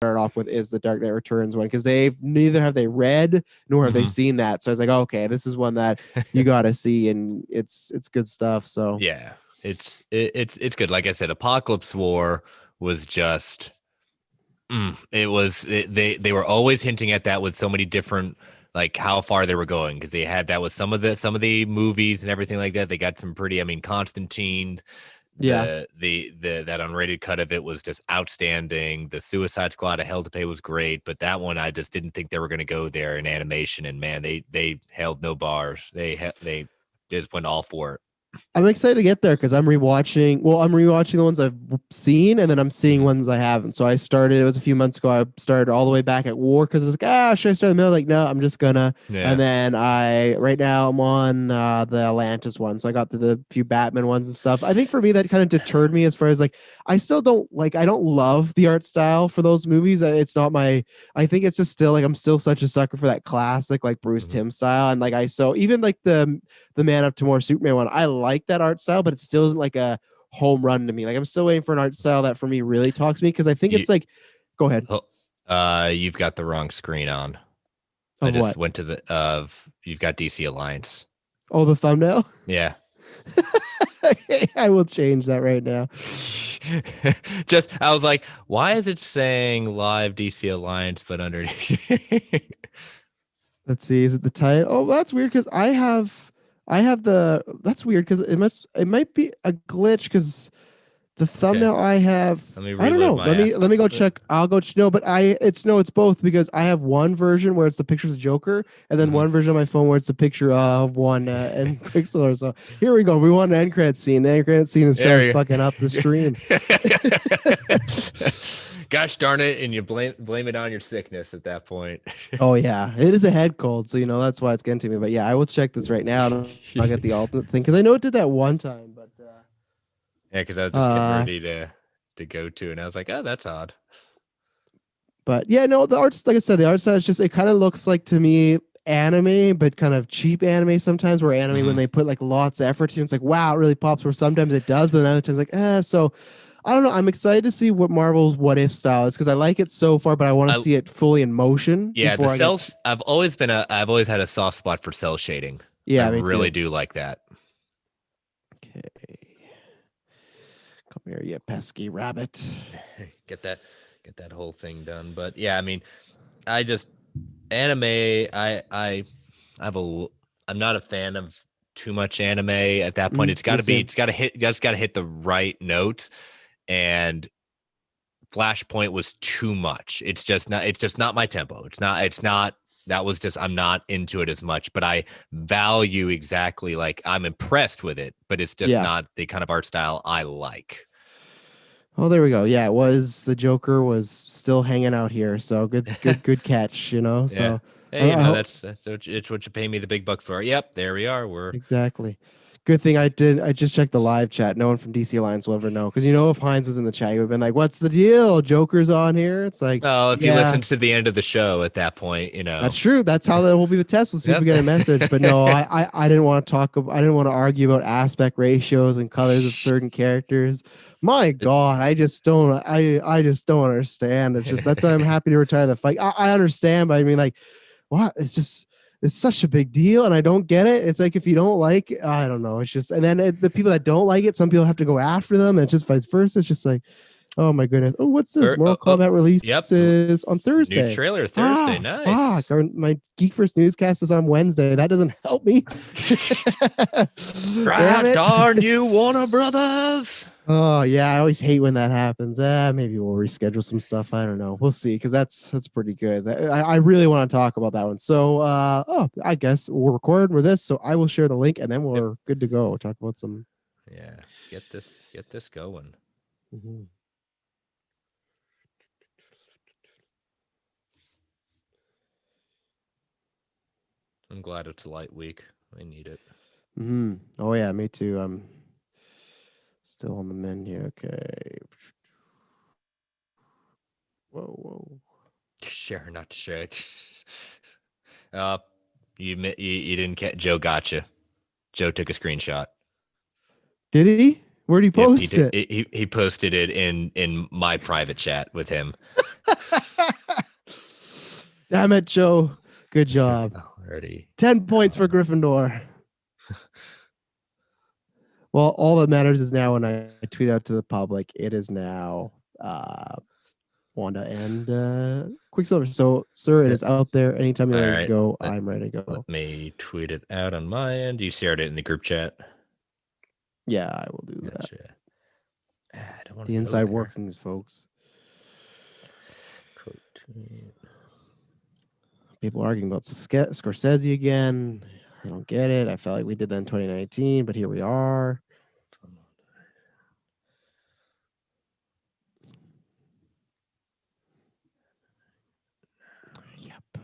start off with is the Dark Knight Returns one because they've neither have they read nor have they seen that. So I was like, okay, this is one that you got to see, and it's good stuff. So yeah, it's good. Like I said, Apocalypse War was just they were always hinting at that with so many different like how far they were going because they had that with some of the movies and everything like that. They got some pretty, I mean, Constantine, yeah. the that unrated cut of it was just outstanding. The Suicide Squad of Hell to Pay was great, but that one I just didn't think they were going to go there in animation. And man, they held no bars. They just went all for it. I'm excited to get there because I'm rewatching. Well, I'm rewatching the ones I've seen, and then I'm seeing ones I haven't. So I started. It was a few months ago. I started all the way back at War because it's like, should I start in the middle? Like, no, I'm just gonna. Yeah. And then right now I'm on the Atlantis one. So I got to the few Batman ones and stuff. I think for me that kind of deterred me as far as like I still don't like. I don't love the art style for those movies. It's not my. I think it's just still like I'm still such a sucker for that classic like Bruce Timm style, and like so even like the Man Up Tomorrow Superman one, I like that art style, but it still isn't like a home run to me. Like I'm still waiting for an art style that for me really talks to me because I think it's like, go ahead. You've got the wrong screen on. I just what? went to the you've got DC Alliance. Oh, the thumbnail? Yeah. I will change that right now. Just I was like, why is it saying live DC Alliance but underneath? Let's see, is it the title? Oh, that's weird because I have the that's weird because it might be a glitch because the thumbnail I have, I don't know. Let me go check. I'll go no, but it's both because I have one version where it's the picture of the Joker, and then one version on my phone where it's a picture of one end Pixel. So here we go. We want an end credit scene. The end credit scene is just fucking up the stream. Gosh darn it, and you blame it on your sickness at that point. Oh yeah, it is a head cold, so that's why it's getting to me. But yeah, I will check this right now. I'll get the alternate thing because I know it did that one time, but yeah, because I was just getting ready to go to, and I was like, oh, that's odd. But yeah, no, the art's like I said, the art style is just it kind of looks like to me anime, but kind of cheap anime sometimes. Where anime when they put like lots of effort to, it's like wow, it really pops. Where sometimes it does, but then other times like So I don't know. I'm excited to see what Marvel's What If style is because I like it so far, but I want to see it fully in motion. Yeah, the cells. I've always had a soft spot for cell shading. Yeah, I really do like that. Okay, come here, you pesky rabbit. Get that whole thing done. But yeah, I mean, I just anime. I'm not a fan of too much anime at that point. It's got to hit the right notes. And Flashpoint was too much. It's just not my tempo. I'm not into it as much, but I value exactly like I'm impressed with it, but it's just not the kind of art style I like. Oh, there we go. Yeah, it was the Joker was still hanging out here. So good catch, So yeah. Hey, that's it's what you pay me the big buck for. Yep, there we are. We're exactly. Good thing I just checked the live chat. No one from DC Alliance will ever know. Because if Heinz was in the chat, he would have been like, what's the deal? Joker's on here. It's like, if you listen to the end of the show at that point, That's true. That's how that will be the test. We'll see if we get a message. But no, I didn't want to I didn't want to argue about aspect ratios and colors of certain characters. My God, I just don't understand. It's just, that's why I'm happy to retire the fight. I understand, but I mean, like, what? It's such a big deal and I don't get it. It's like, if you don't like it, I don't know. It's just, and then the people that don't like it, some people have to go after them and it's just vice versa. It's just like, oh my goodness. Oh, what's this? Mortal Kombat releases on Thursday. New trailer Thursday. Nice. Fuck. My Geek First newscast is on Wednesday. That doesn't help me. Darn you, Warner Brothers. Oh yeah, I always hate when that happens. Maybe we'll reschedule some stuff. I don't know. We'll see, because that's pretty good. I really want to talk about that one. So I guess we're recording with this, so I will share the link and then we're good to go. We'll talk about some. Yeah, get this going. Mm-hmm. I'm glad it's a light week. I need it. Mm-hmm. Oh yeah, me too. I'm still on the menu. Okay. Whoa. Share, not to share. You didn't get Joe. Gotcha. Joe took a screenshot. Did he? Where'd he post it? He posted it in my private chat with him. Damn it, Joe. Good job. Already 10 points for Gryffindor. Well, all that matters is now when I tweet out to the public, it is now Wanda and Quicksilver. So, sir, it is out there. Anytime you're ready to go, I'm ready to go. Let me tweet it out on my end. You shared it in the group chat. Yeah, I will do that. I don't want the inside workings, folks. People arguing about Scorsese again. I don't get it. I felt like we did that in 2019, but here we are. Yep.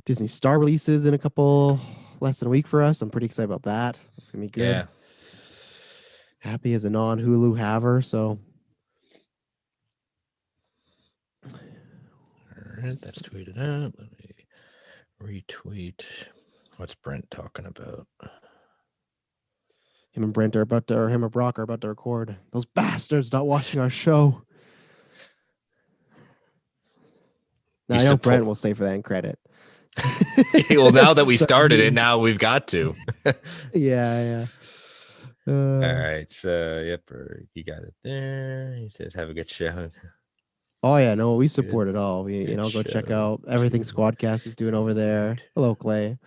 Disney Star releases in a couple less than a week for us. I'm pretty excited about that. It's gonna be good. Yeah. Happy as a non-Hulu haver, so. All right, that's tweeted out. Let me retweet. What's Brent talking about? Him and Brent are about to, or him and Brock are about to record. Those bastards not watching our show. Now, I know Brent will stay for that in credit. Well, now that we started it, now we've got to. Yeah. All right, so yep, you got it there. He says, "Have a good show." Oh yeah, no, we support it all. We, go check out everything Squadcast is doing over there. Hello, Clay.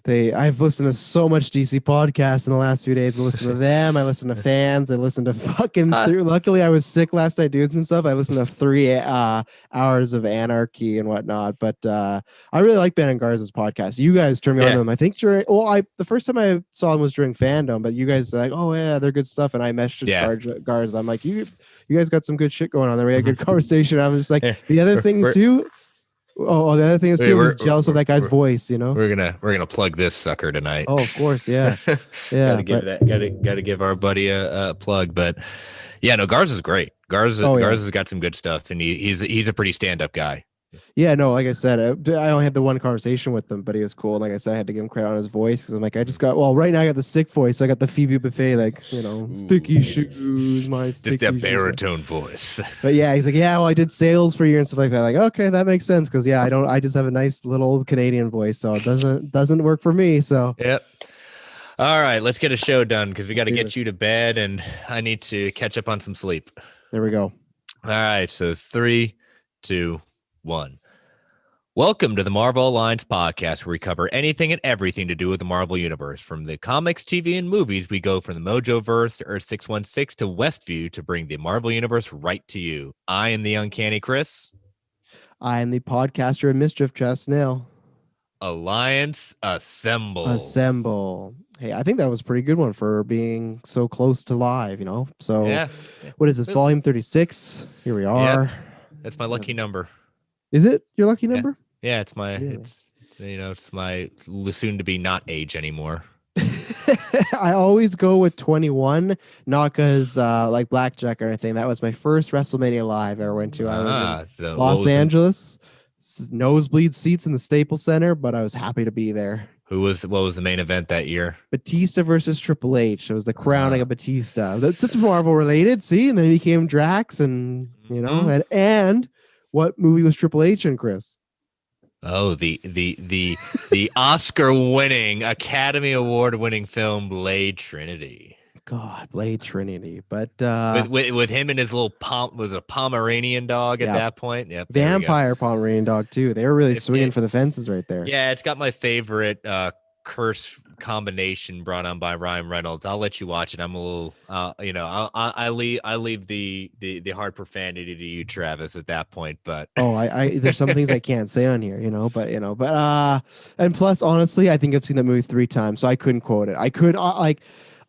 I've listened to so much DC podcasts in the last few days. I listen to them. I listen to fans. I listen to fucking. Luckily, I was sick last night doing some stuff. I listened to 3 hours of Anarchy and whatnot. But I really like Ben and Garza's podcast. You guys turned me on to them. I think the first time I saw them was during Fandom. But you guys are like, oh yeah, they're good stuff. And I messaged Garza. I'm like, you guys got some good shit going on there. We had a good conversation. I'm just like, the other things too. Oh, the other thing is too, we're jealous of that guy's voice. We're gonna plug this sucker tonight. Oh, of course, yeah. Gotta give our buddy a plug. But yeah, no, Garza's great. Garza's got some good stuff, and he's a pretty stand up guy. Yeah, no, like I said, I only had the one conversation with him, but he was cool. And like I said, I had to give him credit on his voice because I'm like, right now I got the sick voice. So I got the Phoebe Buffet, sticky shoes, just a baritone voice. But yeah, he's like, yeah, well, I did sales for a year and stuff like that. Like, okay, that makes sense because I just have a nice little old Canadian voice, so it doesn't work for me. So yep. All right, let's get a show done because we got to get you to bed, and I need to catch up on some sleep. There we go. All right, so 3, 2, 1. Welcome to the Marvel Alliance podcast, where we cover anything and everything to do with the Marvel Universe. From the comics, TV, and movies, we go from the Mojoverse to Earth 616 to Westview to bring the Marvel Universe right to you. I am the Uncanny Chris. I am the podcaster of Mischief, Chess Snail. Alliance Assemble. Hey, I think that was a pretty good one for being so close to live, So yeah. What is this, volume 36? Here we are. Yep. That's my lucky number. Is it your lucky number? Yeah, it's my it's my soon to be not age anymore. I always go with 21, not because like blackjack or anything. That was my first WrestleMania live I ever went to. I was in Los Angeles, nosebleed seats in the Staples Center, but I was happy to be there. What was the main event that year? Batista versus Triple H. It was the crowning of Batista. That's such Marvel related. See, and then he became Drax, and and what movie was Triple H in, Chris? Oh, the Oscar-winning, Academy Award-winning film Blade Trinity. God, Blade Trinity, but with him and his little was a Pomeranian dog at that point. Yep, vampire Pomeranian dog too. They were really swinging for the fences right there. Yeah, it's got my favorite curse combination brought on by Ryan Reynolds. I'll let you watch it. I'm a little, I leave the hard profanity to you, Travis, at that point. But I there's some things I can't say on here, but and plus, honestly, I think I've seen that movie 3 times, so I couldn't quote it. I could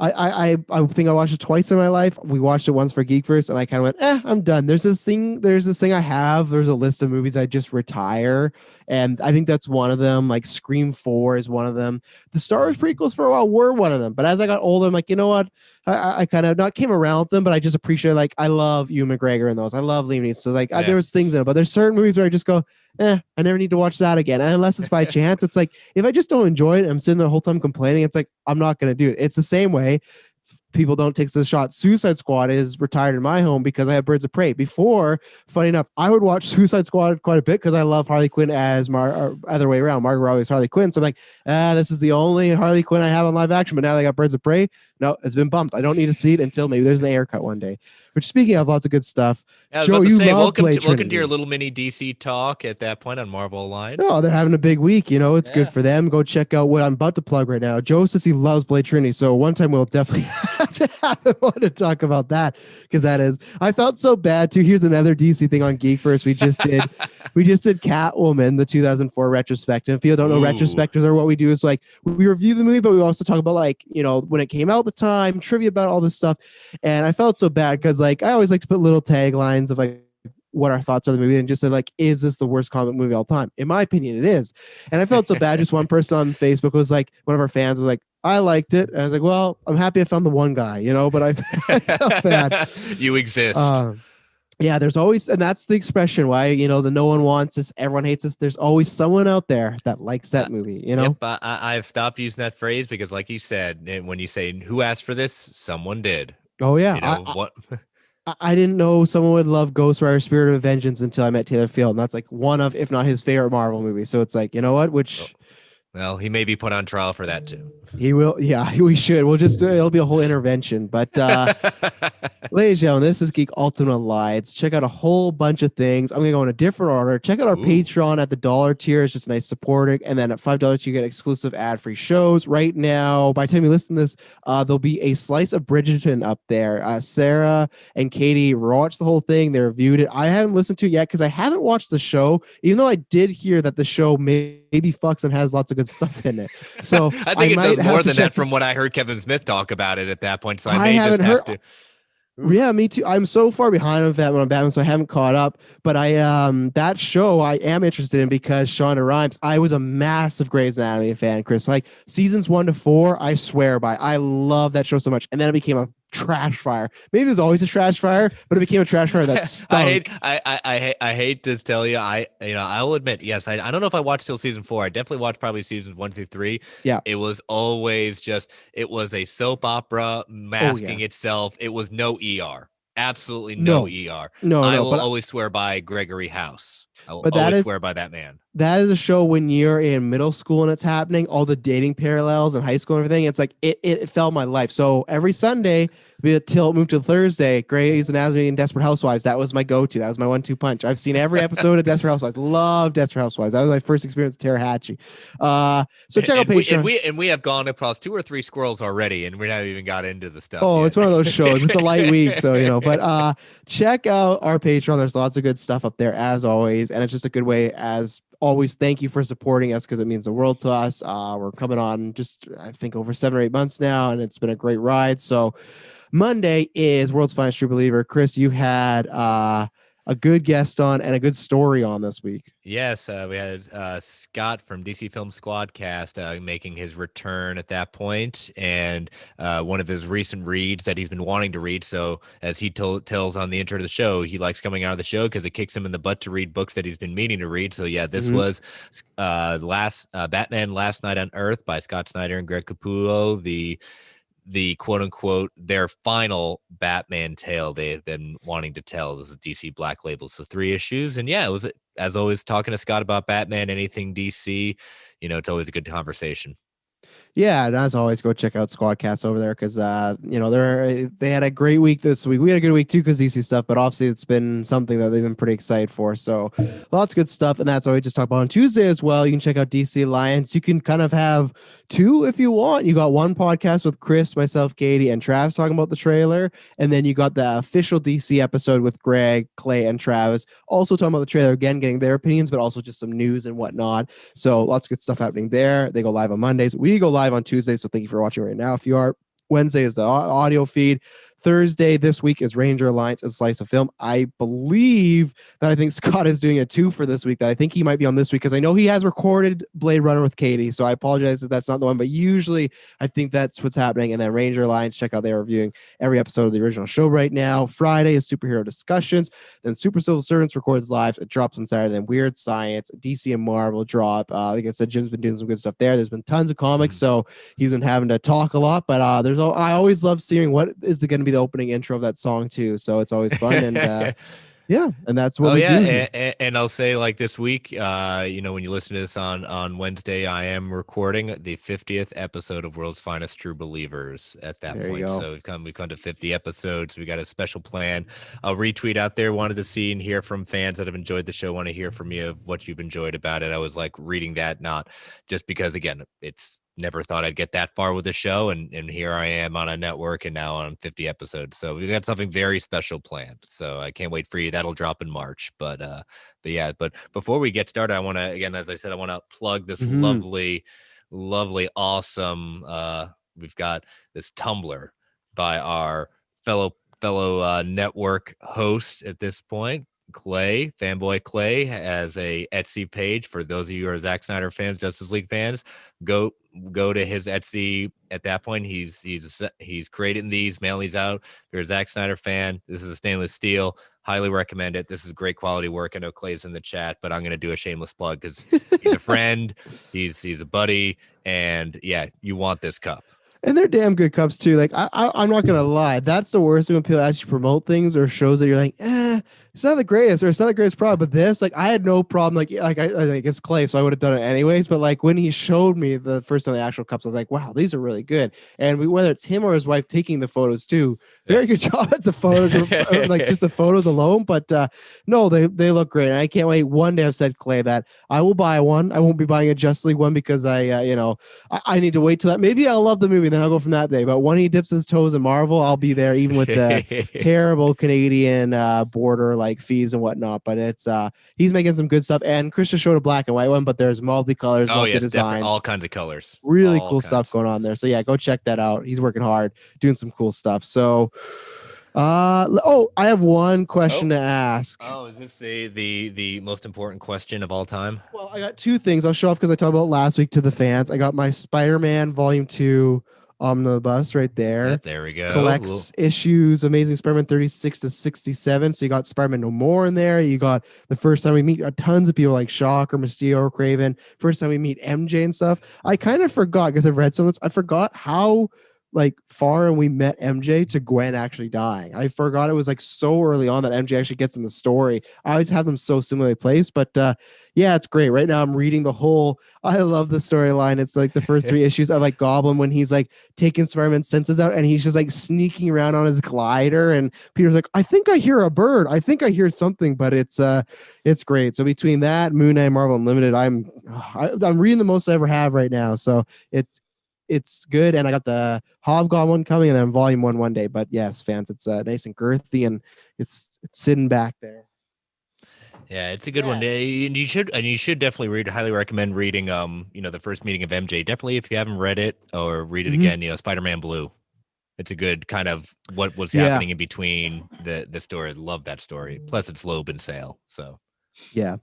I think I watched it twice in my life. We watched it once for Geekverse, and I kind of went, I'm done. There's this thing I have. There's a list of movies I just retire, and I think that's one of them. Like Scream 4 is one of them. The Star Wars prequels for a while were one of them, but as I got older, I'm like, you know what? I kind of not came around with them, but I just appreciate, like, I love Ewan McGregor in those. I love Liam Neeson. So there was things in it, but there's certain movies where I just go, I never need to watch that again. And unless it's by chance, it's like, if I just don't enjoy it, I'm sitting there the whole time complaining, it's like, I'm not going to do it. It's the same way. people don't take the shot. Suicide Squad is retired in my home because I have Birds of Prey. Before, funny enough, I would watch Suicide Squad quite a bit because I love Harley Quinn as other way around. Margot Robbie's Harley Quinn. So I'm like, this is the only Harley Quinn I have on live action. But now they got Birds of Prey. No, it's been bumped. I don't need to see it until maybe there's an haircut one day. Which, speaking of lots of good stuff, Joe, you love Blade Trinity. Welcome to your little mini DC talk at that point on Marvel Alliance. Oh, they're having a big week. It's good for them. Go check out what I'm about to plug right now. Joe says he loves Blade Trinity, so one time we'll definitely have to have him on to talk about that, because that is. I felt so bad too. Here's another DC thing on Geek First. We just did Catwoman, the 2004 retrospective. If you don't know, retrospectives are what we do. Is like we review the movie, but we also talk about when it came out at the time, trivia about all this stuff. And I felt so bad because I always like to put little taglines of what our thoughts are of the movie and just say is this the worst comic movie of all time? In my opinion, it is. And I felt so bad. Just one person on Facebook was one of our fans was like, I liked it. And I was like, well, I'm happy I found the one guy, but I felt bad. You exist. Yeah, there's always, and that's the expression why, the no one wants this, everyone hates this. There's always someone out there that likes that movie, Yep, I've stopped using that phrase because like you said, when you say who asked for this, someone did. Oh yeah. What? I didn't know someone would love Ghost Rider Spirit of Vengeance until I met Taylor Field. And that's one of, if not his favorite Marvel movie. So it's you know what, which... Well, he may be put on trial for that too. He will. Yeah, we should. It'll be a whole intervention. But ladies and gentlemen, this is Geek Ultimate Alliance. Check out a whole bunch of things. I'm going to go in a different order. Check out our Patreon at the $1 tier. It's just nice supporting. And then at $5, you get exclusive ad-free shows. Right now, by the time you listen to this, there'll be a slice of Bridgerton up there. Sarah and Katie watched the whole thing. They reviewed it. I haven't listened to it yet because I haven't watched the show, even though I did hear that the show maybe fucks and has lots of good stuff in it. So I think it does more than that from what I heard Kevin Smith talk about it at that point. So I haven't heard. Yeah, me too. I'm so far behind on Batman, so I haven't caught up. But that show I am interested in because Shonda Rhimes. I was a massive Grey's Anatomy fan, Chris. Seasons 1 to 4, I swear by. I love that show so much, and then it became a trash fire. Maybe it was always a trash fire, but it became a trash fire that stunk. I hate to tell you, I'll admit, yes, I don't know if I watched till season 4. I definitely watched probably seasons 1 through 3. Yeah, it was always it was a soap opera masking itself. It was no ER, absolutely no ER. I will always swear by Gregory House. I will always swear by that man. That is a show when you're in middle school and it's happening, all the dating parallels in high school and everything. It's it felt my life. So every Sunday, till it moved to Thursday, Grey's Anatomy and Desperate Housewives, that was my go-to. That was my 1-2 punch. I've seen every episode of Desperate Housewives. Love Desperate Housewives. That was my first experience with Tarahatchee. So check out Patreon. We have gone across 2 or 3 squirrels already, and we haven't even got into the stuff. Oh, yet. It's one of those shows. It's a light week, so But check out our Patreon. There's lots of good stuff up there as always, and it's just a good way as always. Thank you for supporting us because it means the world to us. We're coming on just I think over 7 or 8 months now, and it's been a great ride. So Monday is World's Finest True Believer. Chris, you had a good guest on and a good story on this week. Yes, we had Scott from DC Film Squadcast making his return at that point, and one of his recent reads that he's been wanting to read. So as he tells on the intro to the show, he likes coming out of the show because it kicks him in the butt to read books that he's been meaning to read. So yeah, this was Batman Last Night on Earth by Scott Snyder and Greg Capullo, the quote unquote their final Batman tale they've been wanting to tell. This is DC Black Label. So 3 issues. And yeah, it was, as always, talking to Scott about Batman, anything DC, it's always a good conversation. Yeah, and as always, go check out Squadcast over there because they had a great week this week. We had a good week too because DC stuff, but obviously it's been something that they've been pretty excited for. So lots of good stuff, and that's what we just talked about on Tuesday as well. You can check out DC Alliance. You can kind of have 2 if you want. You got one podcast with Chris, myself, Katie, and Travis talking about the trailer, and then you got the official DC episode with Greg, Clay, and Travis also talking about the trailer again, getting their opinions, but also just some news and whatnot. So lots of good stuff happening there. They go live on Mondays. We go live on Tuesday, so thank you for watching right now. If you are, Wednesday is the audio feed. Thursday this week is Ranger Alliance and Slice of Film. I believe that I think Scott is doing a 2 for this week that I think he might be on this week because I know he has recorded Blade Runner with Katie. So I apologize if that's not the one, but usually I think that's what's happening. And then Ranger Alliance, check out, they're reviewing every episode of the original show right now. Friday is Superhero Discussions. Then Super Civil Servants records live. It drops on Saturday. Then Weird Science, DC and Marvel drop. Like I said, Jim's been doing some good stuff there. There's been tons of comics, so he's been having to talk a lot, but there's I always love seeing what is going to be the opening intro of that song too. So it's always fun. And yeah, and that's what we do here. And I'll say, like, this week, when you listen to this on Wednesday, I am recording the 50th episode of World's Finest True Believers at that point. So we've come to 50 episodes. We got a special plan. I'll retweet out there. Wanted to see and hear from fans that have enjoyed the show. Want to hear from you of what you've enjoyed about it. I was like reading that, not just because, again, it's never thought I'd get that far with the show, and here I am on a network and now on 50 episodes. So we've got something very special planned. So I can't wait for you. That'll drop in March. But before we get started, I want to, again, as I said, I want to plug this lovely, awesome. We've got this Tumblr by our fellow network host at this point, Clay, Fanboy Clay, has a Etsy page. For those of you who are Zack Snyder fans, Justice League fans, go to his Etsy. At that point, he's creating these, mailing these out. If you're a Zack Snyder fan, this is a stainless steel. Highly recommend it. This is great quality work. I know Clay's in the chat, but I'm going to do a shameless plug because he's a friend, he's a buddy, and yeah, you want this cup. And they're damn good cups too. Like I'm not gonna lie, that's the worst when people actually promote things or shows that you're like, it's not the greatest, or it's not the greatest product. But this, like, I had no problem. Like I think it's Clay, so I would have done it anyways. But like when he showed me the first time the actual cups, I was like, wow, these are really good. And whether it's him or his wife taking the photos too, very good job at the photos, like just the photos alone. But no, they look great. And I can't wait. One day I've said Clay that I will buy one. I won't be buying a Justice League one because I need to wait till that. Maybe I'll love the movie, then I'll go from that day. But when he dips his toes in Marvel, I'll be there, even with the terrible Canadian border like fees and whatnot. But it's he's making some good stuff. And Chris just showed a black and white one, but there's multicolors, multi-designs, all kinds of colors, really cool stuff going on there. So yeah, go check that out. He's working hard, doing some cool stuff. So I have one question to ask. Oh, is this the most important question of all time? Well, I got two things I'll show off because I talked about last week to the fans. I got my Spider-Man Volume 2 omnibus right there. Yep, there we go. Collects issues, Amazing Spider-Man 36 to 67. So you got Spider-Man No More in there. You got the first time we meet tons of people like Shock or Mysterio or Craven. First time we meet MJ and stuff. I kind of forgot, because I've read some of this, I forgot how like far and we met MJ to Gwen actually dying. I forgot it was like so early on that MJ actually gets in the story. I always have them so similarly placed, but yeah, it's great. Right now I'm reading the whole, I love the storyline. It's like the first 3 issues. I like Goblin when he's like taking Spider-Man's senses out and he's just like sneaking around on his glider, and Peter's like, I think I hear a bird. I think I hear something, but it's great. So between that, Moon Knight, Marvel Unlimited, I'm reading the most I ever have right now. So it's good. And I got the Hobgoblin one coming, and then Volume 1 one day. But yes, fans, it's nice and girthy, and it's sitting back there. Yeah, it's a good one. You should definitely highly recommend reading the first meeting of MJ. Definitely, if you haven't read it, or read it again, Spider-Man Blue. It's a good kind of what was happening in between the story. I love that story. Plus it's Loeb and Sale. So yeah.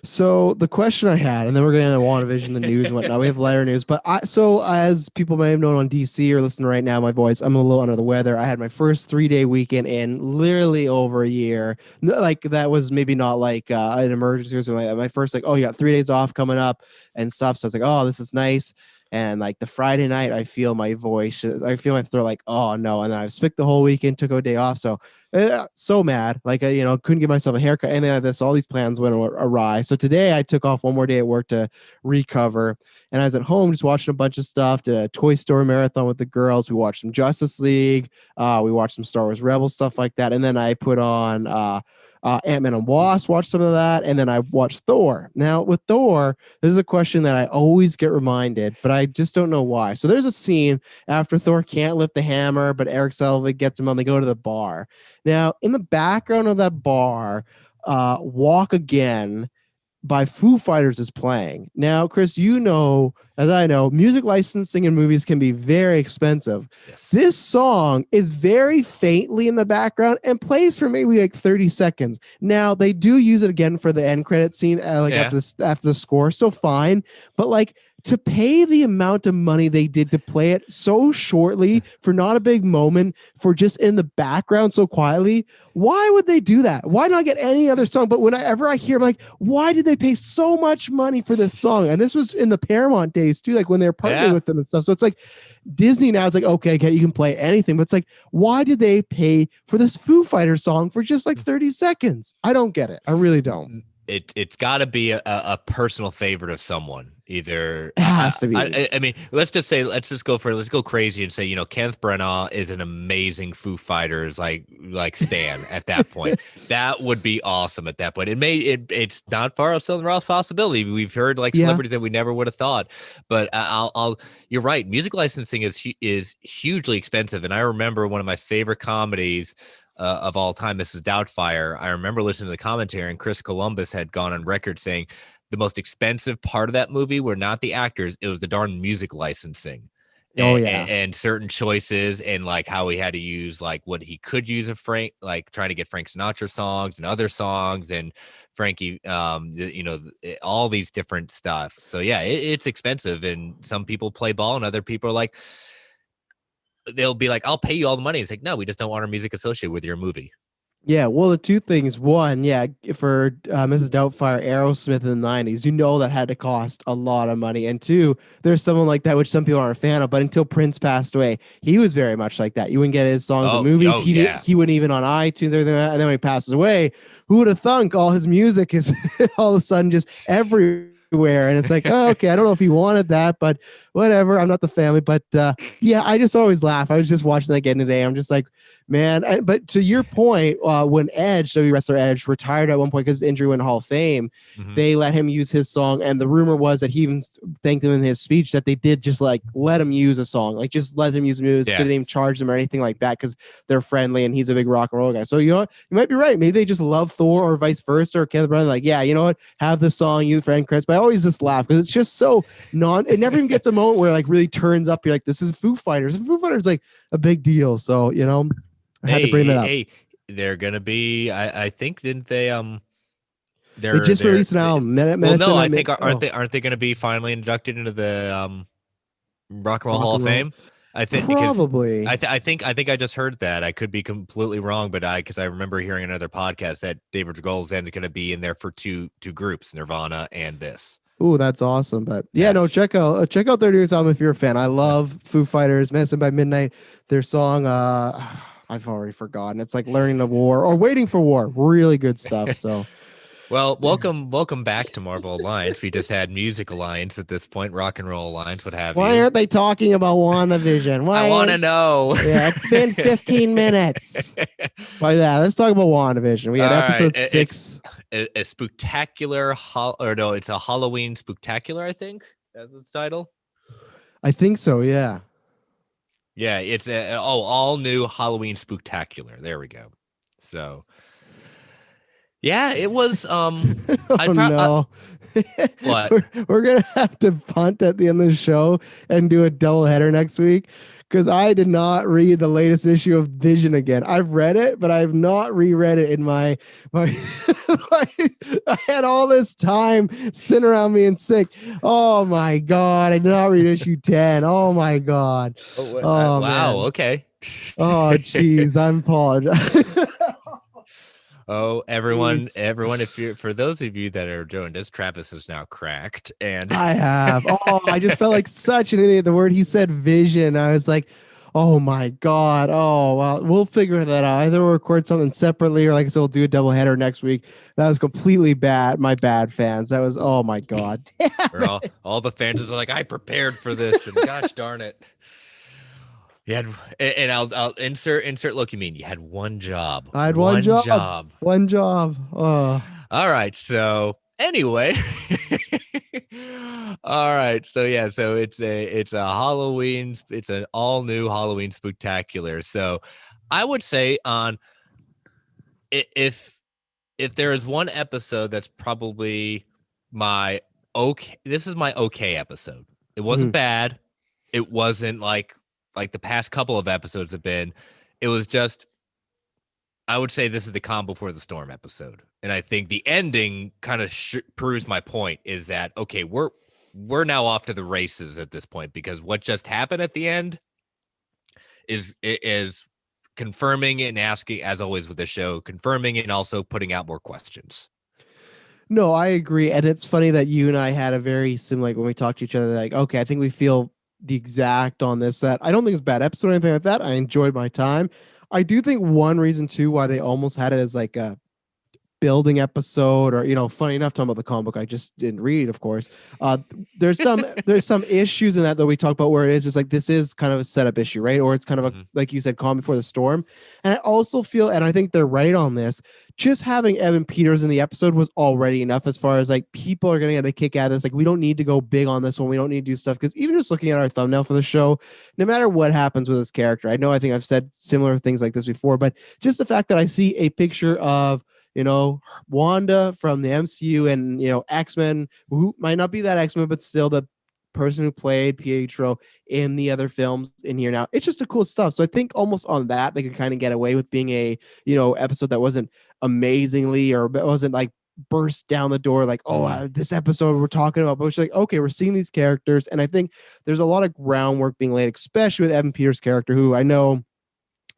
So the question I had, and then we're going to WandaVision, the news and whatnot. We have lighter news, but as people may have known on DC or listening right now, my voice, I'm a little under the weather. I had my first 3-day weekend in literally over a year. Like that was maybe not like an emergency or something like that. My first you got 3 days off coming up and stuff. So I was like, oh, this is nice. And like the Friday night, I feel my voice, I feel my throat like, oh no. And then I spicked the whole weekend, took a day off. So mad, like I, couldn't give myself a haircut. And then all these plans went awry. So today I took off one more day at work to recover. And I was at home just watching a bunch of stuff, did a Toy Story marathon with the girls. We watched some Justice League. We watched some Star Wars Rebels, stuff like that. And then I put on Ant-Man and Wasp, watched some of that, and then I watched Thor. Now with Thor, this is a question that I always get reminded, but I just don't know why. So there's a scene after Thor can't lift the hammer, but Eric Selvig gets him on. They go to the bar. Now in the background of that bar, Walk Again by Foo Fighters is playing. Now, Chris, as I know, music licensing in movies can be very expensive. Yes. This song is very faintly in the background and plays for maybe like 30 seconds. Now, they do use it again for the end credit scene, after the score, so fine. But like, to pay the amount of money they did to play it so shortly for not a big moment, for just in the background so quietly, why would they do that? Why not get any other song? But whenever I hear, I'm like, why did they pay so much money for this song? And this was in the Paramount days too, like when they were partnering with them and stuff. So it's like Disney now is like, okay, you can play anything, but it's like, why did they pay for this Foo Fighters song for just like 30 seconds? I don't get it. I really don't. It's got to be a personal favorite of someone. Either it has to be. I mean, let's go crazy and say, you know, Kenneth Branagh is an amazing Foo Fighters like stan at that point. That would be awesome at that point. It's not far off the realm possibility. We've heard like celebrities that we never would have thought. But you're right. Music licensing is hugely expensive. And I remember one of my favorite comedies of all time, Mrs. Doubtfire. I remember listening to the commentary, and Chris Columbus had gone on record saying the most expensive part of that movie were not the actors, it was the darn music licensing. And certain choices, and like how he had to use like what he could use of Frank, like trying to get Frank Sinatra songs and other songs, and Frankie, all these different stuff. So yeah, it's expensive, and some people play ball, and other people are like, they'll be like, I'll pay you all the money. It's like, no, we just don't want our music associated with your movie. Yeah, well, the two things. One, for Mrs. Doubtfire, Aerosmith in the 90s, that had to cost a lot of money. And two, there's someone like that, which some people aren't a fan of, but until Prince passed away, he was very much like that. You wouldn't get his songs in movies. He wouldn't even on iTunes, everything like that. And then when he passes away, who would have thunk all his music is all of a sudden just everywhere? And it's like, oh, okay, I don't know if he wanted that, but whatever. I'm not the family, but I just always laugh. I was just watching that again today. I'm just like, man. But to your point, when WWE wrestler Edge retired at one point because his injury went Hall of Fame, they let him use his song, and the rumor was that he even thanked them in his speech that they did just like let him use a song, like just let him use music, didn't even charge them or anything like that because they're friendly and he's a big rock and roll guy. So you might be right. Maybe they just love Thor or vice versa, or Kenneth Branagh. Like, you know what? Have the song, use friend Chris. But I always just laugh because it's just so it never even gets a moment where it like really turns up. You're like, this is Foo Fighters. And Foo Fighters is like a big deal. So, I had to bring that up. Hey, they're gonna be. I think didn't they? They just released an album. I think aren't they going to be finally inducted into the Rock and Roll Hall of Fame? I think probably. I think I just heard that. I could be completely wrong, but because I remember hearing another podcast that David Grohl's then going to be in there for two groups, Nirvana and this. Ooh, that's awesome. But check out their newest album if you're a fan. I love Foo Fighters, Medicine by Midnight. Their song, I've already forgotten. It's like Learning the War or Waiting for War. Really good stuff. So well, welcome back to Marvel Alliance. We just had Music Alliance at this point, Rock and Roll Alliance, what have you. Why aren't they talking about WandaVision? I want to know. Yeah, it's been 15 minutes. But let's talk about WandaVision. We had episode 6. A spectacular, it's a Halloween spectacular, I think. That's the title. I think so, yeah. Yeah, it's all new Halloween spectacular. There we go. So, yeah, it was. No. What? We're gonna have to punt at the end of the show and do a double header next week because I did not read the latest issue of Vision again. I've read it, but I've not reread it in my. I had all this time sitting around being sick. Oh my god! I did not read issue 10. Oh my god! Wow. Man. Okay. Oh jeez, I'm apologizing. Oh, everyone! For those of you that are doing this, Travis is now cracked, and I have. Oh, I just felt like such an idiot. The word he said, vision. I was like, oh my god. Oh, well, we'll figure that out. Either we'll record something separately, or like I said, we'll do a double header next week. That was completely bad. My bad, fans. That was. Oh my god. all the fans are like, I prepared for this, and gosh darn it. You had, I'll insert. Look, you mean you had one job? I had one job. One job. Oh. All right. So anyway, all right. So yeah. So it's a Halloween. It's an all new Halloween spectacular. So I would say if there is one episode that's probably my okay. This is my okay episode. It wasn't bad. It wasn't like the past couple of episodes have been. It was just, I would say this is the Calm Before the Storm episode. And I think the ending kind of proves my point is that, okay, we're we're now off to the races at this point, because what just happened at the end is confirming and asking, as always with the show, confirming and also putting out more questions. No, I agree. And it's funny that you and I had a very similar, like when we talked to each other, like, okay, I think we feel the exact on this, that I don't think it's a bad episode or anything like that. I enjoyed my time. I do think one reason too why they almost had it as like a building episode, or funny enough, talking about the comic book I just didn't read, of course. There's some issues in that we talk about, where it is just like, this is kind of a setup issue, right? Or it's kind of a, like you said, calm before the storm. And I also feel, and I think they're right on this, just having Evan Peters in the episode was already enough, as far as like, people are gonna get a kick out of this. Like, we don't need to go big on this one, we don't need to do stuff, because even just looking at our thumbnail for the show, no matter what happens with this character, I think I've said similar things like this before, but just the fact that I see a picture of Wanda from the MCU and, X-Men, who might not be that X-Men, but still the person who played Pietro in the other films in here now. It's just a cool stuff. So I think almost on that, they could kind of get away with being a, episode that wasn't amazingly, or wasn't like burst down the door like, this episode we're talking about, but it's like, okay, we're seeing these characters. And I think there's a lot of groundwork being laid, especially with Evan Peters' character, who I know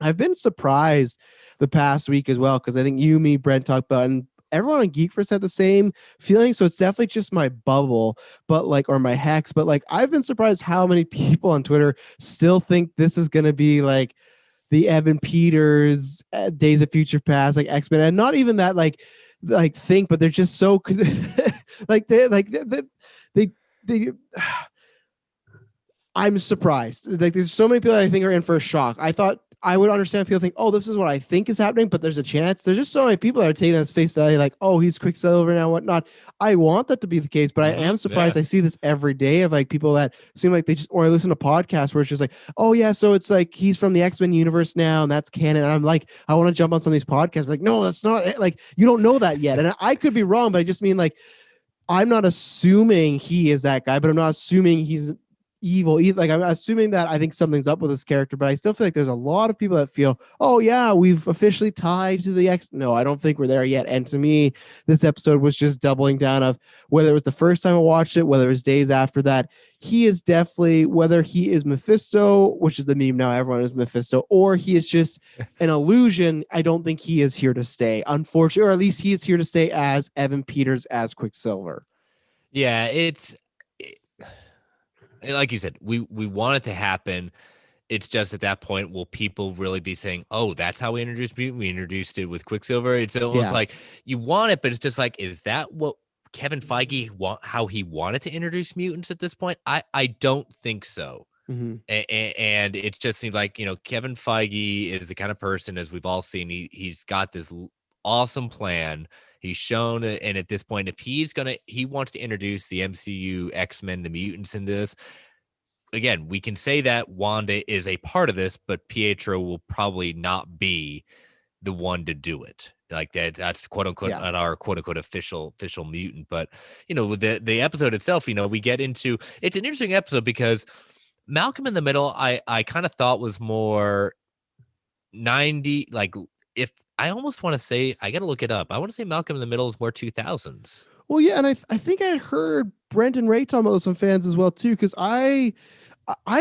I've been surprised the past week as well, because I think you, me, Brent talked about, and everyone on Geekverse had the same feeling. So it's definitely just my bubble, but like, or my hex, but like, I've been surprised how many people on Twitter still think this is going to be like the Evan Peters Days of Future Past, like X-Men, and not even that like think, but they're just so like they I'm surprised. Like, there's so many people that I think are in for a shock. I thought I would understand people think, oh, this is what I think is happening, but there's a chance. There's just so many people that are taking that face value, like, oh, he's Quicksilver now, whatnot. I want that to be the case, but I am surprised. I see this every day of like people that seem like they just, or I listen to podcasts where it's just like, oh yeah, so it's like he's from the X-Men universe now, and that's canon. And I'm like, I want to jump on some of these podcasts, like, no, that's not, like, you don't know that yet. And I could be wrong, but I just mean like, I'm not assuming he is that guy, but I'm not assuming he's evil. Like, I'm assuming that I think something's up with this character, but I still feel like there's a lot of people that feel, oh yeah, we've officially tied to the X. No, I don't think we're there yet. And to me, this episode was just doubling down of whether it was the first time I watched it, whether it was days after that. He is definitely, whether he is Mephisto, which is the meme now, everyone is Mephisto, or he is just an illusion. I don't think he is here to stay, unfortunately, or at least he is here to stay as Evan Peters as Quicksilver. Yeah, like you said, we want it to happen. It's just at that point, will people really be saying, oh, that's how we introduced mutant? We introduced it with Quicksilver. It's almost like you want it, but it's just like, is that what Kevin Feige how he wanted to introduce mutants at this point? I don't think so. And it just seems like, Kevin Feige is the kind of person, as we've all seen, he's got this awesome plan. He's shown it, and at this point, if he wants to introduce the MCU X-Men, the mutants in this, again, we can say that Wanda is a part of this, but Pietro will probably not be the one to do it. Like that's quote unquote not our quote unquote official mutant. But the episode itself, we get into, it's an interesting episode because Malcolm in the Middle, I kind of thought was more 90, like, if I almost want to say, I got to look it up. I want to say Malcolm in the Middle is more 2000s. Well, yeah, and I think I heard Brent and Ray talking about some fans as well too, because I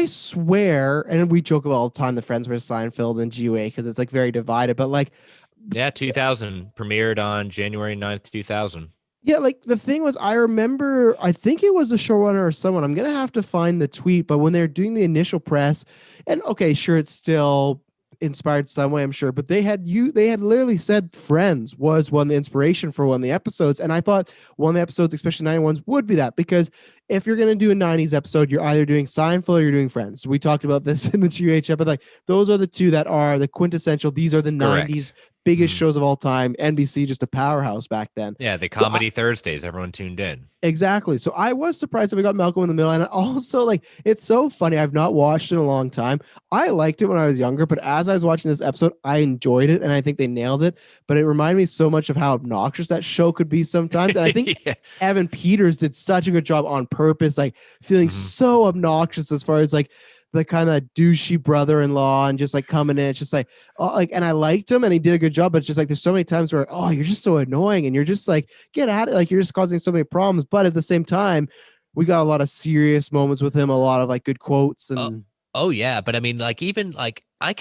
swear, and we joke about all the time, the Friends vs. Seinfeld and GOA, because it's like very divided, but like, yeah, 2000 premiered on January 9th, 2000. Yeah, like the thing was, I remember, I think it was the showrunner or someone, I'm gonna have to find the tweet, but when they're doing the initial press, and okay, sure, it's still inspired some way, I'm sure, but they had literally said Friends was one of the inspiration for one of the episodes, and I thought one of the episodes, especially 91s, would be that, because if you're gonna do a 90s episode, you're either doing Seinfeld or you're doing Friends. We talked about this in the GH, but like those are the two that are the quintessential. These are the Correct. 90s biggest shows of all time. NBC, just a powerhouse back then. Yeah, the comedy Thursdays, everyone tuned in. Exactly. So I was surprised that we got Malcolm in the Middle. And also, like, it's so funny. I've not watched it in a long time. I liked it when I was younger, but as I was watching this episode, I enjoyed it. And I think they nailed it. But it reminded me so much of how obnoxious that show could be sometimes. And I think Evan Peters did such a good job on purpose, like feeling so obnoxious as far as like the kind of douchey brother-in-law and just like coming in. It's just like, oh, like, and I liked him and he did a good job, but it's just like, there's so many times where, oh, you're just so annoying and you're just like, get at it. Like, you're just causing so many problems. But at the same time, we got a lot of serious moments with him, a lot of like good quotes Oh, and oh yeah, but I mean, like even like we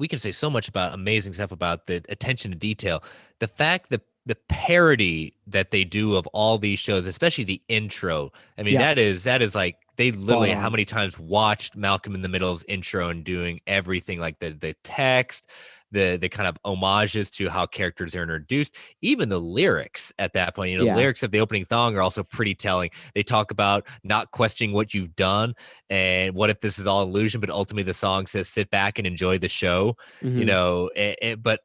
can say so much about amazing stuff about the attention to detail. The fact that the parody that they do of all these shows, especially the intro. I mean, yeah, that is like they spot literally how on. many times watched Malcolm in the Middle's intro and doing everything like the text, the kind of homages to how characters are introduced, even the lyrics at that point. You know, the Yeah. lyrics of the opening song are also pretty telling. They talk about not questioning what you've done and what if this is all illusion, but ultimately the song says sit back and enjoy the show. You Mm-hmm. know, but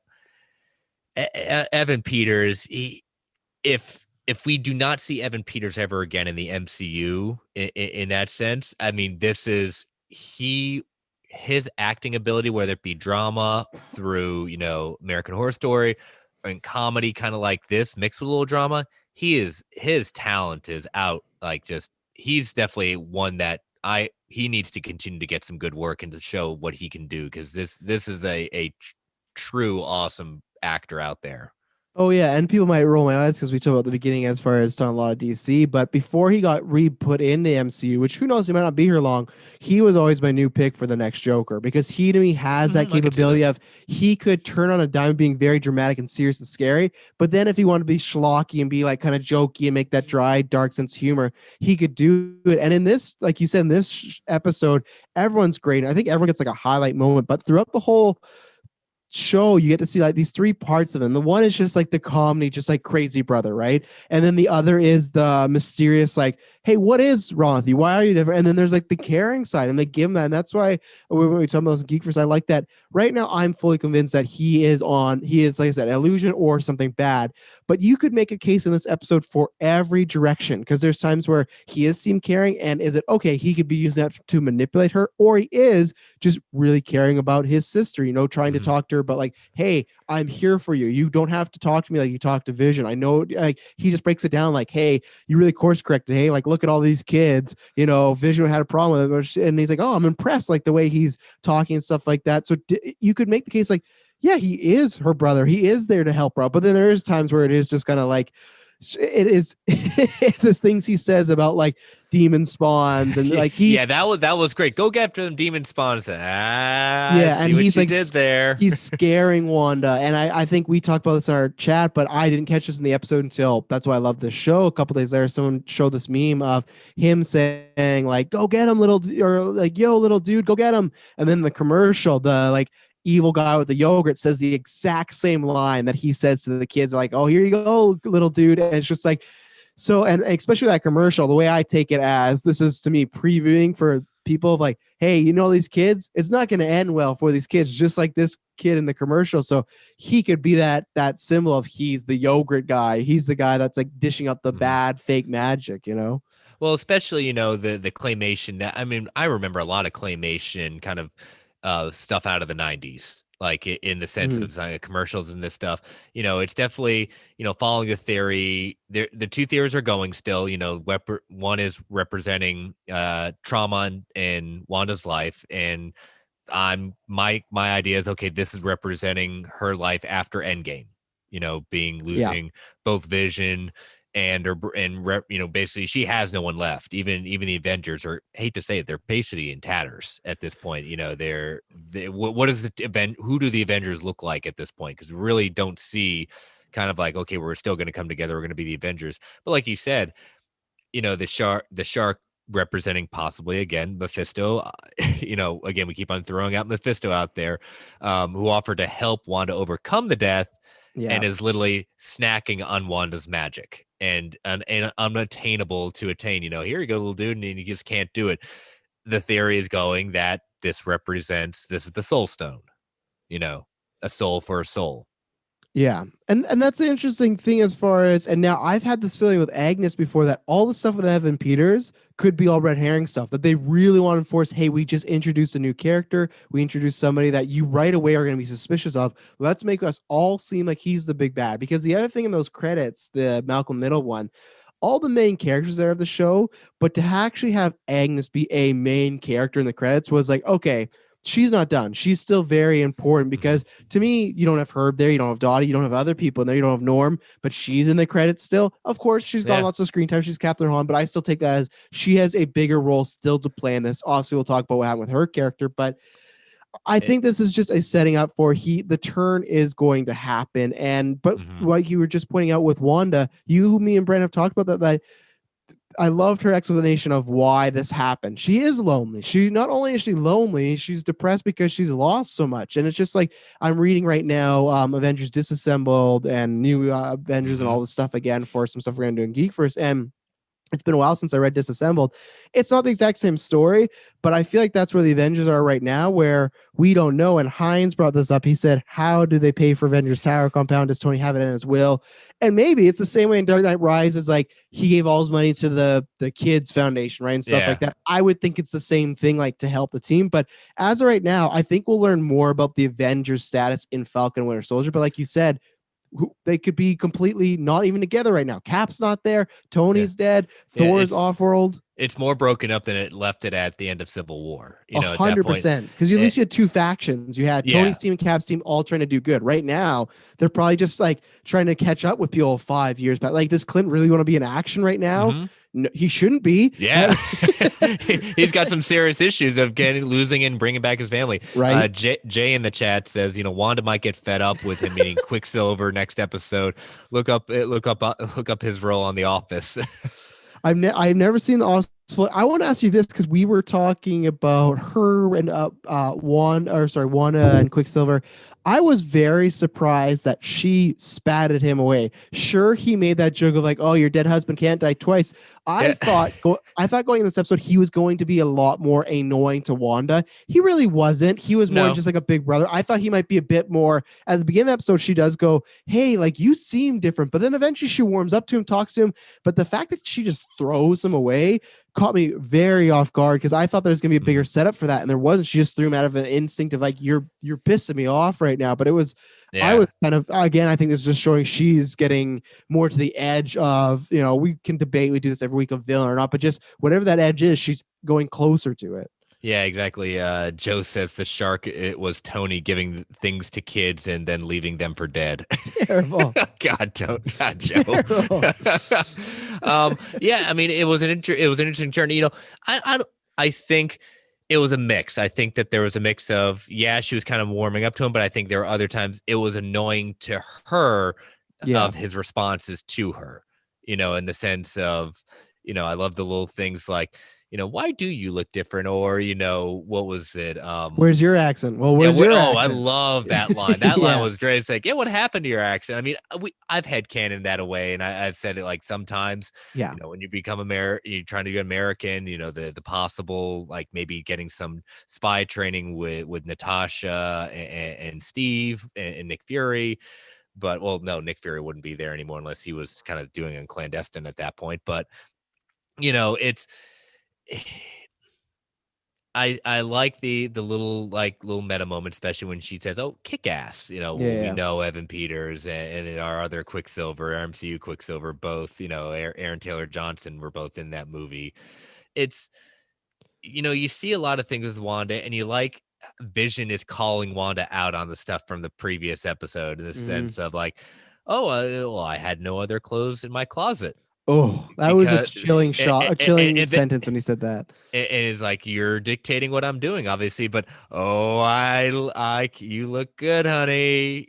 Evan Peters, if we do not see Evan Peters ever again in the MCU in that sense, I mean, this is his acting ability, whether it be drama through American Horror Story, or in comedy, kind of like this mixed with a little drama. His talent is out. Like just he's definitely one that he needs to continue to get some good work and to show what he can do because this is a true awesome actor out there. Oh yeah, and people might roll my eyes because we talked about the beginning as far as talking a lot of DC, but before he got re-put in the MCU, which who knows, he might not be here long, he was always my new pick for the next Joker because he to me has that I could see that. capability of he could turn on a dime being very dramatic and serious and scary, but then if he wanted to be schlocky and be like kind of jokey and make that dry, dark sense of humor, he could do it. And in this, like you said, in this episode, everyone's great. I think everyone gets like a highlight moment, but throughout the whole show you get to see like these three parts of him. The one is just like the comedy, just like crazy brother, right? And then the other is the mysterious, like, hey, what is wrong with you, why are you different? And then there's like the caring side, and they give him that. And that's why when we talk about those geek first, I like that. Right now I'm fully convinced that he is like I said, illusion or something bad, but you could make a case in this episode for every direction because there's times where he is seem caring, and is it okay he could be using that to manipulate her, or he is just really caring about his sister, trying to Mhm. talk to her, but like, hey, I'm here for you. You don't have to talk to me like you talk to Vision. I know, like, he just breaks it down like, hey, you really course corrected. Hey, like, look at all these kids, Vision had a problem with it. And he's like, oh, I'm impressed, like the way he's talking and stuff like that. So you could make the case like, yeah, he is her brother. He is there to help her out. But then there is times where it is just kind of like, it is the things he says about like demon spawns and like Yeah, that was great. Go get after them demon spawns. I yeah, see and what he's you like did there. he's scaring Wanda, and I think we talked about this in our chat, but I didn't catch this in the episode until that's why I love this show. A couple days later, someone showed this meme of him saying like, "Go get him, or like, yo, little dude, go get him," and then the commercial, the like evil guy with the yogurt says the exact same line that he says to the kids, like, "Oh, here you go, little dude," and it's just like. So, and especially that commercial, the way I take it as this is to me previewing for people of like, hey, these kids, it's not going to end well for these kids, just like this kid in the commercial. So he could be that symbol of he's the yogurt guy. He's the guy that's like dishing out the Mhm. bad fake magic. Well, especially the claymation. That I mean, I remember a lot of claymation kind of stuff out of the '90s, like in the sense Mm-hmm. of commercials and this stuff. It's definitely following the theory. The two theories are going still. One is representing trauma in Wanda's life, and my idea is okay. This is representing her life after Endgame. Being Yeah. losing both Vision basically she has no one left. Even the Avengers are hate to say it, they're basically in tatters at this point. What is the event? Who do the Avengers look like at this point? Because we really don't see kind of like okay, we're still going to come together. We're going to be the Avengers. But like you said, the shark representing possibly again Mephisto. Again, we keep on throwing out Mephisto out there, who offered to help Wanda overcome the death Yeah. and is literally snacking on Wanda's magic and unattainable to attain. Here you go, little dude, and you just can't do it. The theory is going that this is the Soul Stone, a soul for a soul. Yeah. And that's the interesting thing as far as, and now I've had this feeling with Agnes before that all the stuff with Evan Peters could be all red herring stuff that they really want to enforce. Hey, we just introduced a new character. We introduced somebody that you right away are going to be suspicious of. Let's make us all seem like he's the big bad. Because the other thing in those credits, the Malcolm Middle one, all the main characters there of the show, but to actually have Agnes be a main character in the credits was like, okay, she's not done. She's still very important because to me, you don't have Herb there, you don't have Dottie, you don't have other people in there, you don't have Norm, but she's in the credits still. Of course, she's got lots of screen time. She's Catherine Hahn, but I still take that as she has a bigger role still to play in this. Obviously, we'll talk about what happened with her character, but I think this is just a setting up for the turn is going to happen. But like you were just pointing out with Wanda, me and Brent have talked about that I loved her explanation of why this happened. She is lonely. She not only is she lonely, she's depressed because she's lost so much. And it's just like I'm reading right now, Avengers Disassembled and New Avengers and all this stuff again for some stuff we're gonna do in Geek First. And it's been a while since I read Disassembled. It's not the exact same story, but I feel like that's where the Avengers are right now, where we don't know. And Hines brought this up. He said, how do they pay for Avengers Tower compound? Does Tony have it in his will? And maybe it's the same way in Dark Knight Rises, like he gave all his money to the kids foundation, right? And stuff like that. I would think it's the same thing, like to help the team. But as of right now, I think we'll learn more about the Avengers status in Falcon and Winter Soldier. But like you said, they could be completely not even together right now. Cap's not there. Tony's dead. Thor's off-world. It's more broken up than it left it at the end of Civil War. 100%. Because at least you had two factions. You had Tony's team and Cap's team all trying to do good. Right now, they're probably just like trying to catch up with people 5 years back. Like, does Clint really want to be in action right now? No, he shouldn't be. Yeah. He's got some serious issues of losing and bringing back his family. Right. Jay in the chat says, Wanda might get fed up with him meeting Quicksilver next episode. Look up his role on The Office. I've never seen the Office. I want to ask you this because we were talking about her and Wanda and Quicksilver. I was very surprised that she spatted him away. Sure, he made that joke of like, "Oh, your dead husband can't die twice." I thought going in this episode he was going to be a lot more annoying to Wanda. He really wasn't. He was more just like a big brother. I thought he might be a bit more. At the beginning of the episode, she does go, "Hey, like you seem different," but then eventually she warms up to him, talks to him. But the fact that she just throws him away caught me very off guard because I thought there was gonna be a bigger setup for that, and there wasn't. She just threw him out of an instinct of like, you're pissing me off right now. But it was I was kind of, again, I think this is just showing she's getting more to the edge of, we can debate, we do this every week, of villain or not, but just whatever that edge is, she's going closer to it. Yeah, exactly. Joe says the shark, it was Tony giving things to kids and then leaving them for dead. Terrible. God, Joe. Yeah, I mean, it was an interesting journey. I think it was a mix. I think that there was a mix of, she was kind of warming up to him, but I think there were other times it was annoying to her of his responses to her, in the sense of, I love the little things like, why do you look different? Or, what was it? Where's your accent? Well, where's your accent? I love that line. That line was great. It's like, what happened to your accent? I mean, I've headcanoned that away, and I've said it like sometimes, when you become you're trying to be American, the possible, like maybe getting some spy training with Natasha and Steve and Nick Fury. But, well, no, Nick Fury wouldn't be there anymore unless he was kind of doing it clandestine at that point. But, it's, I like the little meta moment, especially when she says, "Oh, kick ass." We know Evan Peters and our other Quicksilver, MCU Quicksilver, both, Aaron Taylor Johnson were both in that movie. It's, you see a lot of things with Wanda, and you like Vision is calling Wanda out on the stuff from the previous episode in the sense of like, I had no other clothes in my closet. Oh, that was a chilling sentence when he said that. And it's like, you're dictating what I'm doing, obviously, but you look good, honey.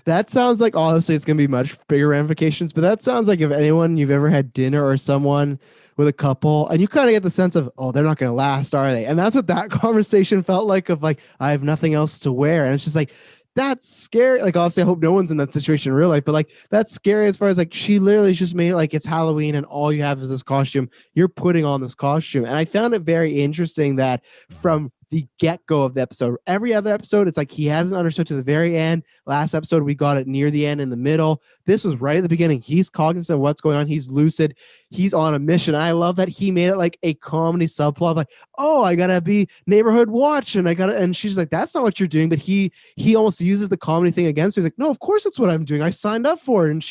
That sounds like, honestly, it's gonna be much bigger ramifications. But that sounds like if anyone you've ever had dinner or someone with a couple, and you kind of get the sense of, they're not gonna last, are they? And that's what that conversation felt like. Of like, I have nothing else to wear, and it's just like, that's scary. Like, obviously, I hope no one's in that situation in real life, but like, that's scary as far as like, she literally just made it like it's Halloween and all you have is this costume. You're putting on this costume. And I found it very interesting that from the get-go of the episode, every other episode, it's like he hasn't understood to the very end. Last episode, we got it near the end, in the middle. This was right at the beginning. He's cognizant of what's going on. He's lucid. He's on a mission. I love that he made it like a comedy subplot, like, I gotta be neighborhood watch, and she's like, that's not what you're doing. But he almost uses the comedy thing against her. He's like, no, of course that's what I'm doing. I signed up for it. And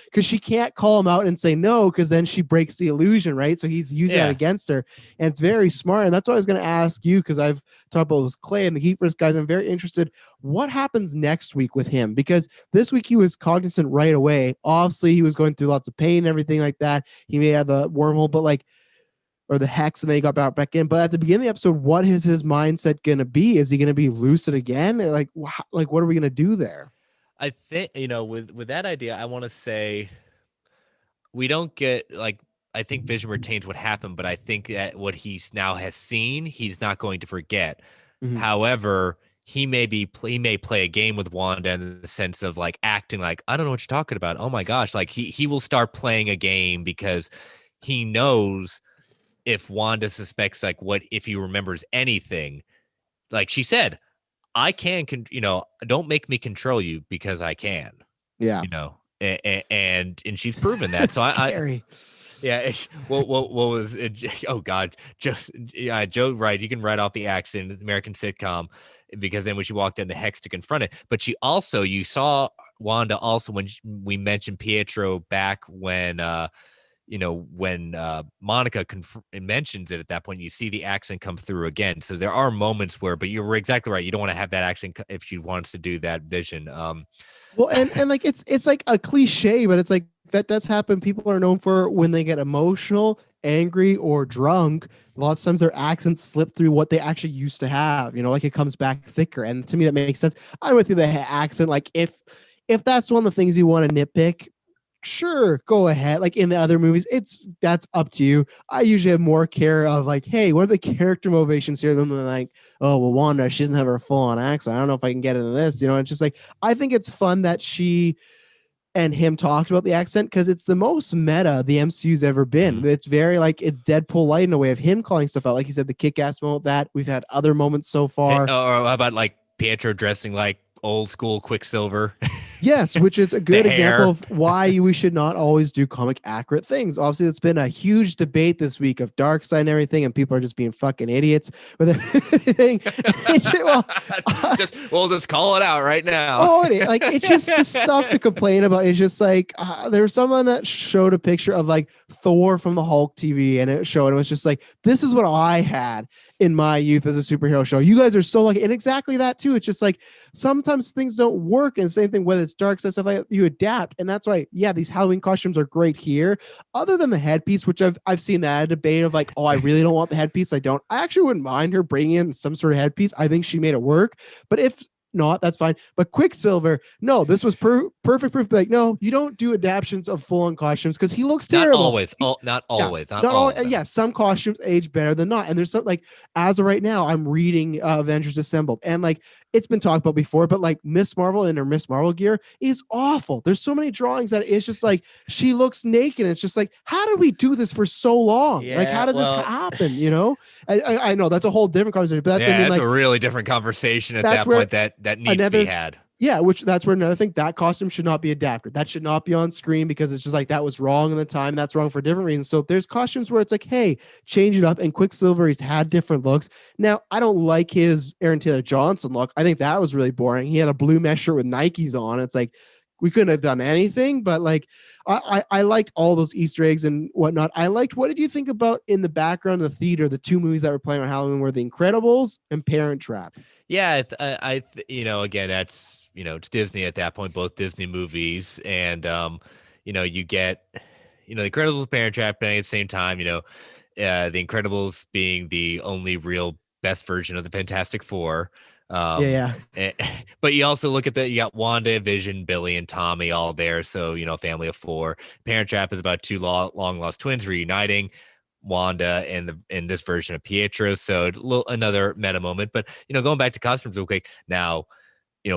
because she can't call him out and say no, because then she breaks the illusion, right? So he's using that against her, and it's very smart. And that's what I was gonna ask you, because I've talk about was Clay and the Heat vs. Guys. I'm very interested. What happens next week with him? Because this week he was cognizant right away. Obviously, he was going through lots of pain and everything like that. He may have the wormhole, but like, or the hex, and then he got back in. But at the beginning of the episode, what is his mindset going to be? Is he going to be lucid again? Like what are we going to do there? I think, with that idea, I want to say we don't get like, I think Vision retains what happened, but I think that what he's now has seen, he's not going to forget. Mm-hmm. However, he may play a game with Wanda in the sense of like acting like, I don't know what you're talking about. Oh my gosh. Like he will start playing a game because he knows if Wanda suspects like what, if he remembers anything, like she said, I can, don't make me control you because I can, and she's proven that. So scary. What was it? Oh God, Joe, right. You can write off the accent, American sitcom, because then when she walked in the hex to confront it, but you saw Wanda also when we mentioned Pietro back when, when Monica mentions it at that point, you see the accent come through again. So there are moments where, but you're exactly right. You don't want to have that accent if she wants to do that Vision. Well, and like it's like a cliche, but it's like that does happen. People are known for when they get emotional, angry, or drunk. A lot of times their accents slip through what they actually used to have. Like it comes back thicker. And to me, that makes sense. I'm with you. The accent, like if that's one of the things you want to nitpick, sure, go ahead. Like in the other movies, that's up to you. I usually have more care of like, hey, what are the character motivations here than like, oh, well, Wanda, she doesn't have her full on accent. I don't know if I can get into this. It's just like, I think it's fun that she and him talked about the accent because it's the most meta the MCU's ever been. It's very like, it's Deadpool light in a way of him calling stuff out. Like he said, the kick-ass moment that we've had other moments so far. Or how about like Pietro dressing like old school Quicksilver? Yes, which is a good example of why we should not always do comic accurate things. Obviously, it's been a huge debate this week of Darkseid and everything, and people are just being fucking idiots with everything. We'll just call it out right now. Like it's just the stuff to complain about. It's just like there was someone that showed a picture of like Thor from the Hulk TV, and it was just like, this is what I had in my youth as a superhero show. You guys are so lucky. And exactly that too. It's just like sometimes things don't work. And same thing, whether it's dark stuff like you adapt. And that's why, these Halloween costumes are great here. Other than the headpiece, which I've seen that debate of like, oh, I really don't want the headpiece. I actually wouldn't mind her bringing in some sort of headpiece. I think she made it work. But if not, that's fine. But Quicksilver, no, this was perfect proof. Like, no, you don't do adaptations of full-on costumes because he looks terrible. Not always. Some costumes age better than not. And there's some like, as of right now, I'm reading Avengers Assembled, and like it's been talked about before, but like Miss Marvel in her Miss Marvel gear is awful. There's so many drawings that it's just like she looks naked. And it's just like, how did we do this for so long? Like, how did this happen? I know that's a whole different conversation, but that's a really different conversation at that point that needs to be had. Yeah, that's where another thing, that costume should not be adapted. That should not be on screen because it's just like, that was wrong in the time. That's wrong for different reasons. So there's costumes where it's like, hey, change it up. And Quicksilver, he's had different looks. Now, I don't like his Aaron Taylor Johnson look. I think that was really boring. He had a blue mesh shirt with Nikes on. It's like, we couldn't have done anything, but like, I liked all those Easter eggs and whatnot. What did you think about in the background of the theater, the two movies that were playing on Halloween were The Incredibles and Parent Trap? Yeah, again, that's, it's Disney at that point, both Disney movies. And, you get, The Incredibles, Parent Trap, but at the same time, The Incredibles being the only real best version of the Fantastic Four. But you also look at you got Wandavision, Billy and Tommy all there. So, family of four. Parent Trap is about two long lost twins reuniting. Wanda in this version of Pietro. So another meta moment. But, going back to costumes real quick. Now,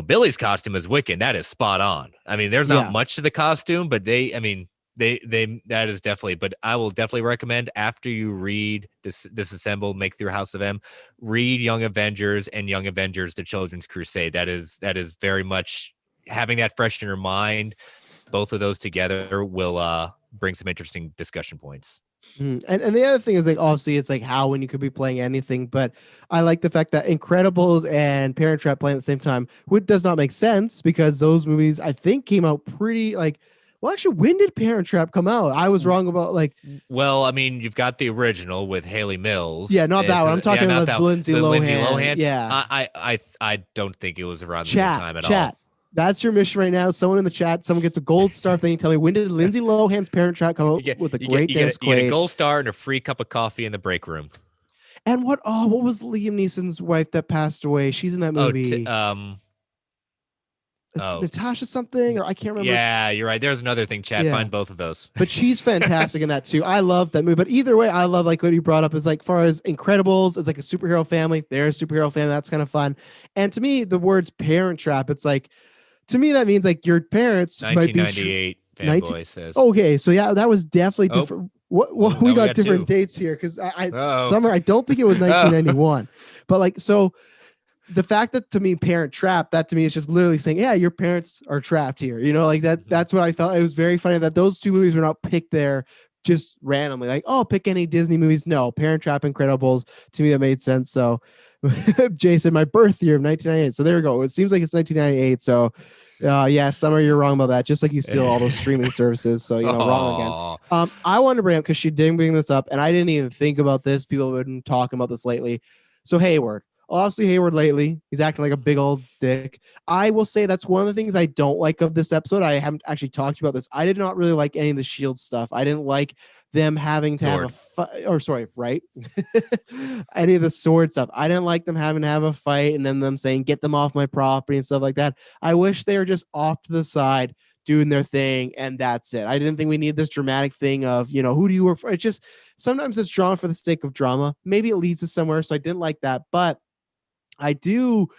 Billy's costume is Wiccan. That is spot on. I mean, there's not much to the costume, but they that is definitely, but I will definitely recommend after you read Disassemble, Make Through House of M, read Young Avengers and Young Avengers, The Children's Crusade. That is very much having that fresh in your mind. Both of those together will bring some interesting discussion points. And the other thing is like, obviously it's like how when you could be playing anything, but I like the fact that Incredibles and Parent Trap playing at the same time, which does not make sense because those movies I think came out pretty like Well, actually, when did Parent Trap come out? I was wrong about like. Well, I mean, you've got the original with Haley Mills. Yeah, not that one. I'm talking not about that Lindsay the Lohan. Lindsay Lohan. Yeah. I don't think it was around the same time at all. That's your mission right now. Someone in the chat, someone gets a gold star thing. Tell me, when did Lindsay Lohan's Parent Trap come out with a great Dennis Quaid? You get a gold star and a free cup of coffee in the break room. And what was Liam Neeson's wife that passed away? She's in that movie. It's Natasha something, or I can't remember. Yeah, you're right. There's another thing, Chad. Yeah. Find both of those. But she's fantastic in that too. I love that movie. But either way, I love like what you brought up is like far as Incredibles, it's like a superhero family. They're a superhero family. That's kind of fun. And to me, the words Parent Trap, it's like, to me, that means like your parents 1998 fanboy says. Okay, so yeah, that was definitely different. We got different dates here because Summer, I don't think it was 1991. But like, so the fact that to me, Parent Trap, that to me is just literally saying, yeah, your parents are trapped here. You know, like that. That's what I felt. It was very funny that those two movies were not picked there just randomly. Like, oh, pick any Disney movies. No, Parent Trap, Incredibles. To me, that made sense. So, Jason, my birth year of 1998. So there we go. It seems like it's 1998. So, yeah, Summer, you're wrong about that. Just like you steal all those streaming services. So, wrong again. I wanted to bring up because she didn't bring this up, and I didn't even think about this. People have been talking about this lately. So Hayward. Obviously, Hayward lately, he's acting like a big old dick. I will say that's one of the things I don't like of this episode. I haven't actually talked about this. I did not really like any of the Shield stuff. I didn't like them having to have a fight, right? Any of the sword stuff. I didn't like them having to have a fight and then them saying, get them off my property and stuff like that. I wish they were just off to the side doing their thing, and that's it. I didn't think we need this dramatic thing of, who do you work for? It's just, sometimes it's drama for the sake of drama. Maybe it leads to somewhere, so I didn't like that. But I don't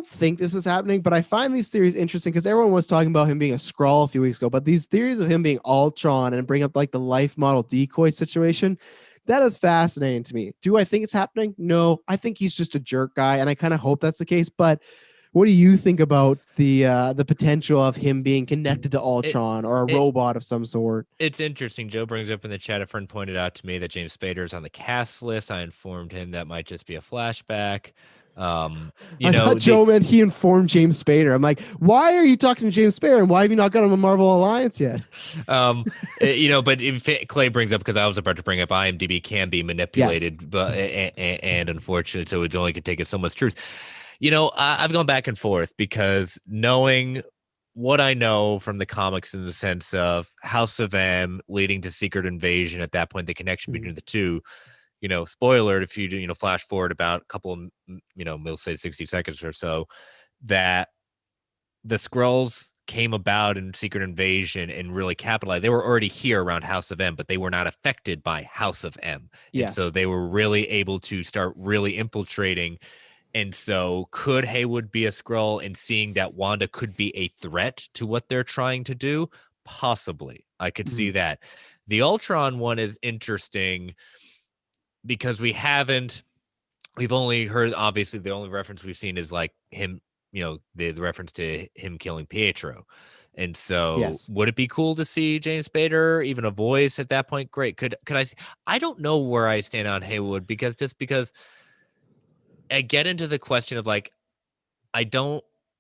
think this is happening, but I find these theories interesting because everyone was talking about him being a Skrull a few weeks ago, but these theories of him being Ultron and bring up like the life model decoy situation, that is fascinating to me. Do I think it's happening? No, I think he's just a jerk guy, and I kind of hope that's the case. But what do you think about the potential of him being connected to Ultron or a robot of some sort? It's interesting. Joe brings up in the chat, a friend pointed out to me that James Spader is on the cast list. I informed him that might just be a flashback. Joe meant he informed James Spader. I'm like, why are you talking to James Spader, and why have you not got him a Marvel Alliance yet? But if Clay brings up, because I was about to bring up IMDb can be manipulated, yes. But and unfortunately, so it only could take it so much truth. I've gone back and forth because knowing what I know from the comics in the sense of House of M leading to Secret Invasion, at that point, the connection between the two, spoiler, if you do, flash forward about a couple of, we'll say 60 seconds or so, that the Skrulls came about in Secret Invasion and really capitalized. They were already here around House of M, but they were not affected by House of M. Yes. And so they were really able to start really infiltrating. And so could Haywood be a Skrull, and seeing that Wanda could be a threat to what they're trying to do? Possibly. I could see that. The Ultron one is interesting because we've only heard, obviously the only reference we've seen is like him, the reference to him killing Pietro. And so yes. Would it be cool to see James Spader, even a voice at that point? Great. Could I see? I don't know where I stand on Haywood because I get into the question of like,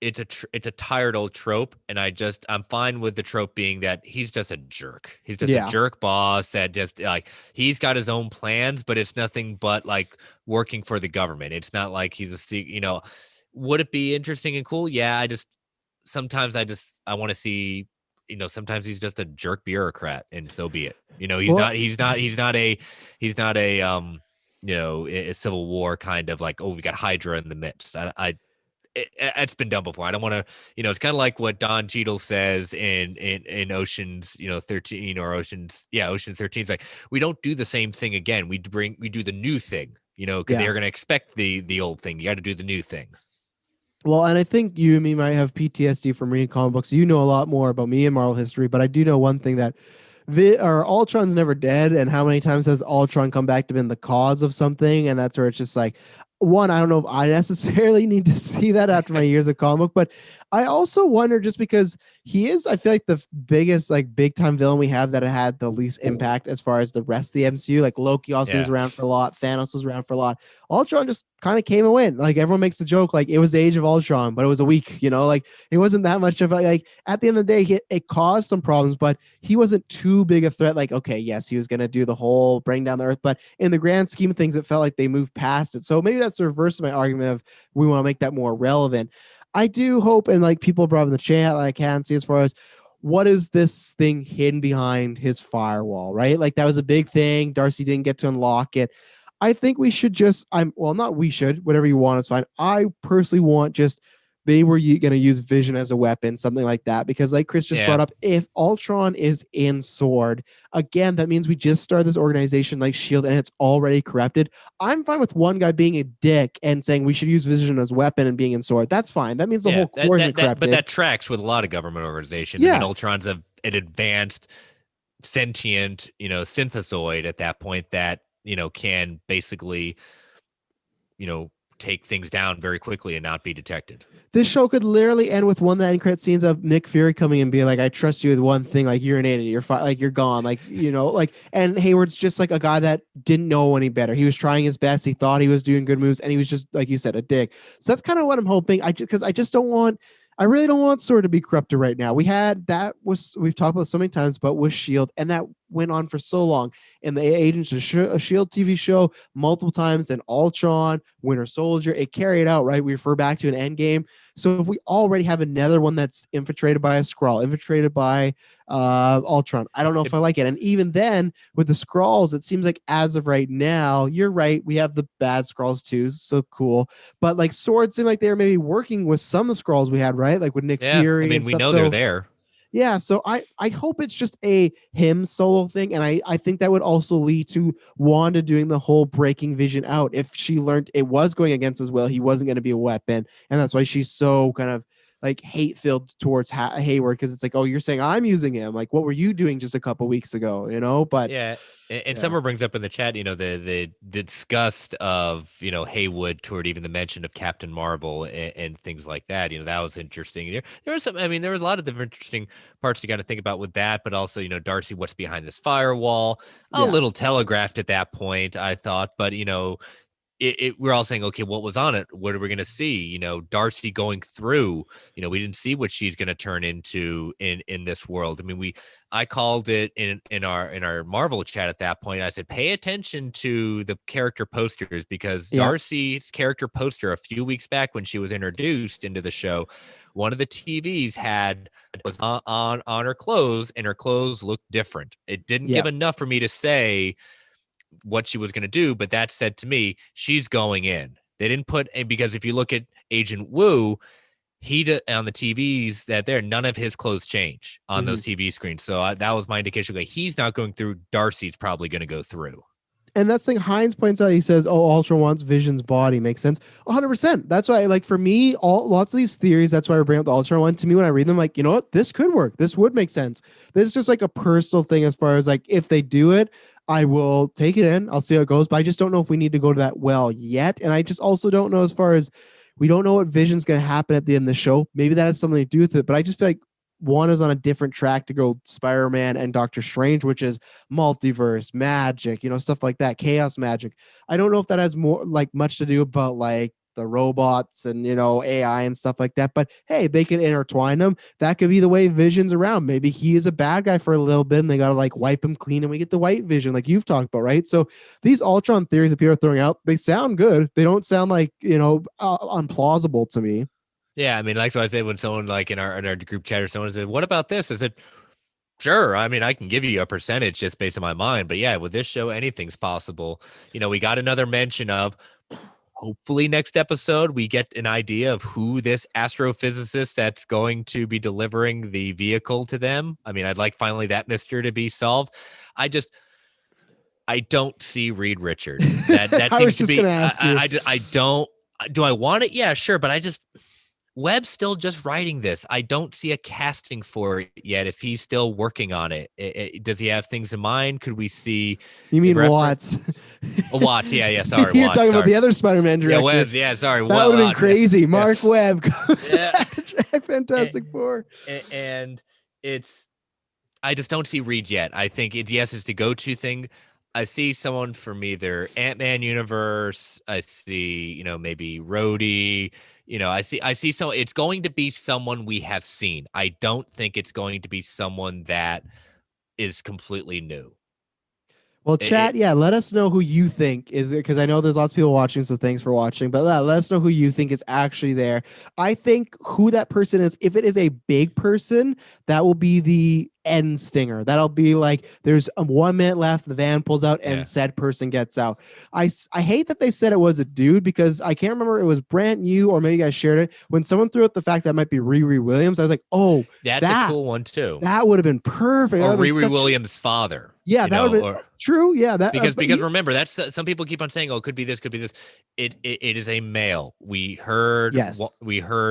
it's a tired old trope. And I'm fine with the trope being that he's just a jerk. He's just a jerk boss that just like, he's got his own plans, but it's nothing but like working for the government. It's not like he's would it be interesting and cool? Yeah. Sometimes I want to see, sometimes he's just a jerk bureaucrat, and so be it. He's not a a Civil War kind of like, oh, we got Hydra in the midst. It's been done before. I don't want to, it's kind of like what Don Cheadle says in Oceans, 13 or Oceans 13. It's like, we don't do the same thing again. We do the new thing, because they're going to expect the old thing. You got to do the new thing. Well, and I think you and me might have PTSD from reading comic books. You know a lot more about me and Marvel history, but I do know one thing, that Ultron's never dead, and how many times has Ultron come back to been the cause of something? And that's where it's just like, one, I don't know if I necessarily need to see that after my years of comic book, but I also wonder, just because he is, I feel like the biggest, like, big time villain we have that had the least impact as far as the rest of the MCU. Like Loki also was Yeah. around for a lot. Thanos was around for a lot. Ultron just kind of came and went. Like everyone makes the joke, like it was the age of Ultron, but it was a week, like it wasn't that much of a, like at the end of the day, it caused some problems, but he wasn't too big a threat. Like, okay, yes, he was going to do the whole bring down the earth, but in the grand scheme of things, it felt like they moved past it. So maybe that's the reverse of my argument of we want to make that more relevant. I do hope, and like people brought up in the chat, like I can see as far as what is this thing hidden behind his firewall, right? Like that was a big thing. Darcy didn't get to unlock it. I think we should just, not we should, whatever you want is fine. I personally want just they were going to use vision as a weapon, something like that. Because like Chris just brought up, if Ultron is in Sword, again, that means we just started this organization like S.H.I.E.L.D. and it's already corrupted. I'm fine with one guy being a dick and saying we should use vision as weapon and being in Sword. That's fine. That means the whole core isn't corrupted. But that tracks with a lot of government organizations. Yeah. I mean, Ultron's an advanced sentient, synthezoid at that point that, can basically, take things down very quickly and not be detected. This show could literally end with one of the end credit scenes of Nick Fury coming and being like, I trust you with one thing, like you're an idiot, you're gone, and Hayward's just like a guy that didn't know any better. He was trying his best, he thought he was doing good moves, and he was just, like you said, a dick. So that's kind of what I'm hoping. I really don't want Sword to be corrupted right now. We've talked about so many times, but with S.H.I.E.L.D., and that went on for so long. And the Agents of S.H.I.E.L.D. TV show multiple times, and Ultron, Winter Soldier, it carried out, right? We refer back to an Endgame. So if we already have another one that's infiltrated by a Skrull, infiltrated by Ultron, I don't know if I like it. And even then, with the Skrulls, it seems like as of right now, you're right, we have the bad Skrulls too, so cool. But like Sword seemed like they were maybe working with some of the Skrulls we had, right? Like with Nick Fury. I mean, we know they're there. Yeah, so I hope it's just a him solo thing, and I think that would also lead to Wanda doing the whole breaking Vision out. If she learned it was going against his will, he wasn't going to be a weapon, and that's why she's so kind of like hate-filled towards Hayward, because it's like, oh, you're saying I'm using him. Like, what were you doing just a couple weeks ago? But yeah. And Summer brings up in the chat, the disgust of, Haywood toward even the mention of Captain Marvel and things like that. That was interesting. There was there was a lot of different interesting parts you got to think about with that, but also, Darcy, what's behind this firewall? A little telegraphed at that point, I thought, but, we're all saying, okay, what was on it? What are we going to see? Darcy going through, we didn't see what she's going to turn into in this world. I mean, I called it in our Marvel chat at that point. I said, pay attention to the character posters, because Darcy's character poster a few weeks back when she was introduced into the show, one of the TVs was on her clothes, and her clothes looked different. It didn't give enough for me to say what she was going to do, but that said to me, she's going in. They didn't put, because if you look at Agent Wu, on the TVs that none of his clothes change on those TV screens. So that was my indication. Like, he's not going through. Darcy's probably going to go through. And that's thing Hines points out. He says, "Oh, Ultron wants Vision's body." Makes sense, 100%. That's why, like, for me, lots of these theories. That's why I bring up the Ultron one. To me, when I read them, like, you know what, this could work. This would make sense. This is just like a personal thing as far as like if they do it, I will take it in. I'll see how it goes. But I just don't know if we need to go to that well yet. And I just also don't know as far as we don't know what Vision's going to happen at the end of the show. Maybe that has something to do with it. But I just feel like one is on a different track to go Spider-Man and Doctor Strange, which is multiverse magic, stuff like that, chaos magic. I don't know if that has more like much to do about like the robots and AI and stuff like that, but hey, they can intertwine them. That could be the way Vision's around. Maybe he is a bad guy for a little bit and they gotta like wipe him clean and we get the white Vision like you've talked about, right? So these Ultron theories that people are throwing out, they sound good. They don't sound like unplausible to me. Yeah, I mean, like what I said when someone like in our group chat or someone said, "What about this?" I said, "Sure. I mean, I can give you a percentage just based on my mind, but yeah, with this show, anything's possible." We got another mention of. Hopefully, next episode we get an idea of who this astrophysicist that's going to be delivering the vehicle to them. I mean, I'd like finally that mystery to be solved. I don't see Reed Richards. That seems to be. I don't. Do I want it? Yeah, sure, but Webb's still just writing this. I don't see a casting for it yet. If he's still working on it, does he have things in mind? Could we see? You mean Watts? Watts, yeah. Sorry, You're Watts. talking Sorry. about the other Spider-Man director. Yeah, Webb's. Yeah, sorry. That would have been crazy. Mark Webb, Fantastic Four, and it's. I just don't see Reed yet. I think it's the go-to thing. I see someone from either Ant-Man universe. I see, maybe Rhodey. I see so it's going to be someone we have seen. I don't think it's going to be someone that is completely new. Well, chat, let us know who you think is it, because I know there's lots of people watching, so thanks for watching. But let us know who you think is actually there. I think who that person is, if it is a big person, that will be the end stinger. That'll be like there's 1 minute left, the van pulls out, and said person gets out. I hate that they said it was a dude, because I can't remember it was Brant, you, or maybe you guys shared it. When someone threw out the fact that might be Riri Williams, I was like, oh, that's a cool one too. That would have been perfect. Or Riri Williams' father. Yeah, that would have been true. Yeah, that because remember, that's some people keep on saying, "Oh, could be this, could be this." It is a male. We heard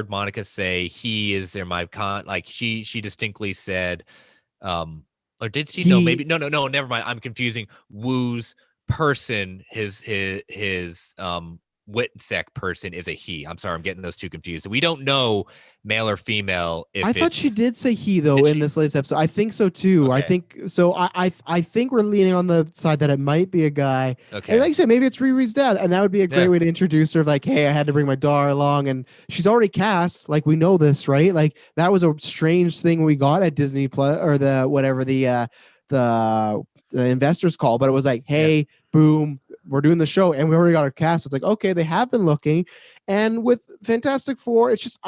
Monica say he is their like she distinctly said, or did she? No, maybe no. Never mind. I'm confusing Wu's person. His Witsec person is a he. I'm sorry, I'm getting those two confused. We don't know male or female. I thought she did say he though in this latest episode. I think so too. Okay. I think so. I think we're leaning on the side that it might be a guy. Okay. And like you said, maybe it's Riri's dad, and that would be a great way to introduce her. Of like, hey, I had to bring my daughter along, and she's already cast. Like we know this, right? Like that was a strange thing we got at Disney Plus or the investors call, but it was like, hey, boom, we're doing the show and we already got our cast. It's like, okay, they have been looking. And with Fantastic Four, it's just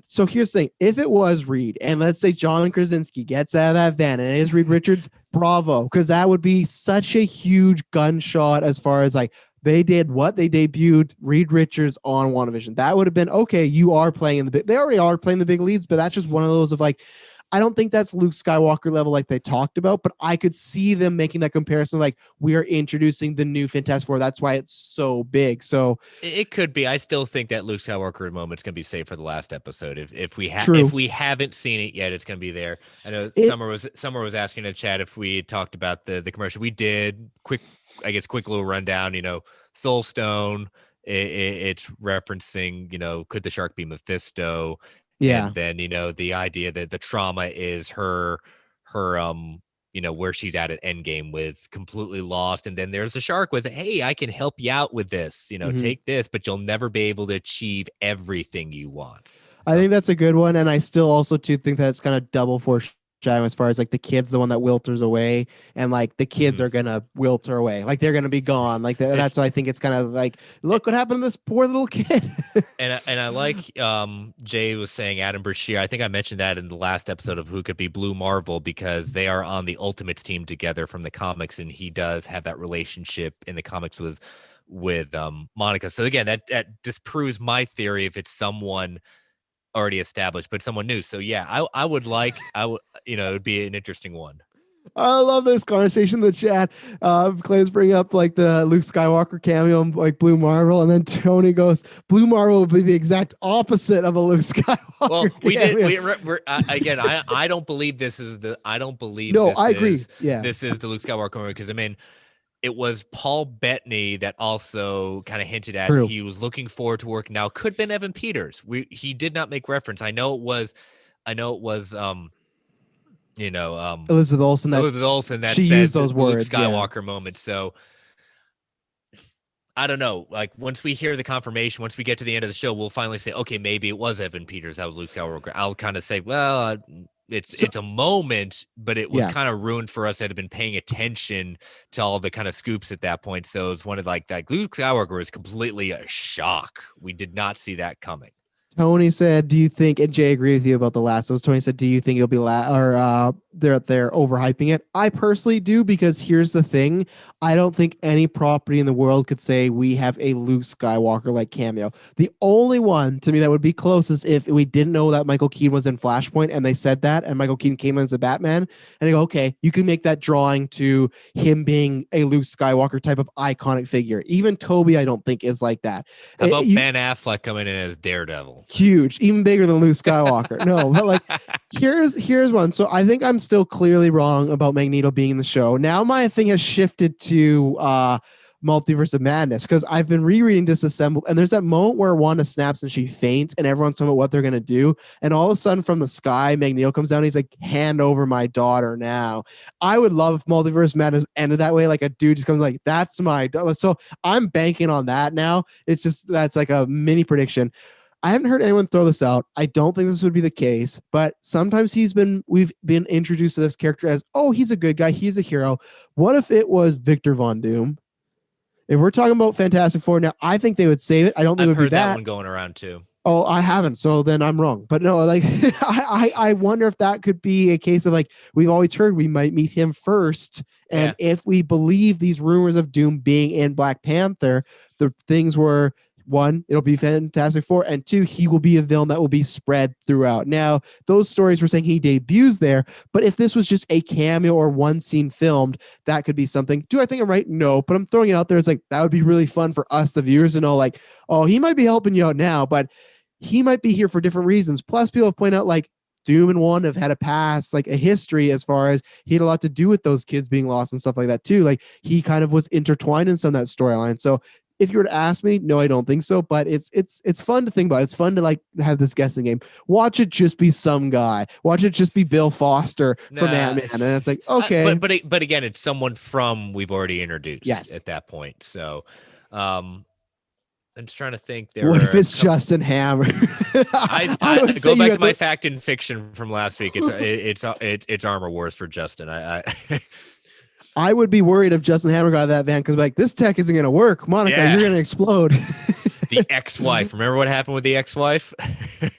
so here's the thing. If it was Reed, and let's say John Krasinski gets out of that van and it is Reed Richards, bravo, because that would be such a huge gunshot as far as like they did what they debuted Reed Richards on WandaVision. That would have been okay. You are playing in the big. They already are playing the big leads, but that's just one of those of like, I don't think that's Luke Skywalker level like they talked about, but I could see them making that comparison. Like we are introducing the new Fantastic Four. That's why it's so big. So it could be. I still think that Luke Skywalker moment's going to be saved for the last episode. If we haven't seen it yet, it's going to be there. I know Summer was asking in the chat if we talked about the commercial. We did. Quick little rundown. Soul Stone. It's referencing. Could the shark be Mephisto? Yeah. And then, the idea that the trauma is her, where she's at Endgame with completely lost. And then there's a shark with, hey, I can help you out with this, take this, but you'll never be able to achieve everything you want. So. I think that's a good one. And I still also too think that's kind of double foreshadowing as far as like the kid's the one that wilters away, and like the kids are gonna wilter away, like they're gonna be gone. Like that's what I think. It's kind of like, look what happened to this poor little kid. and I like Jay was saying Adam Brashear. I think I mentioned that in the last episode of Who Could Be Blue Marvel, because they are on the Ultimates team together from the comics, and he does have that relationship in the comics with Monica. So again, that disproves my theory if it's someone already established, but someone new. So yeah, I would it would be an interesting one. I love this conversation in the chat. Clay's bringing up like the Luke Skywalker cameo in like Blue Marvel, and then Tony goes, Blue Marvel would be the exact opposite of a Luke Skywalker. Well, again, I don't believe this is the. I don't believe. No, I agree. Yeah, this is the Luke Skywalker, because I mean, it was Paul Bettany that also kind of hinted at he was looking forward to working. Now, could have been Evan Peters. He did not make reference. I know it was Elizabeth Olsen that she used those words. Luke Skywalker moment. So I don't know. Like once we hear the confirmation, once we get to the end of the show, we'll finally say, okay, maybe it was Evan Peters. That was Luke Skywalker. I'll kind of say, well, it's a moment, but it was kind of ruined for us that had been paying attention to all the kind of scoops at that point. So it's one of like that Luke Skywalker was completely a shock. We did not see that coming. Tony said, do you think, and Jay agreed with you about the last, so Tony said, do you think it'll be they're overhyping it? I personally do, because here's the thing. I don't think any property in the world could say we have a Luke Skywalker like cameo. The only one to me that would be closest if we didn't know that Michael Keaton was in Flashpoint and they said that, and Michael Keaton came in as a Batman, and they go, okay, you can make that drawing to him being a Luke Skywalker type of iconic figure. Even Toby, I don't think is like that. How about Ben Affleck coming in as Daredevil? huge, even bigger than Luke Skywalker. No, but like here's one. So I think I'm still clearly wrong about Magneto being in the show. Now my thing has shifted to Multiverse of Madness, because I've been rereading Disassembled, and there's that moment where Wanda snaps and she faints and everyone's talking about what they're gonna do, and all of a sudden from the sky Magneto comes down and he's like, hand over my daughter now. I would love if Multiverse of Madness ended that way, like a dude just comes like, that's my daughter. So I'm banking on that now. It's just, that's like a mini prediction. I haven't heard anyone throw this out. I don't think this would be the case, but sometimes we've been introduced to this character as, oh, he's a good guy, he's a hero. What if it was Victor Von Doom? If we're talking about Fantastic Four now, I think they would save it. I don't think it would be that one going around too. Oh, I haven't. So then I'm wrong. But no, like I wonder if that could be a case of, like, we've always heard we might meet him first. And if we believe these rumors of Doom being in Black Panther, the things were, one, it'll be Fantastic Four, and two, he will be a villain that will be spread throughout. Now, those stories were saying he debuts there, but if this was just a cameo or one scene filmed, that could be something. Do I think I'm right? No, but I'm throwing it out there. It's like, that would be really fun for us, the viewers, to know, like, oh, he might be helping you out now, but he might be here for different reasons. Plus, people have pointed out, like, Doom and Wanda have had a past, like a history, as far as he had a lot to do with those kids being lost and stuff like that too. Like, he kind of was intertwined in some of that storyline. So if you were to ask me, no, I don't think so. But it's fun to think about. It's fun to, like, have this guessing game. Watch it just be some guy. Watch it just be Bill Foster from Ant-Man, and it's like, okay. But again, it's someone from we've already introduced. Yes. At that point. So, I'm just trying to think. What if it's Justin Hammer? I go back to my fact and fiction from last week. It's Armor Wars for Justin. I would be worried if Justin Hammer got that van, because, like, this tech isn't going to work. Monica, you're going to explode. The ex-wife. Remember what happened with the ex-wife?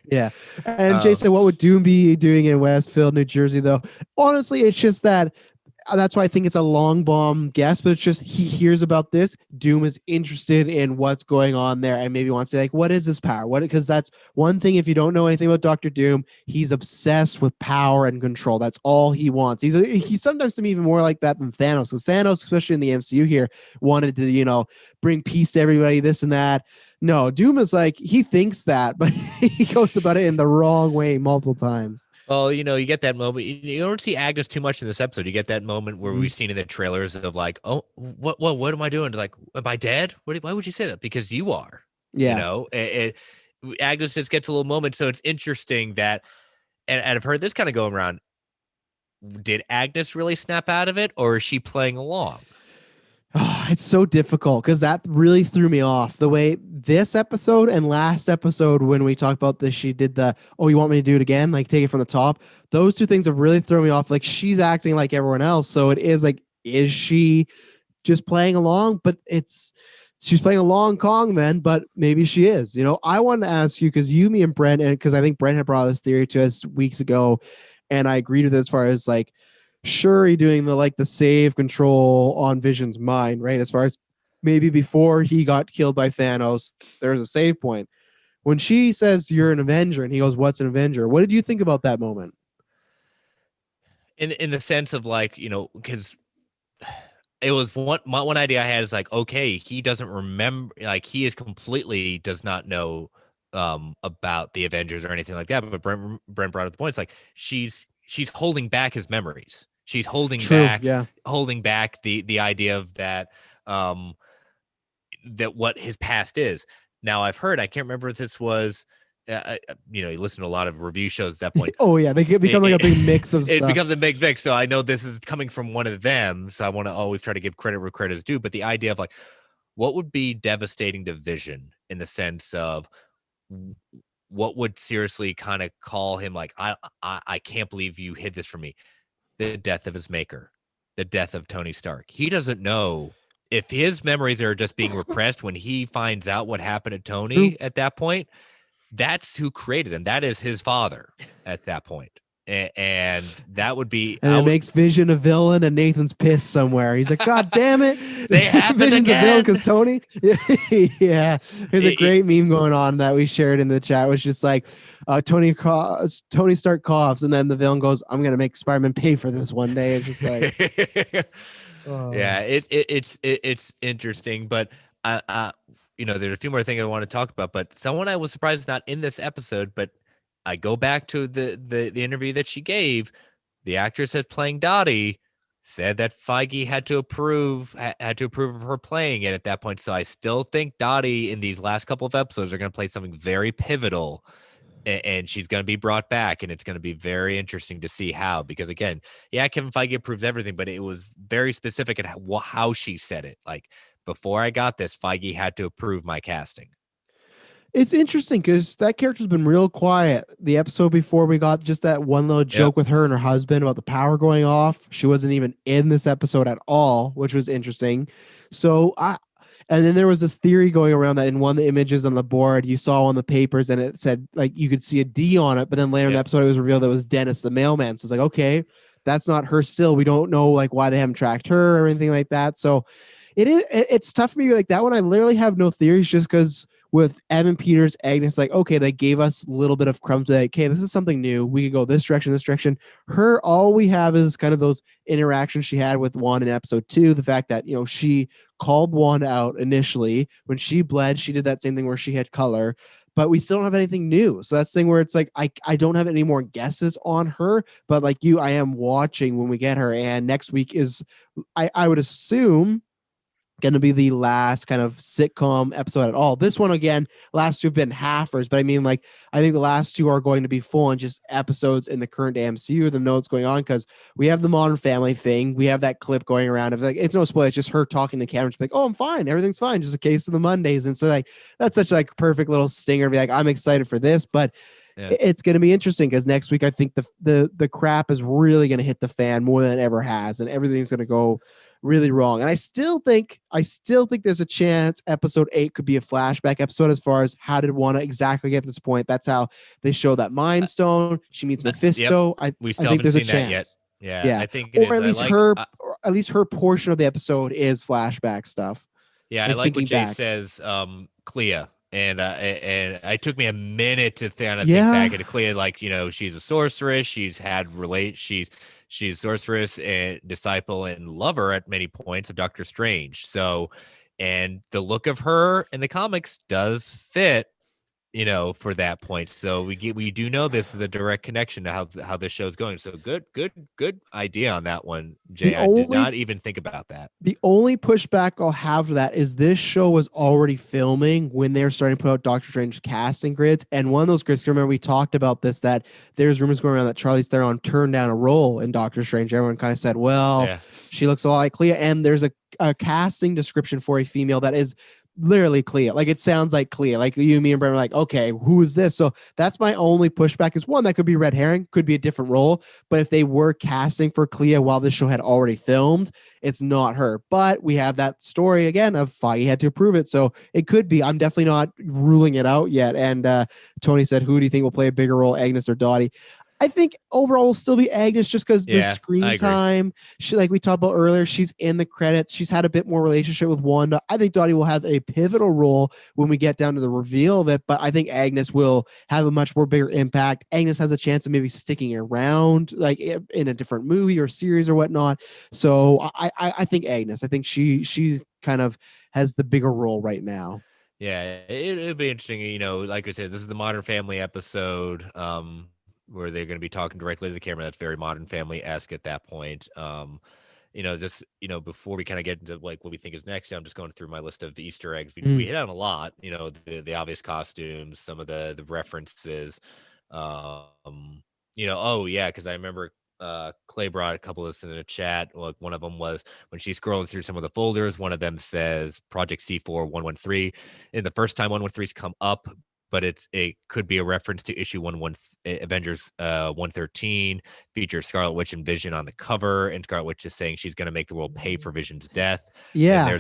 Yeah. And Jay said, what would Doom be doing in Westfield, New Jersey, though? Honestly, it's just that's why I think it's a long bomb guess, but it's just he hears about this. Doom is interested in what's going on there and maybe wants to, like, what is this power? Because that's one thing. If you don't know anything about Dr. Doom, he's obsessed with power and control. That's all he wants. He's sometimes, to me, even more like that than Thanos. Because Thanos, especially in the MCU here, wanted to, bring peace to everybody, this and that. No, Doom is like, he thinks that, but he goes about it in the wrong way multiple times. Well, you get that moment. You don't see Agnes too much in this episode. You get that moment where we've seen in the trailers of, like, oh, what am I doing? Like, am I dead? Why would you say that? Because you are. Yeah. Agnes just gets a little moment. So it's interesting that, and I've heard this kind of going around. Did Agnes really snap out of it, or is she playing along? Oh, it's so difficult, because that really threw me off. The way this episode and last episode, when we talked about this, she did the, oh, you want me to do it again? Like, take it from the top. Those two things have really thrown me off. Like, she's acting like everyone else. So it is like, is she just playing along? But she's playing along Kong then, but maybe she is. I wanted to ask you, because me and Brent, and because I think Brent had brought this theory to us weeks ago, and I agreed with it as far as, like, Shuri doing the save control on Vision's mind, right? As far as maybe before he got killed by Thanos, there's a save point. When she says, you're an Avenger, and he goes, what's an Avenger? What did you think about that moment? In the sense of, like, because it was one idea I had is, like, okay, he doesn't remember, like, he is completely does not know about the Avengers or anything like that. But Brent brought up the point. It's like she's holding back his memories. She's holding back the idea of that that what his past is. Now, I've heard, I can't remember if this was, you listen to a lot of review shows at that point. Oh yeah, they become like a big mix of stuff. It becomes a big mix. So I know this is coming from one of them. So I want to always try to give credit where credit is due. But the idea of, like, what would be devastating to Vision, in the sense of what would seriously kind of call him, like, I can't believe you hid this from me. The death of his maker, the death of Tony Stark. He doesn't know if his memories are just being repressed when he finds out what happened to Tony at that point. That's who created him. That is his father at that point. And that would be, and it makes Vision a villain, and Nathan's pissed somewhere. He's like, God damn it. They happened Vision's again. A villain because Tony. Yeah. There's a great meme going on that we shared in the chat. It was just like, Tony Stark coughs, and then the villain goes, I'm going to make Spider-Man pay for this one day. It's just like, yeah, it's interesting, but there's a few more things I want to talk about, but someone I was surprised is not in this episode, but I go back to the interview that she gave. The actress that's playing Dottie said that Feige had to approve of her playing it at that point. So I still think Dottie in these last couple of episodes are going to play something very pivotal, and she's going to be brought back, and it's going to be very interesting to see how. Because again, yeah, Kevin Feige approves everything, but it was very specific at how she said it. Like, before I got this, Feige had to approve my casting. It's interesting because that character's been real quiet. The episode before, we got just that one little joke with her and her husband about the power going off. She wasn't even in this episode at all, which was interesting. And then there was this theory going around that in one of the images on the board, you saw on the papers and it said, like, you could see a D on it, but then later in the episode, it was revealed that it was Dennis the mailman. So it's like, okay, that's not her still. We don't know like why they haven't tracked her or anything like that. So it's tough for me. Like that one, I literally have no theories just because with Evan Peters, Agnes, like, okay, they gave us a little bit of crumbs. Like, okay, this is something new. We could go this direction, this direction. Her, all we have is kind of those interactions she had with Wanda in episode 2. The fact that, she called Wanda out initially. When she bled, she did that same thing where she had color, but we still don't have anything new. So that's the thing where it's like, I don't have any more guesses on her, but like you, I am watching when we get her. And next week is, I would assume, going to be the last kind of sitcom episode at all. This one, again, last two have been halfers, but I mean, like, I think the last two are going to be full on just episodes in the current MCU, the notes going on, because we have the Modern Family thing. We have that clip going around of like, it's no spoiler, it's just her talking to Cameron, like, oh, I'm fine, everything's fine, just a case of the Mondays. And so like, that's such like perfect little stinger, be like, I'm excited for this, but it's going to be interesting because next week I think the crap is really going to hit the fan more than it ever has, and everything's going to go really wrong. And I still think there's a chance episode 8 could be a flashback episode as far as how did Wanda exactly get to this point. That's how they show that Mind Stone. She meets Mephisto. Yep. I think there's a chance. Yeah, I think or at least her portion of the episode is flashback stuff. Yeah, I like what Jay says. Clea. And it took me a minute to think back at Clea. Like, she's a sorceress. She's a sorceress and disciple and lover at many points of Doctor Strange. So, and the look of her in the comics does fit, for that point. So we do know this is a direct connection to how this show's going. So good idea on that one, Jay. I did not even think about that. The only pushback I'll have to that is this show was already filming when they're starting to put out Doctor Strange casting grids. And one of those grids, remember we talked about this, that there's rumors going around that Charlize Theron turned down a role in Doctor Strange. Everyone kind of said, well, she looks a lot like Clea. And there's a casting description for a female that is literally Clea. Like, it sounds like Clea. Like, you, me, and Brent were like, okay, who is this? So that's my only pushback, is one, that could be red herring, could be a different role. But if they were casting for Clea while this show had already filmed, it's not her. But we have that story again of Feige had to approve it. So it could be. I'm definitely not ruling it out yet. And Tony said, who do you think will play a bigger role, Agnes or Dottie? I think overall will still be Agnes, just because the screen time, she, like we talked about earlier, she's in the credits. She's had a bit more relationship with Wanda. I think Dottie will have a pivotal role when we get down to the reveal of it, but I think Agnes will have a much more bigger impact. Agnes has a chance of maybe sticking around, like in a different movie or series or whatnot. So I think Agnes. I think she kind of has the bigger role right now. Yeah, it'll be interesting. Like I said, this is the Modern Family episode. Where they're going to be talking directly to the camera. That's very Modern Family-esque at that point. Before we kind of get into like what we think is next, I'm just going through my list of Easter eggs. We hit on a lot, the obvious costumes, some of the references. Because I remember Clay brought a couple of this in the chat. Like, one of them was when she's scrolling through some of the folders, one of them says Project C4 113. And the first time 113's come up, but it could be a reference to issue 11 Avengers 113, features Scarlet Witch and Vision on the cover, and Scarlet Witch is saying she's going to make the world pay for Vision's death. Yeah.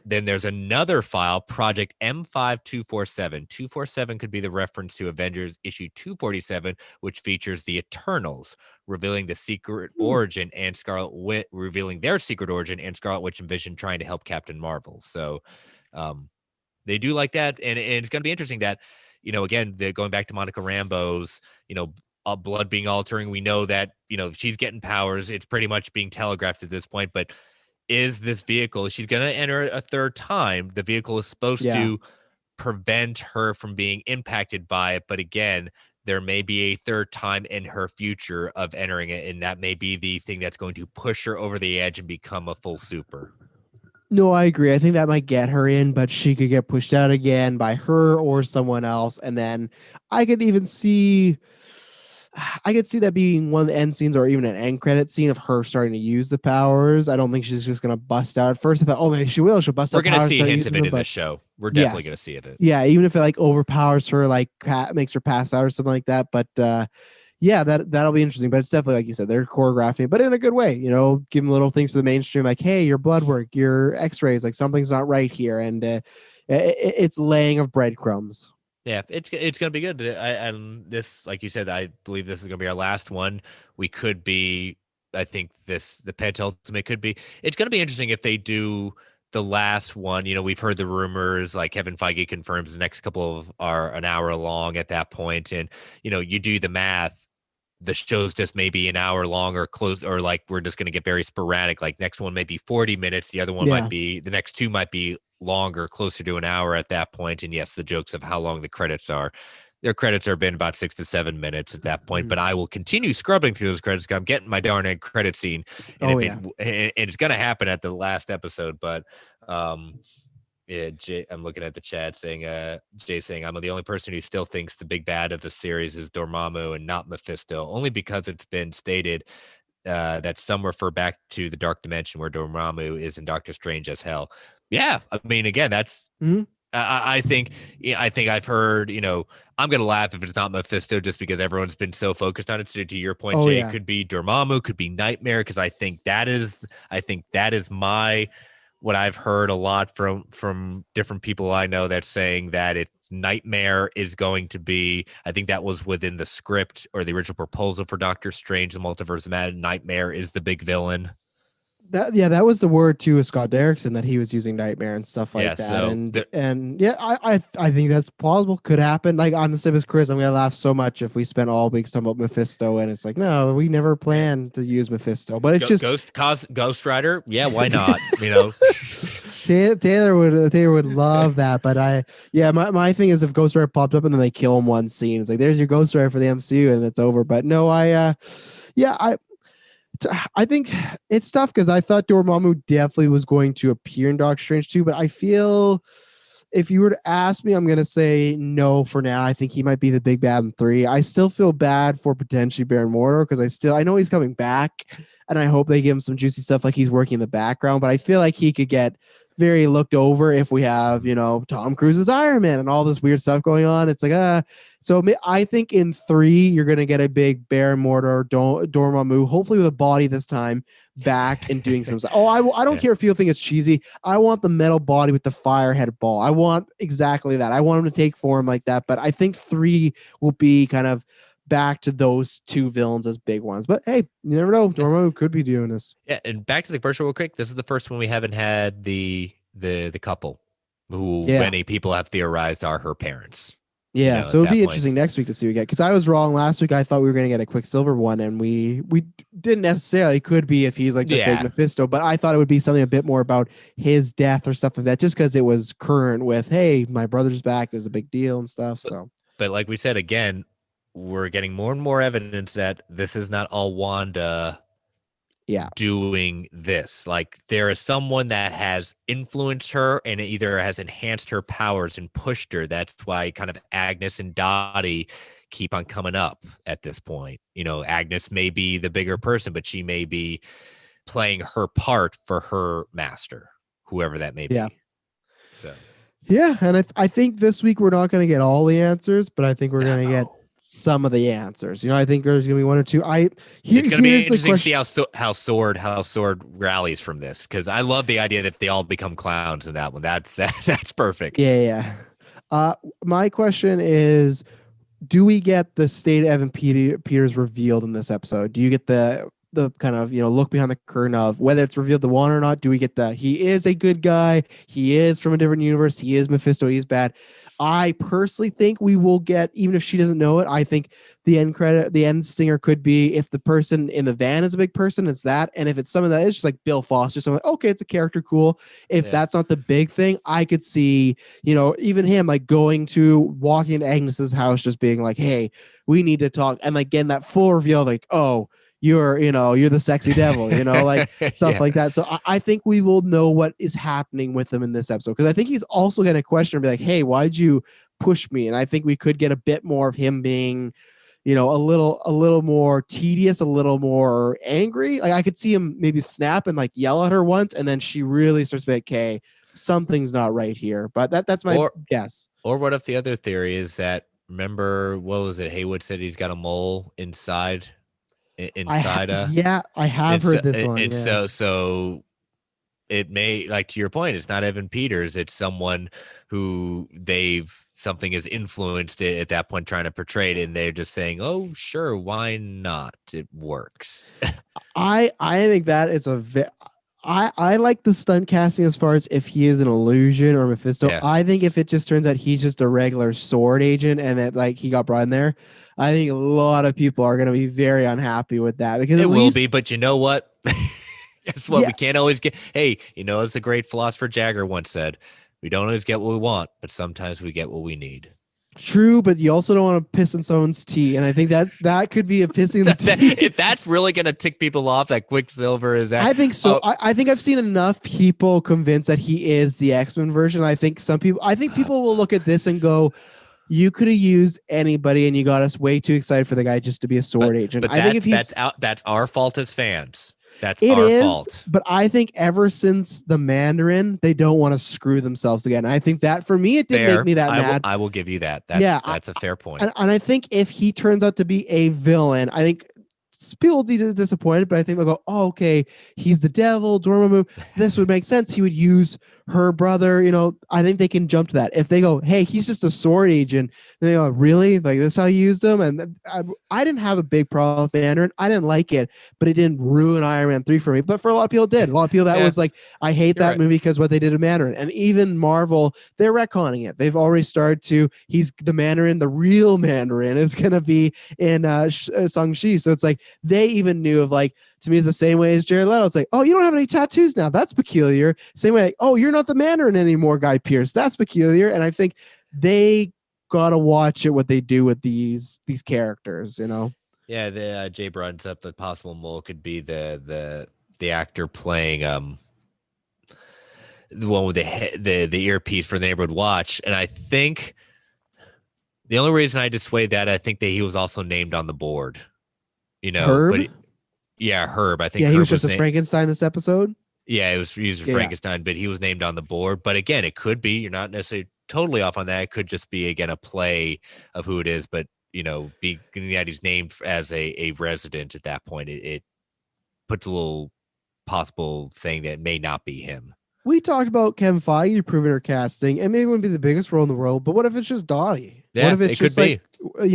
Then there's another file, Project M5247. 247 could be the reference to Avengers issue 247, which features the Eternals revealing the secret origin and Scarlet Witch revealing their secret origin, and Scarlet Witch and Vision trying to help Captain Marvel. So, they do like that, and it's going to be interesting that, again, going back to Monica Rambeau's, blood being altering. We know that, she's getting powers. It's pretty much being telegraphed at this point, but is this vehicle. She's going to enter a third time. The vehicle is supposed to prevent her from being impacted by it. But again, there may be a third time in her future of entering it. And that may be the thing that's going to push her over the edge and become a full super. No, I agree. I think that might get her in, but she could get pushed out again by her or someone else. And then I could even see, I could see that being one of the end scenes or even an end credit scene of her starting to use the powers. I don't think she's just going to bust out. At first, I thought, oh, maybe she will. She'll bust out powers. We're going to see a hint of it in the show. We're definitely going to see it. Yeah, even if it like overpowers her, like makes her pass out or something like that. But yeah, that'll be interesting. But it's definitely, like you said, they're choreographing, but in a good way. You know, give them little things for the mainstream, like, hey, your blood work, your X-rays, like something's not right here, and it's laying of breadcrumbs. Yeah, it's going to be good. And this, like you said, I believe this is going to be our last one. We could be, I think the penultimate could be. It's going to be interesting if they do the last one. You know, we've heard the rumors, like Kevin Feige confirms the next couple are an hour long at that point, and you know, you do the math. The show's just maybe an hour long or close, or like we're just going to get very sporadic. Like next one might be 40 minutes. The other one might be, the next two might be longer, closer to an hour at that point. And yes, the jokes of how long the credits are. Their credits are been about 6 to 7 minutes at that point, but I will continue scrubbing through those credits. I'm getting my darn egg credit scene, and and it's going to happen at the last episode. But yeah, Jay, I'm looking at the chat saying, Jay saying, I'm the only person who still thinks the big bad of the series is Dormammu and not Mephisto, only because it's been stated that some refer back to the Dark Dimension where Dormammu is in Doctor Strange as hell. Yeah, I mean, again, that's. I think I've heard, you know, I'm going to laugh if it's not Mephisto just because everyone's been so focused on it. So to your point, Jay, it could be Dormammu, could be Nightmare, because I think that is my. What I've heard a lot from different people I know that's saying that it's Nightmare is going to be, I think that was within the script or the original proposal for Doctor Strange, the Multiverse of Madness. Nightmare is the big villain. That was the word too, Scott Derrickson, that he was using Nightmare and stuff like that. So and yeah, I think that's plausible. Could happen. Like I'm the same as Chris. I'm gonna laugh so much if we spent all weeks talking about Mephisto, and it's like, no, we never planned to use Mephisto. But it's Ghost Rider. Yeah, why not? You know. Taylor would love that, but my thing is if Ghost Rider popped up and then they kill him one scene, it's like there's your Ghost Rider for the MCU and it's over. But no, I think it's tough because I thought Dormammu definitely was going to appear in Doctor Strange 2, but I feel if you were to ask me, I'm going to say no for now. I think he might be the big bad in 3. I still feel bad for potentially Baron Mordo because I know he's coming back and I hope they give him some juicy stuff like he's working in the background, but I feel like he could get very looked over if we have, you know, Tom Cruise's Iron Man and all this weird stuff going on. It's like, so I think in 3, you're going to get a big Baron Mordo, Dormammu, hopefully with a body this time, back and doing some stuff. Oh, I don't care if people think it's cheesy. I want the metal body with the fire head ball. I want exactly that. I want him to take form like that. But I think 3 will be kind of back to those 2 villains as big ones. But hey, you never know. Dormammu could be doing this. Yeah, and back to the commercial real quick. This is the first one we haven't had the couple who many people have theorized are her parents. Yeah, you know, so it'll be interesting next week to see what we get. Because I was wrong last week. I thought we were going to get a Quicksilver one, and we didn't necessarily. Could be if he's like the fake Mephisto, but I thought it would be something a bit more about his death or stuff like that, just because it was current with, hey, my brother's back. It was a big deal and stuff. But like we said again, we're getting more and more evidence that this is not all Wanda doing this. Like there is someone that has influenced her and either has enhanced her powers and pushed her. That's why kind of Agnes and Dottie keep on coming up at this point. You know, Agnes may be the bigger person, but she may be playing her part for her master, whoever that may be. So yeah, and I think this week we're not going to get all the answers, but I think we're going to get some of the answers. You know, I think there's going to be 1 or 2. It's going to be interesting to see how Sword rallies from this, because I love the idea that they all become clowns in that one. That's perfect. Yeah. My question is, do we get the state of Evan Peters revealed in this episode? Do you get the the kind of look behind the curtain of whether it's revealed the one or not. Do we get the he is a good guy, he is from a different universe, he is Mephisto, he's bad? I personally think we will get, even if she doesn't know it, I think the end stinger could be if the person in the van is a big person, it's that. And if it's someone that is just like Bill Foster, someone like, okay, it's a character, cool. If that's not the big thing, I could see, even him like walking into Agnes's house, just being like, hey, we need to talk, and like getting that full reveal, like, oh, you're the sexy devil, like stuff like that. So I think we will know what is happening with him in this episode, because I think he's also going to question and be like, hey, why'd you push me? And I think we could get a bit more of him being, a little more tedious, a little more angry. Like I could see him maybe snap and like yell at her once, and then she really starts to be like, okay, something's not right here. But that's my guess. Or what if the other theory is that, remember, what was it? Haywood said he's got a mole inside. I have heard this one. And so it may, like to your point, it's not Evan Peters. It's someone who something has influenced it at that point, trying to portray it, and they're just saying, "Oh, sure, why not? It works." I think that is I like the stunt casting as far as if he is an illusion or Mephisto. Yeah. I think if it just turns out he's just a regular sword agent and that like he got brought in there, I think a lot of people are going to be very unhappy with that, because it will be. But you know what? Guess what? Yeah. We can't always get. Hey, as the great philosopher Jagger once said, we don't always get what we want, but sometimes we get what we need. True, but you also don't want to piss in someone's tea, and I think that could be a pissing the tea. If that's really going to tick people off, that Quicksilver is that. I think so. I think I've seen enough people convinced that he is the X-Men version. I think people will look at this and go, you could have used anybody, and you got us way too excited for the guy just to be a sword agent. But I think if that's our fault as fans. That's our fault. But I think ever since the Mandarin, they don't want to screw themselves again. I think that for me, it didn't make me that mad. I will give you that. That's a fair point. And I think if he turns out to be a villain, I think people will be disappointed, but I think they'll go, oh, okay, he's the devil, Dormammu. This would make sense. He would use her brother. I think they can jump to that. If they go, hey, he's just a sword agent, then they go, really? Like, this is how you used him? And I didn't have a big problem with Mandarin. I didn't like it, but it didn't ruin Iron Man 3 for me. But for a lot of people, it did. A lot of people that was like, I hate that movie because what they did to Mandarin. And even Marvel, they're retconning it. They've already started to, he's the Mandarin, the real Mandarin is going to be in Shang-Chi. So it's like, they even knew of like, to me, it's the same way as Jared Leto. It's like, oh, you don't have any tattoos now. That's peculiar. Same way, like, oh, you're not the Mandarin anymore, Guy Pearce. That's peculiar. And I think they gotta watch it what they do with these characters. Yeah, the Jay brought up the possible mole could be the actor playing the one with the earpiece for the Neighborhood Watch, and I think the only reason I dissuade that, I think that he was also named on the board. Herb? But Herb. I think. Yeah, he Herb was just a Frankenstein this episode. Yeah, he was Frankenstein, but he was named on the board. But again, it could be, you're not necessarily totally off on that. It could just be, again, a play of who it is. But, being that he's named as a resident at that point, it puts a little possible thing that may not be him. We talked about Kevin Feige proving her casting, and maybe it wouldn't be the biggest role in the world, but what if it's just Dottie? Yeah, what if it's it just could be.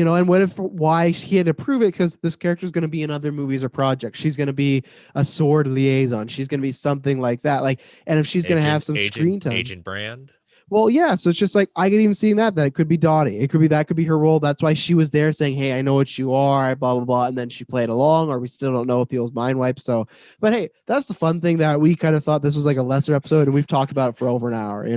And what if why he had to prove it? Because this character is going to be in other movies or projects. She's going to be a sword liaison. She's going to be something like that. Like, and if she's going to have some screen time, Agent Brand. Well, yeah. So it's just like I could even see that it could be Dottie. It could be that could be her role. That's why she was there saying, "Hey, I know what you are," blah blah blah, and then she played along. Or we still don't know if people's mind wipes. So, but hey, that's the fun thing that we kind of thought this was like a lesser episode, and we've talked about it for over an hour.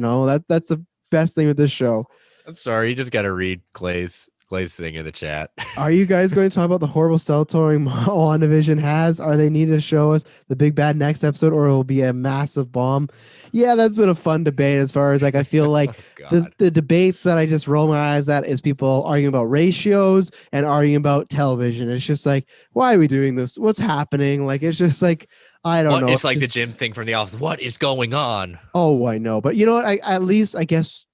That's the best thing with this show. I'm sorry, you just got to read Clay's thing in the chat. Are you guys going to talk about the horrible cell touring WandaVision has? Are they need to show us the big bad next episode, or it will be a massive bomb? Yeah, that's been a fun debate as far as like I feel like the debates that I just roll my eyes at is people arguing about ratios and arguing about television. It's just like, why are we doing this? What's happening? Like, it's just like, I don't know. It's like the Jim thing from The Office. What is going on? Oh, I know. But you know what? At least I guess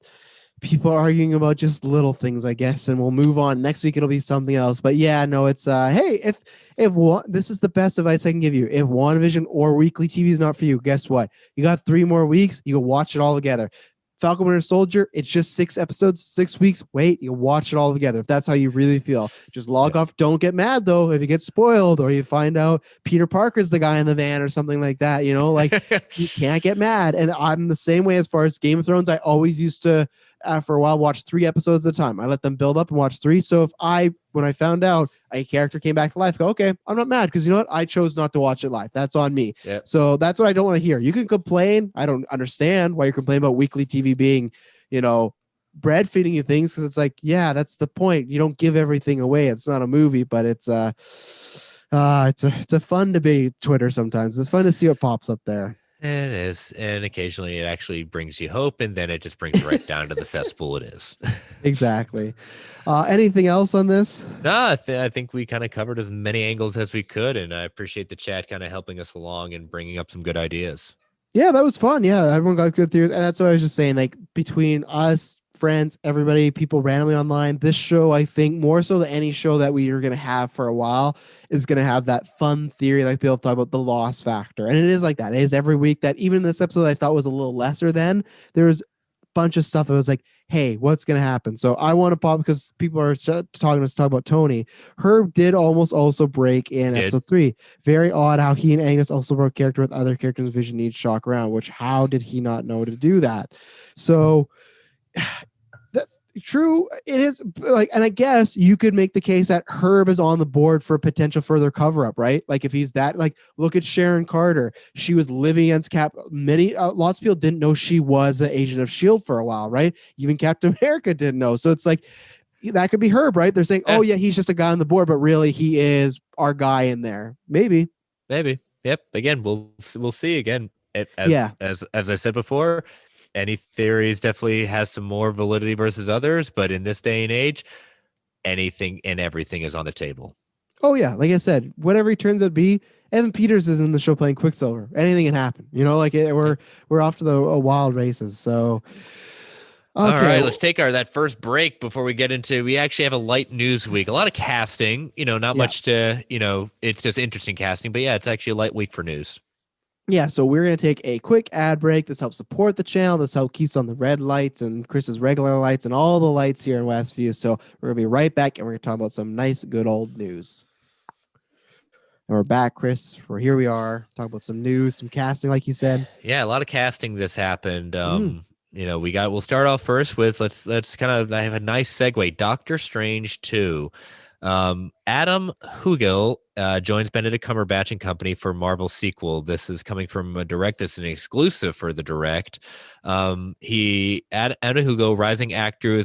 people are arguing about just little things, I guess, and we'll move on. Next week it'll be something else. But yeah, no, it's hey, if this is the best advice I can give you. If WandaVision or weekly TV is not for you, guess what? You got 3 more weeks. You can watch it all together. Falcon Winter Soldier, it's just 6 episodes, 6 weeks. Wait, you watch it all together. If that's how you really feel, just log off. Don't get mad though if you get spoiled or you find out Peter Parker's the guy in the van or something like that. You know, like you can't get mad. And I'm the same way as far as Game of Thrones. I always used to, for a while, watch 3 episodes at a time. I let them build up and watch 3. So when I found out a character came back to life, go, okay, I'm not mad because you know what? I chose not to watch it live. That's on me. Yep. So that's what I don't want to hear. You can complain. I don't understand why you're complaining about weekly TV being, bread feeding you things, because it's like, yeah, that's the point. You don't give everything away. It's not a movie, but it's a fun debate. Twitter sometimes it's fun to see what pops up there. It is, and occasionally it actually brings you hope, and then it just brings you right down to the cesspool it is. Exactly. Anything else on this? No, I think we kind of covered as many angles as we could, and I appreciate the chat kind of helping us along and bringing up some good ideas. Yeah, that was fun. Yeah, everyone got good theories, and that's what I was just saying. Like between us, friends, everybody, people randomly online, this show, I think more so than any show that we are going to have for a while, is going to have that fun theory, like people talk about the loss factor, and it is like that. It is every week. That even this episode I thought was a little lesser than, there was a bunch of stuff that was like, hey, what's going to happen? So I want to pop, because people are talking about Tony. Herb did almost also break in episode 3. Very odd how he and Angus also broke character with other characters in Vision Needs shock around, which how did he not know to do that? So true, it is like, and I guess you could make the case that Herb is on the board for a potential further cover up, right? Like if he's that, like look at Sharon Carter. She was living against Cap. Lots of people didn't know she was an agent of S.H.I.E.L.D. for a while, right? Even Captain America didn't know. So it's like that could be Herb, right? They're saying, oh yeah, he's just a guy on the board, but really he is our guy in there. Maybe. Yep. Again, we'll see again. As I said before, any theories definitely has some more validity versus others, but in this day and age, anything and everything is on the table. Oh yeah, like I said, whatever he turns out to be, Evan Peters is in the show playing Quicksilver. Anything can happen, like we're off to the wild races. So okay. All right, let's take that first break before we get into. We actually have a light news week, a lot of casting. Not much to it's just interesting casting, but yeah, it's actually a light week for news. Yeah, so we're going to take a quick ad break. This helps support the channel. This helps keeps on the red lights and Chris's regular lights and all the lights here in Westview. So we're going to be right back, and we're going to talk about some nice, good old news. And we're back, Chris. Here we are. Talk about some news, some casting, like you said. Yeah, a lot of casting this happened. We'll start off first with, let's kind of, I have a nice segue. Doctor Strange 2. Adam Hugel joins Benedict Cumberbatch and company for Marvel's sequel. This is coming from a Direct. This is an exclusive for the Direct. Adam Hugel, rising actor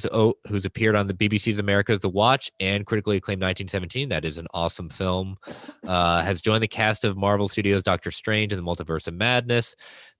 who's appeared on the BBC's America's The Watch and critically acclaimed 1917. That is an awesome film. Has joined the cast of Marvel Studios' Doctor Strange and the Multiverse of Madness.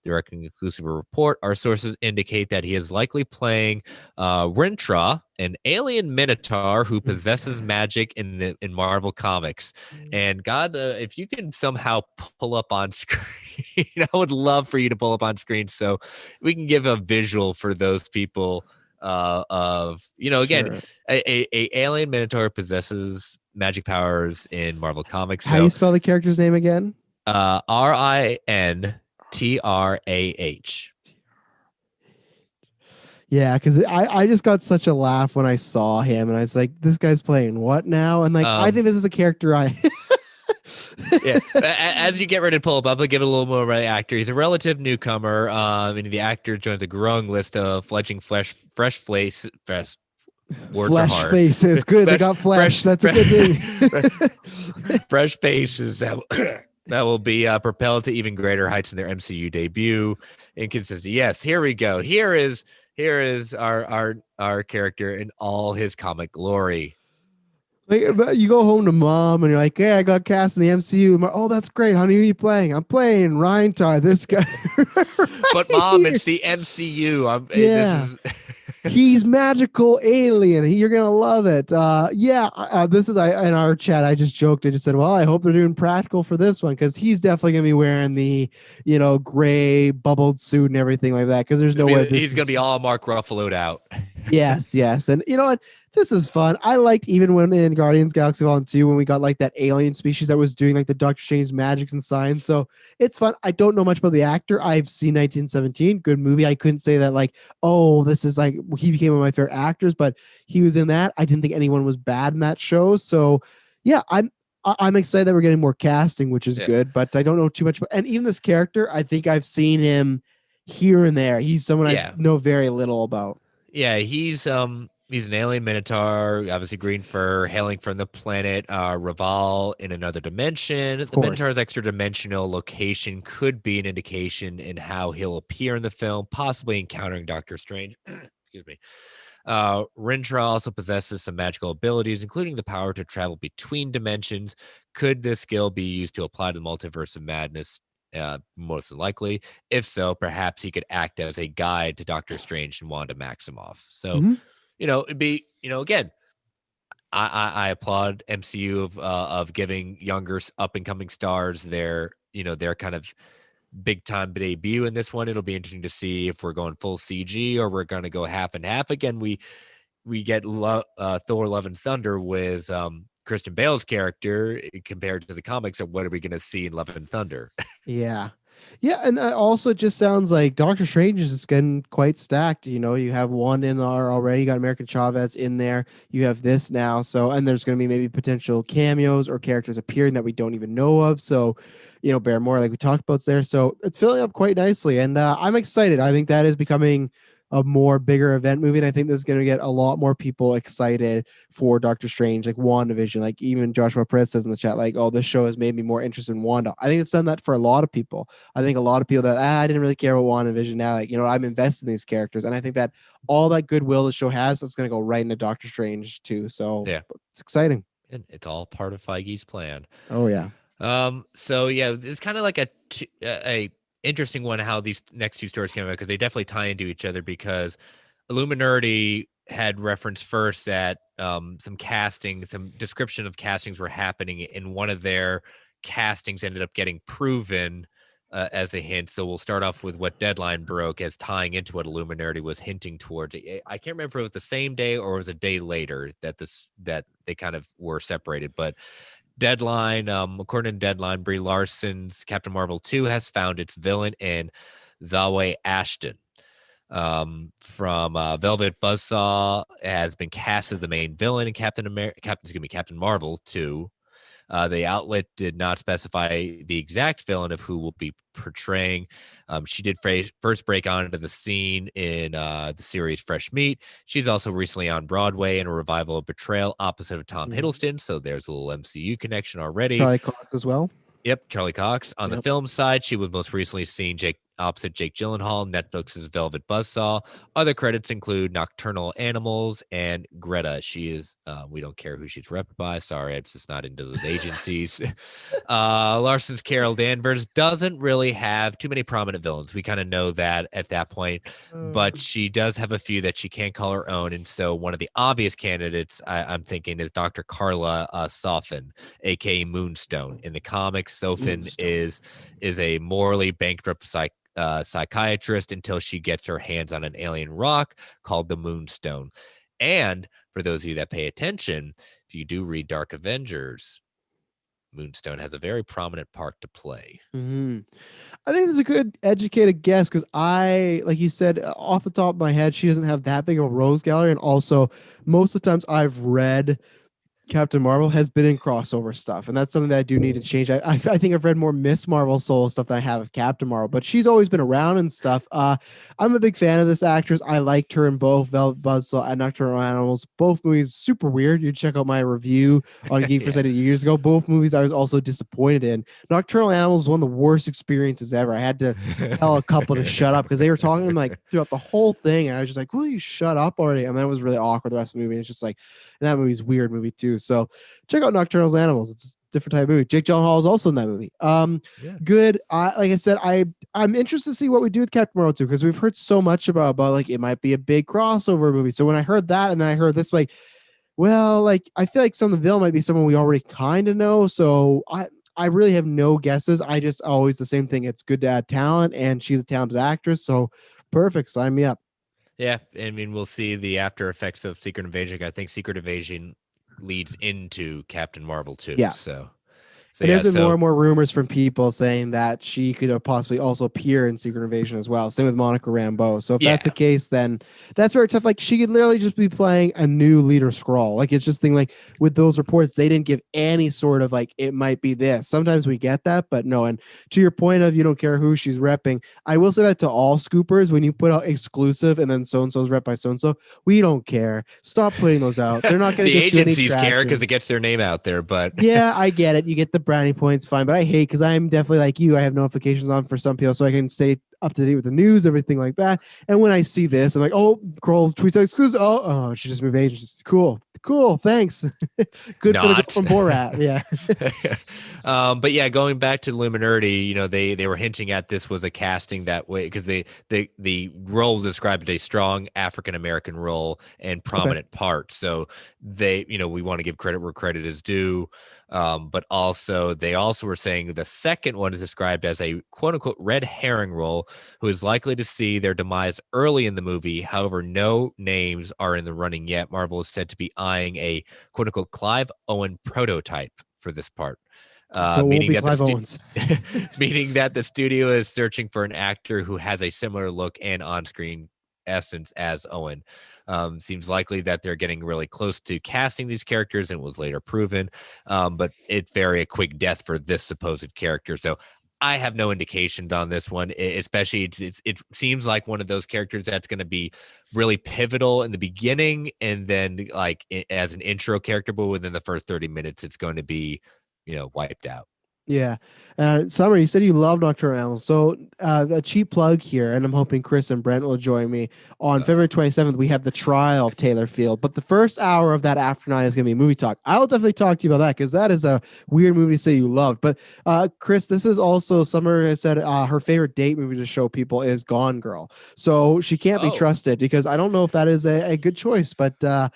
Direct and exclusive report. Our sources indicate that he is likely playing Rintra, an alien Minotaur who possesses magic in Marvel Comics. And God, if you can somehow pull up on screen, I would love for you to pull up on screen so we can give a visual for those people again, a alien Minotaur possesses magic powers in Marvel Comics. How do you spell the character's name again? Rintrah. Yeah, because I just got such a laugh when I saw him, and I was like, "This guy's playing what now?" And I think this is a character yeah. As you get ready to pull up, I'll give it a little more about the actor. He's a relative newcomer. And the actor joins a growing list of fledgling fresh faces. Good. They got flesh. That's a good thing. Fresh faces that will be propelled to even greater heights in their MCU debut. Inconsistent. Yes, here we go. Here is our character in all his comic glory. Like, you go home to mom and you're like, "Hey, I got cast in the MCU." Oh, that's great, honey. Who are you playing? I'm playing Rintrah, this guy. But mom, it's the MCU. He's magical alien. You're gonna love it. This is in our chat. I just joked. I just said, "Well, I hope they're doing practical for this one," because he's definitely gonna be wearing the gray bubbled suit and everything like that. Because there's no way he's gonna be all Mark Ruffalo'd out. Yes. And you know what? This is fun. I liked even when in Guardians Galaxy Vol. 2 when we got like that alien species that was doing like the Doctor Strange magics and science. So it's fun. I don't know much about the actor. I've seen 1917, good movie. I couldn't say that like, oh, this is like he became one of my favorite actors, but he was in that. I didn't think anyone was bad in that show. So yeah, I'm excited that we're getting more casting, which is good, but I don't know too much. And even this character, I think I've seen him here and there. He's someone I know very little about. Yeah, he's an alien minotaur, obviously green fur, hailing from the planet Raval in another dimension. The Minotaur's extra dimensional location could be an indication in how he'll appear in the film, possibly encountering Doctor Strange. Excuse me. Rintra also possesses some magical abilities, including the power to travel between dimensions. Could this skill be used to apply to the multiverse of madness? Most likely. If so, perhaps he could act as a guide to Doctor Strange and Wanda Maximoff. So, it'd be, again, I applaud MCU of giving younger up and coming stars their kind of big time debut in this one. It'll be interesting to see if we're going full CG or we're going to go half and half. Again, we get Thor: Love and Thunder with Christian Bale's character compared to the comics. Of what are we going to see in Love and Thunder? Yeah. And also it just sounds like Doctor Strange is just getting quite stacked. You have one in there already. You got American Chavez in there. You have this now. So, and there's going to be maybe potential cameos or characters appearing that we don't even know of. So, Barrymore, like we talked about there. So it's filling up quite nicely. And I'm excited. I think that is becoming a more bigger event movie. And I think this is going to get a lot more people excited for Doctor Strange, like WandaVision. Like even Joshua Perez says in the chat, like, oh, this show has made me more interested in Wanda. I think it's done that for a lot of people. I think a lot of people that I didn't really care about WandaVision now, like, I'm invested in these characters. And I think that all that goodwill the show has is going to go right into Doctor Strange too. So yeah, it's exciting. And it's all part of Feige's plan. Oh yeah. So yeah, it's kind of like a interesting one how these next two stories came out, because they definitely tie into each other, because Illuminati had referenced first that some description of castings were happening, and one of their castings ended up getting proven as a hint. So we'll start off with what Deadline broke as tying into what Illuminati was hinting towards. I can't remember if it was the same day or it was a day later that they kind of were separated, but Deadline, according to Deadline, Brie Larson's Captain Marvel 2 has found its villain in Zawe Ashton. From Velvet Buzzsaw has been cast as the main villain in Captain Marvel 2. The outlet did not specify the exact villain of who will be portraying. She did first break onto the scene in the series Fresh Meat. She's also recently on Broadway in a revival of Betrayal opposite of Tom Hiddleston. So there's a little MCU connection already. Charlie Cox as well. Yep, Charlie Cox. On the film side, she was most recently seen opposite Jake Gyllenhaal, Netflix's Velvet Buzzsaw. Other credits include Nocturnal Animals and Greta. She is, we don't care who she's repped by. Sorry, I'm just not into those agencies. Larson's Carol Danvers doesn't really have too many prominent villains. We kind of know that at that point, but she does have a few that she can't call her own. And so one of the obvious candidates I'm thinking is Dr. Carla Sofin, aka Moonstone. In the comics, Sofin is a morally bankrupt psychiatrist until she gets her hands on an alien rock called the Moonstone. And for those of you that pay attention, if you do read Dark Avengers, Moonstone has a very prominent part to play. I think it's a good educated guess, because like you said, off the top of my head, she doesn't have that big of a rose gallery. And also, most of the times I've read Captain Marvel has been in crossover stuff, and that's something that I do need to change. I think I've read more Miss Marvel solo stuff than I have of Captain Marvel, but she's always been around and stuff. I'm a big fan of this actress. I liked her in both Velvet Buzzsaw and Nocturnal Animals. Both movies super weird. You check out my review on Geek for Sighted years ago. Both movies I was also disappointed in. Nocturnal Animals was one of the worst experiences ever. I had to tell a couple to shut up because they were talking like throughout the whole thing, and I was just like, "Will you shut up already?" And that was really awkward. The rest of the movie, it's just like, and that movie's a weird movie too. So check out Nocturnal Animals. It's a different type of movie. Jake Gyllenhaal is also in that movie. Good. Like I said, I'm interested to see what we do with Captain Marvel 2, because we've heard so much about like it might be a big crossover movie. So when I heard that, and then I heard this, like, well, like I feel like some of the villain might be someone we already kind of know. So I really have no guesses. I just always the same thing. It's good to add talent, and she's a talented actress. So perfect. Sign me up. Yeah, I mean, we'll see the after effects of Secret Invasion. I think Secret Invasion leads into Captain Marvel too. Yeah. So And yeah, there's been more so and more rumors from people saying that she could have possibly also appear in Secret Invasion as well. Same with Monica Rambeau. So if that's the yeah, case, then that's very tough. Like she could literally just be playing a new leader scroll. Like it's just thing like with those reports, they didn't give any sort of like it might be this. Sometimes we get that, but no. And to your point of you don't care who she's repping, I will say that to all scoopers when you put out exclusive and then so and so's rep by so and so, we don't care. Stop putting those out. They're not going to the get you any agencies care because traction. it gets their name out there. But Yeah, I get it. You get the brownie points, fine. But I hate because I'm definitely like you. I have notifications on for some people so I can stay up to date with the news, everything like that. And when I see this, I'm like, oh, Kroll tweets out exclusive. Oh, she just moved agencies. Cool. Thanks. Good for the girl not. from Borat. Yeah. But yeah, going back to Luminardi, they were hinting at this was a casting that way because the role described a strong African American role and prominent part. So we want to give credit where credit is due. But also they also were saying the second one is described as a quote unquote red herring role who is likely to see their demise early in the movie. However, no names are in the running yet. Marvel is said to be eyeing a quote unquote Clive Owen prototype for this part. So it won't Meaning be that Clive Owens. meaning that the studio is searching for an actor who has a similar look and on-screen essence as Owen. Seems likely that they're getting really close to casting these characters and was later proven. But it's very a quick death for this supposed character. So I have no indications on this one, especially it seems like one of those characters that's going to be really pivotal in the beginning and then like as an intro character, but within the first 30 minutes, it's going to be, wiped out. Yeah. Summer, you said you love Nocturnal Animals. So a cheap plug here, and I'm hoping Chris and Brent will join me. On February 27th, we have the trial of Taylor Field. But the first hour of that after 9 is going to be movie talk. I'll definitely talk to you about that because that is a weird movie to say you loved. But Chris, this is also, Summer has said her favorite date movie to show people is Gone Girl. So she can't be trusted because I don't know if that is a good choice. But I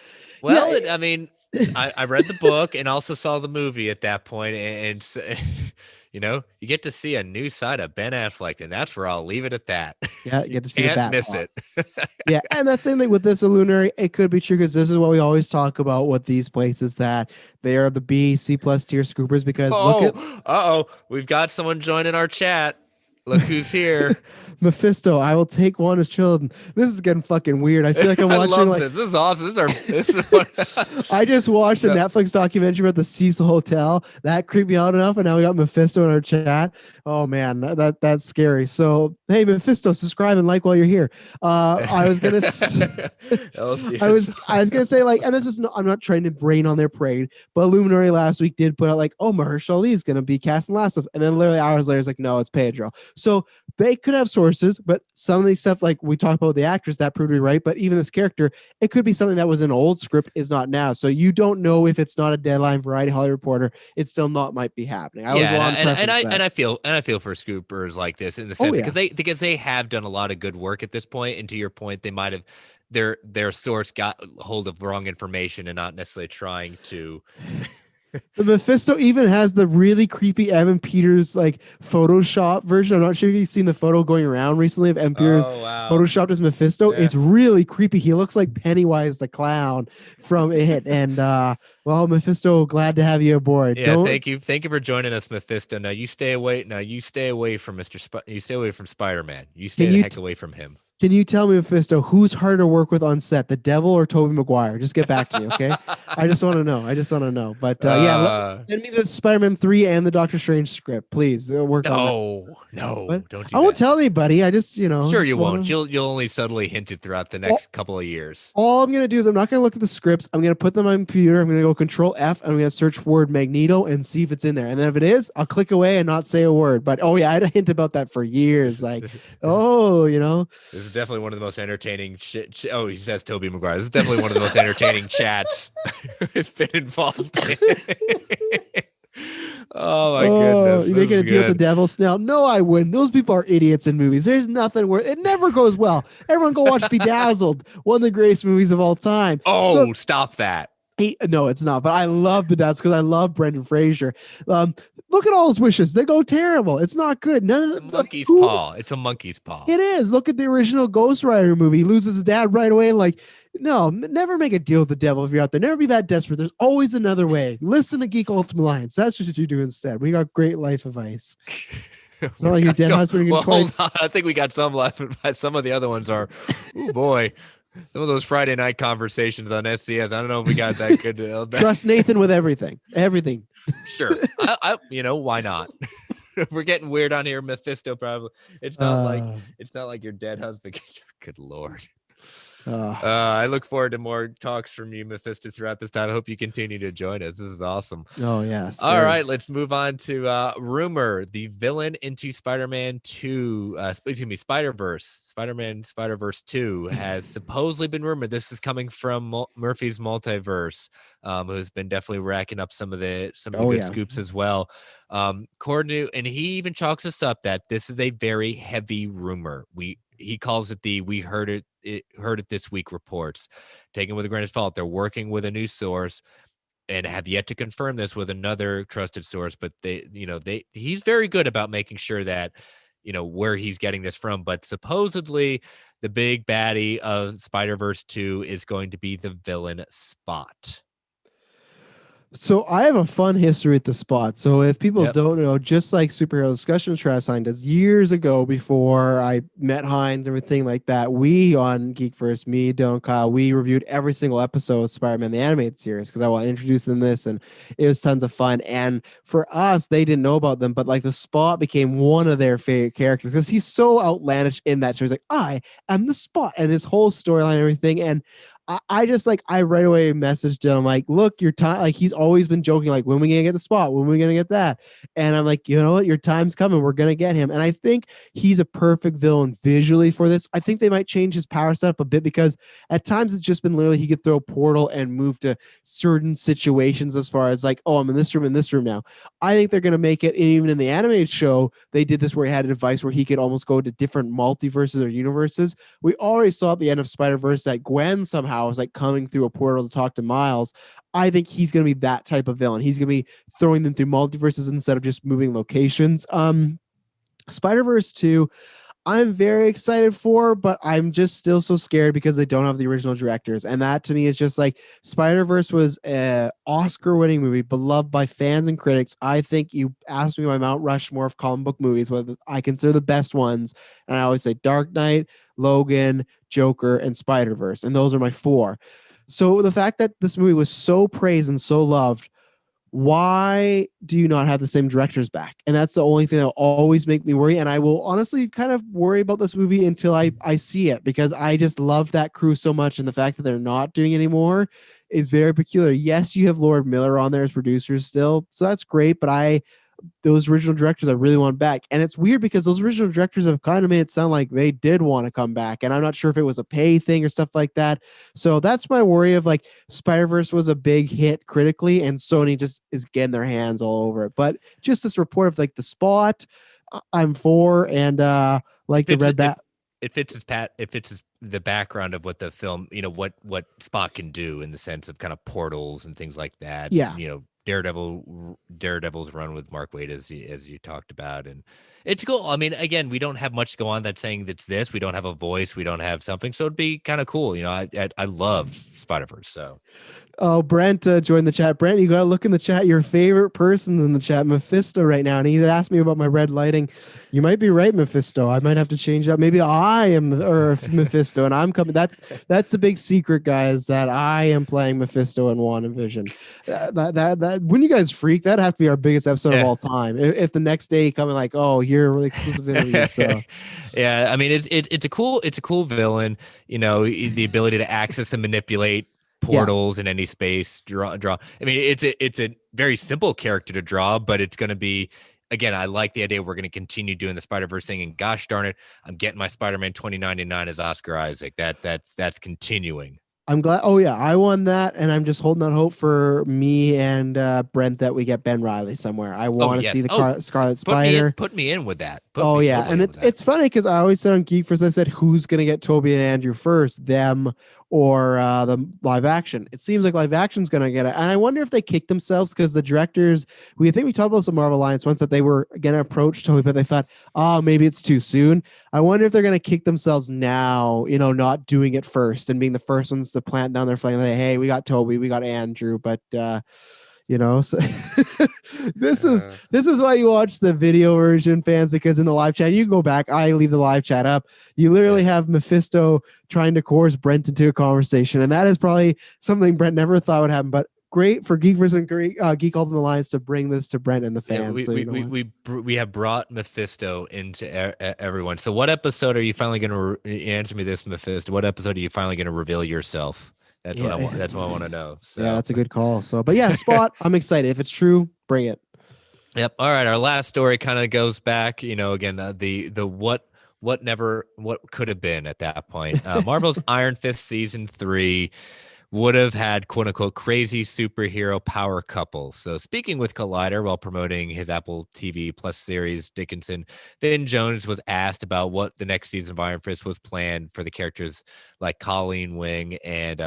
mean, I read the book and also saw the movie at that point, and you get to see a new side of Ben Affleck, and that's where I'll leave it at that. Yeah, You get to see the can't bat miss plot. it. Yeah, and that's the same thing with this Luminary. It could be true because this is what we always talk about with these places that they are the B, C plus tier scoopers because look at We've got someone joining our chat. Look who's here. Mephisto. I will take one as children. This is getting fucking weird. I feel like I'm watching like this is awesome. This is I just watched a Netflix documentary about the Cecil Hotel. That creeped me out enough, and now we got Mephisto in our chat. Oh man, that's scary. So hey, Mephisto, subscribe and like while you're here. I was gonna, I was gonna say like, and this is I'm not trying to rain on their parade, but Luminary last week did put out like, oh, Mahershala Ali is gonna be cast in Last of, and then literally hours later, it's like, no, it's Pedro. So they could have sources, but some of these stuff, like we talked about the actors, that proved to be right. But even this character, it could be something that was an old script, is not now. So you don't know if it's not a Deadline Variety Hollywood Reporter, it still not might be happening. I feel for scoopers like this in the sense because they have done a lot of good work at this point. And to your point, they might have their source got hold of wrong information and not necessarily trying to. The Mephisto even has the really creepy Evan Peters like Photoshop version. I'm not sure if you've seen the photo going around recently of Evan Peters photoshopped as Mephisto. Yeah. It's really creepy. He looks like Pennywise the clown from It. And well, Mephisto, glad to have you aboard. Yeah, thank you for joining us, Mephisto. Now you stay away. You stay away from you stay away from Spider-Man. You stay the heck away from him. Can you tell me, Mephisto, who's harder to work with on set, the devil or Tobey Maguire? Just get back to me, okay? I just want to know. But send me the Spider-Man 3 and the Doctor Strange script, please. Work on that. No, but don't do that. I won't tell anybody. I just, Sure you won't. You'll only subtly hint it throughout the next couple of years. All I'm going to do is I'm not going to look at the scripts. I'm going to put them on my computer. I'm going to go Control F, and I'm going to search word Magneto and see if it's in there. And then if it is, I'll click away and not say a word. But, I had a hint about that for years. Like, This is definitely one of the most entertaining shit. Oh, he says Tobey Maguire. This is definitely one of the most entertaining chats I've been involved in. Oh my goodness. You're making a deal with the devil, Snell? No, I wouldn't. Those people are idiots in movies. There's nothing where it never goes well. Everyone go watch Bedazzled, one of the greatest movies of all time. Stop that. No, it's not. But I love Bedazzled because I love Brendan Fraser. Look at all his wishes; they go terrible. It's not good. It's a monkey's paw. It's a monkey's paw. It is. Look at the original Ghost Rider movie. He loses his dad right away. Like, no, never make a deal with the devil if you're out there. Never be that desperate. There's always another way. Listen to Geek Ultimate Alliance. That's what you do instead. We got great life advice. It's not like your dead husband. Well, hold on. I think we got some life advice. Some of the other ones are, oh boy. Some of those Friday night conversations on SCS. I don't know if we got that good. Trust Nathan with everything. Everything. Sure. Why not? We're getting weird on here. Mephisto probably. It's not like your dead husband. Good Lord. I look forward to more talks from you, Mephisto, throughout this time. I hope you continue to join us. This is awesome. Oh, yes. All right, let's move on to rumor. The villain into Spider-Man 2, Spider-Verse. Spider-Man Spider-Verse 2 has supposedly been rumored. This is coming from Murphy's Multiverse, who's been definitely racking up some of the good scoops as well. Corden, and he even chalks us up that this is a very heavy rumor. He calls it the "we heard it this week" reports. Taken with a grain of salt. They're working with a news source and have yet to confirm this with another trusted source. But he's very good about making sure that where he's getting this from. But supposedly, the big baddie of Spider-Verse 2 is going to be the villain Spot. So I have a fun history with the Spot. So if people don't know, just like Superhero Discussion Trash Sign does years ago, before I met Hines, everything like that, we on Geek First, me, Dylan, Kyle, we reviewed every single episode of Spider-Man the Animated Series because I want to introduce them this, and it was tons of fun. And for us, they didn't know about them, but like the Spot became one of their favorite characters because he's so outlandish in that show. He's like, I am the Spot, and his whole storyline and everything. And I right away messaged him like, look, your time, like he's always been joking, like, when are we gonna get the Spot? When are we gonna get that? And I'm like, you know what, your time's coming. We're gonna get him. And I think he's a perfect villain visually for this. I think they might change his power setup a bit because at times it's just been literally he could throw a portal and move to certain situations as far as like, oh, I'm in this room now. I think they're gonna make it, even in the animated show, they did this where he had a device where he could almost go to different multiverses or universes. We already saw at the end of Spider-Verse that Gwen somehow was like coming through a portal to talk to Miles. I think he's going to be that type of villain. He's going to be throwing them through multiverses instead of just moving locations. Spider-Verse 2, I'm very excited for, but I'm just still so scared because they don't have the original directors. And that to me is just like, Spider-Verse was an Oscar-winning movie, beloved by fans and critics. I think you asked me my Mount Rushmore of comic book movies, what I consider the best ones. And I always say Dark Knight, Logan, Joker, and Spider-Verse. And those are my 4. So the fact that this movie was so praised and so loved, why do you not have the same directors back? And that's the only thing that will always make me worry. And I will honestly kind of worry about this movie until I see it, because I just love that crew so much. And the fact that they're not doing anymore is very peculiar. Yes, you have Lord Miller on there as producers still, so that's great. But those original directors I really want back. And it's weird because those original directors have kind of made it sound like they did want to come back. And I'm not sure if it was a pay thing or stuff like that. So that's my worry of like, Spider-Verse was a big hit critically and Sony just is getting their hands all over it. But just this report of like the Spot, I'm for, and like the Red Bat. It fits the background of what the film, what Spot can do in the sense of kind of portals and things like that. Yeah. Daredevil's run with Mark Waid, as you talked about, and it's cool. I mean, again, we don't have much to go on that's saying that's this. We don't have a voice. We don't have something, so it'd be kind of cool. I love Spider-Verse. So, oh, Brent joined the chat. Brent, you gotta look in the chat. Your favorite person's in the chat, Mephisto, right now, and he asked me about my red lighting. You might be right, Mephisto. I might have to change up. Maybe I am Mephisto, and I'm coming. That's the big secret, guys. That I am playing Mephisto in Wandavision. That when you guys freak, that'd have to be our biggest episode of all time. If the next day coming like, oh, here really exclusive interviews. So yeah, I mean, it's a cool villain. The ability to access and manipulate portals in any space. Draw. I mean, it's a very simple character to draw, but it's going to be. Again, I like the idea we're going to continue doing the Spider-Verse thing, and gosh darn it, I'm getting my Spider-Man 2099 as Oscar Isaac. That's continuing. I'm glad. Oh yeah, I won that, and I'm just holding out hope for me and Brent that we get Ben Reilly somewhere. I want to see the Scarlet Spider. Put me in with that. And it's funny because I always said on Geek First, I said who's going to get Toby and Andrew first, them or the live action. It seems like live action's going to get it. And I wonder if they kicked themselves because the directors, we talked about some Marvel Alliance once that they were going to approach Toby, but they thought, oh, maybe it's too soon. I wonder if they're going to kick themselves now, not doing it first and being the first ones to plant down their flag. Like, hey, we got Toby, we got Andrew, but so this is why you watch the video version, fans, because in the live chat, you go back, I leave the live chat up, you literally have Mephisto trying to coerce Brent into a conversation, and that is probably something Brent never thought would happen, but great for Geekverse and Geek Ultimate Alliance to bring this to Brent and the fans. We have brought Mephisto into everyone. So what episode are you finally going to answer me this, Mephisto? What episode are you finally going to reveal yourself? That's what I want. That's what I want to know. So. Yeah, that's a good call. So, but yeah, Spot. I'm excited. If it's true, bring it. Yep. All right. Our last story kind of goes back. Again, the what could have been at that point. Marvel's Iron Fist season 3 would have had quote unquote crazy superhero power couples. So speaking with Collider while promoting his Apple TV Plus series, Dickinson, Finn Jones was asked about what the next season of Iron Fist was planned for the characters like Colleen Wing and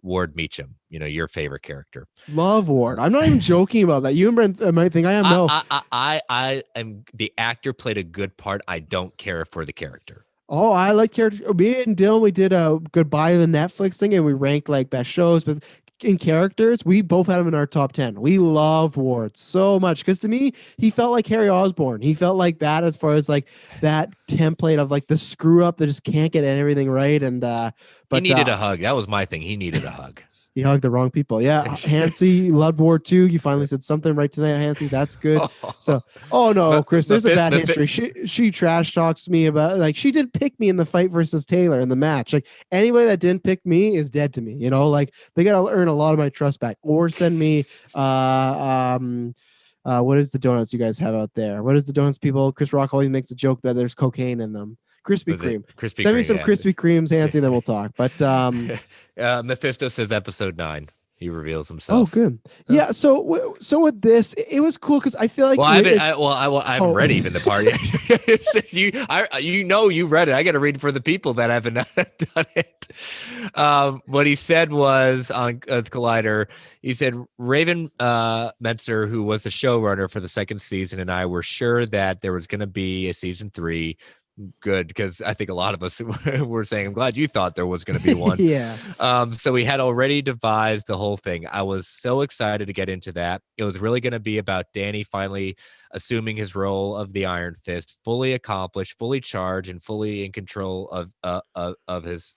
Ward Meacham, your favorite character. Love Ward. I'm not even joking about that. You and Brent might think I am. No, I am. The actor played a good part. I don't care for the character. Oh, I like character. Me and Dylan, we did a goodbye to the Netflix thing, and we ranked like best shows. But in characters, we both had him in our top 10. We loved Ward so much because to me, he felt like Harry Osborn. He felt like that as far as like that template of like the screw up that just can't get everything right. And but he needed a hug. That was my thing. He needed a hug. He hugged the wrong people. Yeah, Hansi loved Ward too. You finally said something right tonight, Hansi. That's good. So, no, Chris, there's a bad history. She trash talks me about like she did pick me in the fight versus Taylor in the match. Like anybody that didn't pick me is dead to me. Like they gotta earn a lot of my trust back or send me what is the donuts you guys have out there? What is the donuts people? Chris Rock always makes a joke that there's cocaine in them. Krispy Kreme. Send me some Krispy Kremes, Hansi, then we'll talk. But Mephisto says episode 9. He reveals himself. Oh, good. Yeah. So with this, it was cool because I feel like. Well, I haven't read even the part yet. You read it. I got to read it for the people that haven't done it. What he said was on Collider. He said Raven Metzer, who was the showrunner for the second season, and I were sure that there was going to be a season 3. Good, because I think a lot of us were saying, I'm glad you thought there was going to be one. Yeah. So we had already devised the whole thing. I was so excited to get into that. It was really going to be about Danny finally assuming his role of the Iron Fist, fully accomplished, fully charged, and fully in control of his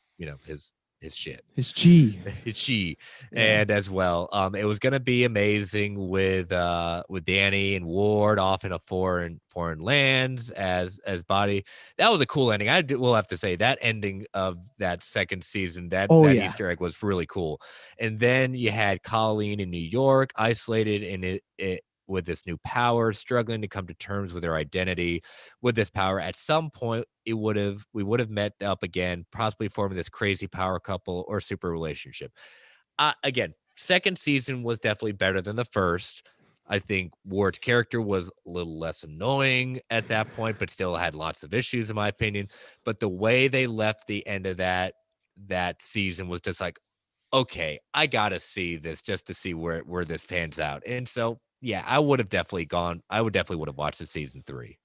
shit, his chi, yeah. And as well, it was gonna be amazing with Danny and Ward off in a foreign lands as body. That was a cool ending. Will have to say that ending of that second season, that Easter egg was really cool. And then you had Colleen in New York, isolated in it with this new power, struggling to come to terms with her identity with this power. At some point, we would have met up again, possibly forming this crazy power couple or super relationship. Again, second season was definitely better than the first. I think Ward's character was a little less annoying at that point, but still had lots of issues, in my opinion. But the way they left the end of that season was just like, okay, I gotta see this just to see where this pans out. And so, yeah, I would have definitely would have watched the season 3.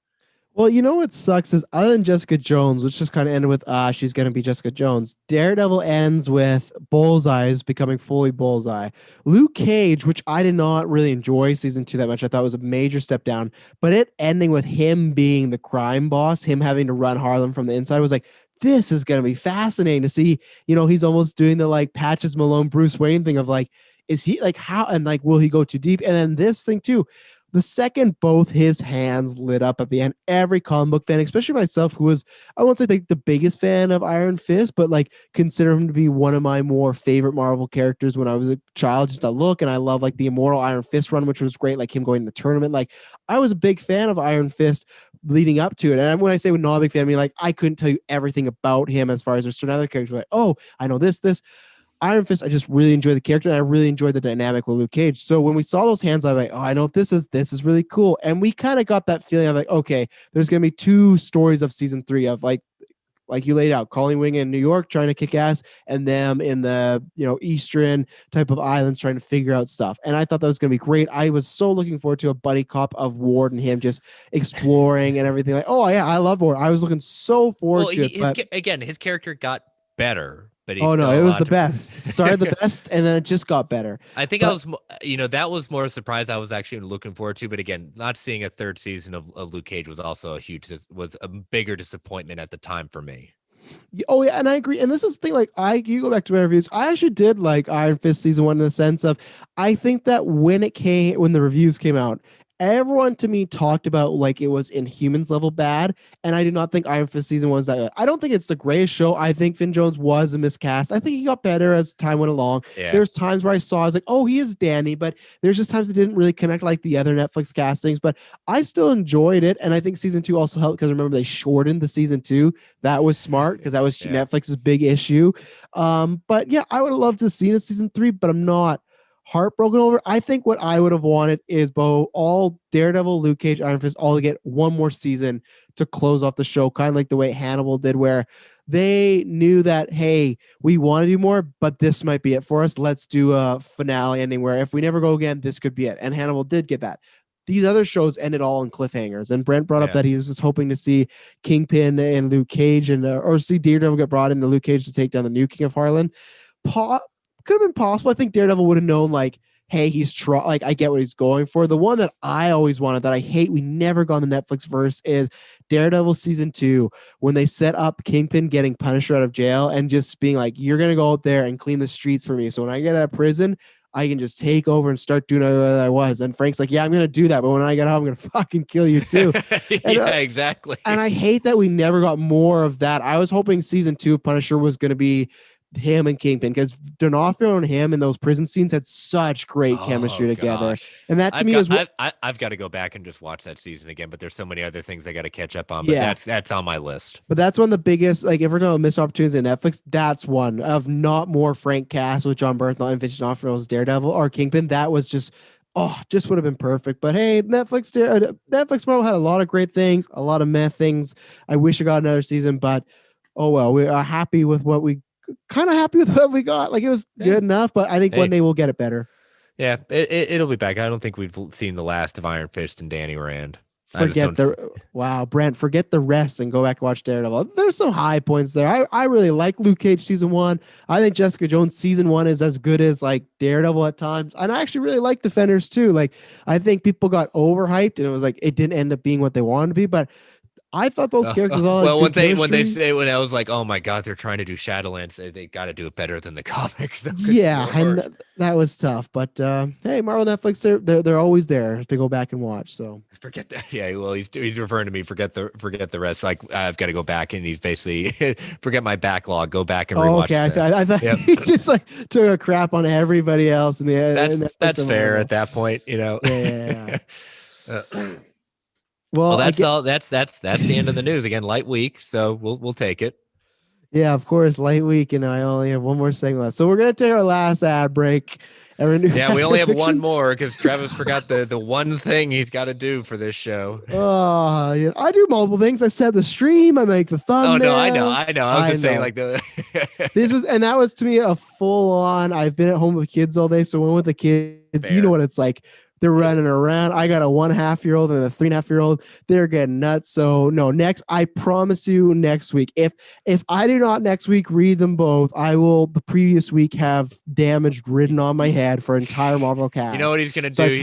Well, what sucks is other than Jessica Jones, which just kind of ended with she's going to be Jessica Jones, Daredevil ends with Bullseye's becoming fully Bullseye. Luke Cage, which I did not really enjoy season 2 that much. I thought was a major step down, but it ending with him being the crime boss, him having to run Harlem from the inside was like, this is going to be fascinating to see. He's almost doing the like Patches Malone, Bruce Wayne thing of like, is he like how, and like, will he go too deep? And then this thing too, the second both his hands lit up at the end, every comic book fan, especially myself, who was, I won't say like the biggest fan of Iron Fist, but like consider him to be one of my more favorite Marvel characters when I was a child, just a look. And I love like the Immortal Iron Fist run, which was great. Like him going to the tournament. Like I was a big fan of Iron Fist leading up to it. And when I say not a big fan, I mean, like I couldn't tell you everything about him as far as there's certain other characters like, oh, I know this. Iron Fist, I just really enjoy the character and I really enjoyed the dynamic with Luke Cage. So when we saw those hands, I was like, oh, I know what this is really cool. And we kind of got that feeling of like, okay, there's going to be 2 stories of season 3 of like like you laid out, Colleen Wing in New York trying to kick ass, and them in the eastern type of islands trying to figure out stuff. And I thought that was going to be great. I was so looking forward to a buddy cop of Ward and him just exploring and everything. Like, oh yeah, I love Ward. I was looking so forward to it. But again, his character got better. But oh no, it was the best. It started the best, and then it just got better. I think that was more a surprise. I was actually looking forward to, but again, not seeing a third season of Luke Cage was also a bigger disappointment at the time for me. Oh yeah, and I agree. And this is the thing, like you go back to my reviews, I actually did like Iron Fist season 1 in the sense of I think that when the reviews came out, everyone to me talked about like it was Inhumans level bad, and I do not think Iron Fist season 1 was that good. I don't think it's the greatest show. I think Finn Jones was a miscast. I think he got better as time went along. Yeah. There's times where I was like, oh, he is Danny, but there's just times it didn't really connect like the other Netflix castings, but I still enjoyed it. And I think season 2 also helped because remember they shortened the season 2. That was smart because that was Netflix's big issue. But yeah, I would have loved to see it in season 3, but I'm not heartbroken over. I think what I would have wanted is all Daredevil, Luke Cage, Iron Fist all to get one more season to close off the show, kind of like the way Hannibal did, where they knew that, hey, we want to do more, but this might be it for us. Let's do a finale ending where if we never go again, this could be it. And Hannibal did get that. These other shows ended all in cliffhangers. And Brent brought up that he was just hoping to see Kingpin and Luke Cage or see Daredevil get brought into Luke Cage to take down the new King of Harlan. Could have been possible. I think Daredevil would have known, like, hey, like, I get what he's going for. The one that I always wanted that I hate we never got on the Netflix verse is Daredevil season 2, when they set up Kingpin getting Punisher out of jail and just being like, you're going to go out there and clean the streets for me. So when I get out of prison, I can just take over and start doing what I was. And Frank's like, yeah, I'm going to do that. But when I get home, I'm going to fucking kill you too. Exactly. And I hate that we never got more of that. I was hoping season 2 of Punisher was going to be him and Kingpin, because D'Onofrio and him in those prison scenes had such great chemistry together. And that to me is what I've got to go back and just watch that season again, but there's so many other things I got to catch up on. But that's on my list. But that's one of the biggest, like, if we're talking about missed opportunities at Netflix, that's one of not more Frank Castle with John Bernthal and Vince D'Onofrio's Daredevil or Kingpin. That was just would have been perfect. But hey, Netflix probably had a lot of great things, a lot of meh things. I wish I got another season, but oh well, we are happy with what we got. Like, it was good enough, but I think one day we'll get it better. Yeah, it'll be back. I don't think we've seen the last of Iron Fist and Danny Rand. Brent, forget the rest and go back and watch Daredevil. There's some high points there. I really like Luke Cage season 1. I think Jessica Jones season 1 is as good as like Daredevil at times. And I actually really like Defenders too. Like, I think people got overhyped and it was like, it didn't end up being what they wanted to be, but I thought those characters all well when I was like, oh my god, they're trying to do Shadowlands, they got to do it better than the comic. And that was tough, but hey, Marvel, Netflix, they're always there to go back and watch. So forget that. Yeah, well, he's referring to me. Forget the rest. Like, I've got to go back, and he's basically forget my backlog. Go back and rewatch. Okay, I thought he just like took a crap on everybody else in the. That's fair at that point, Yeah. Well, that's all. That's the end of the news. Again, light week, so we'll take it. Yeah, of course, light week, and I only have one more segment left, so we're gonna take our last ad break. Yeah, we only have one more because Travis forgot the one thing he's got to do for this show. Oh, yeah, I do multiple things. I set the stream. I make the thumbnail. Oh no, I know. I was just saying, like, that was to me a full on. I've been at home with the kids all day, so when with the kids, Fair. You know what it's like. They're running around. I got a 1.5-year-old and a 3.5-year-old. They're getting nuts. So no, I promise you next week. If I do not next week read them both, I will the previous week have damage written on my head for entire Marvel cast. You know what he's going to do?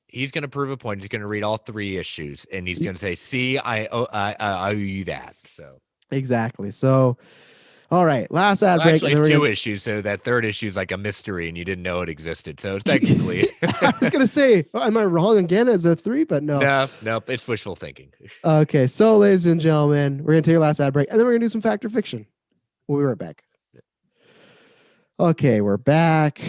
He's going to prove a point. He's going to read all 3 issues and he's going to say, "See, I owe you that." So exactly. So. All right, last ad break. Actually, 2 issues, so that 3rd issue is like a mystery, and you didn't know it existed. So technically, I was gonna say, am I wrong again? Is there 3? But no, it's wishful thinking. Okay, so ladies and gentlemen, we're gonna take our last ad break, and then we're gonna do some fact or fiction. We'll be right back. Okay, we're back.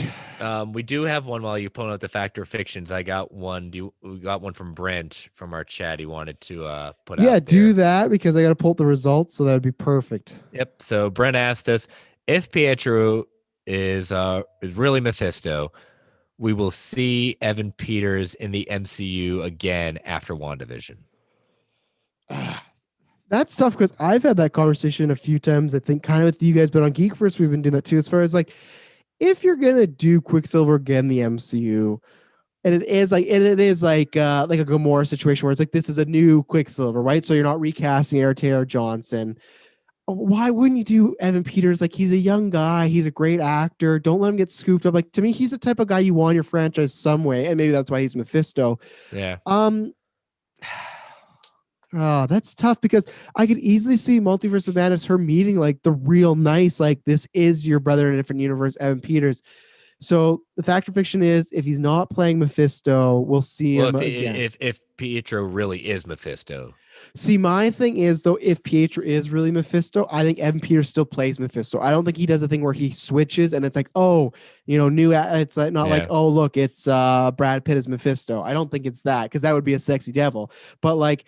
We do have one while you're pulling out the fact or fictions. I got one. We got one from Brent from our chat. He wanted to put out. Yeah, do that because I got to pull up the results, so that would be perfect. Yep. So Brent asked us if Pietro is really Mephisto, we will see Evan Peters in the MCU again after WandaVision. That's tough because I've had that conversation a few times. I think kind of with you guys, but on Geek First, we've been doing that too. As far as like, if you're gonna do Quicksilver again, the MCU, and it is like a Gamora situation where it's like this is a new Quicksilver, right? So you're not recasting Aaron Taylor Johnson. Why wouldn't you do Evan Peters? Like, he's a young guy, he's a great actor. Don't let him get scooped up. Like, to me, he's the type of guy you want in your franchise some way, and maybe that's why he's Mephisto. Yeah. Oh, that's tough because I could easily see Multiverse of Madness, her meeting like the real nice, like this is your brother in a different universe, Evan Peters. So the fact or fiction is, if he's not playing Mephisto, we'll see him again. If Pietro really is Mephisto. See, my thing is though, if Pietro is really Mephisto, I think Evan Peters still plays Mephisto. I don't think he does a thing where he switches and it's like, oh, new. It's not like, oh, look, it's Brad Pitt as Mephisto. I don't think it's that because that would be a sexy devil. But like,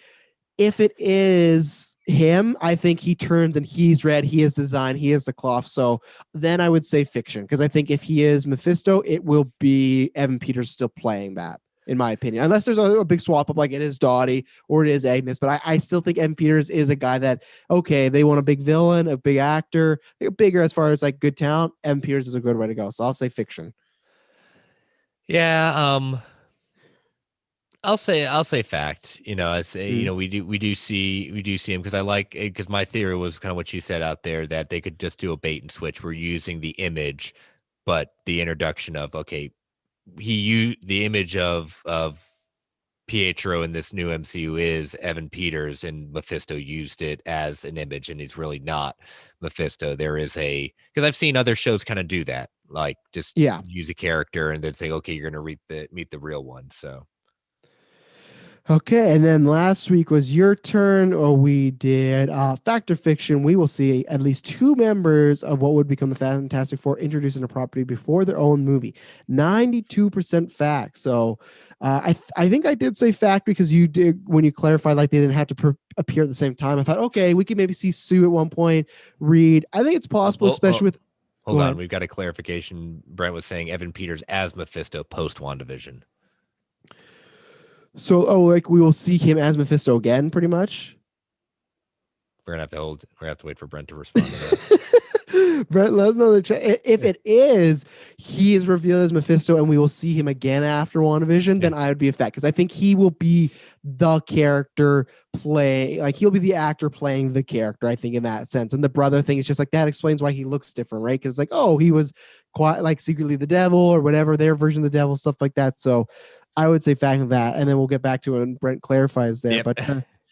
if it is him, I think he turns and he's red. He is the design. He is the cloth. So then I would say fiction because I think if he is Mephisto, it will be Evan Peters still playing that, in my opinion. Unless there's a big swap up like it is Dottie or it is Agnes. But I still think Evan Peters is a guy that, okay, they want a big villain, a big actor, bigger as far as like good talent. Evan Peters is a good way to go. So I'll say fiction. Yeah. I'll say fact. I say we do see him because my theory was kind of what you said out there that they could just do a bait and switch. We're using the image, but the introduction of the image of Pietro in this new MCU is Evan Peters, and Mephisto used it as an image, and he's really not Mephisto. There is because I've seen other shows kind of do that, like just use a character and then say, okay, you're gonna meet the real one. So. Okay, and then last week was your turn. We did fact or fiction. We will see at least two members of what would become the Fantastic Four introduced in a property before their own movie. 92% fact. So I think I did say fact because you did when you clarified like they didn't have to appear at the same time. I thought, okay, we could maybe see Sue at one point, Reed. I think it's possible, especially with. Hold on, we've got a clarification. Brent was saying Evan Peters as Mephisto post Wandavision. So, like we will see him as Mephisto again, pretty much. We're gonna have to wait for Brent to respond to that. Brent, let us know in the chat. If it is, he is revealed as Mephisto, and we will see him again after WandaVision. Then I would be a fact because I think he will be the character he'll be the actor playing the character. I think in that sense, and the brother thing is just like that explains why he looks different, right? Because like, oh, he was quite like secretly the devil or whatever their version of the devil, stuff like that. So. I would say fact of that, and then we'll get back to it when Brent clarifies there. Yep. But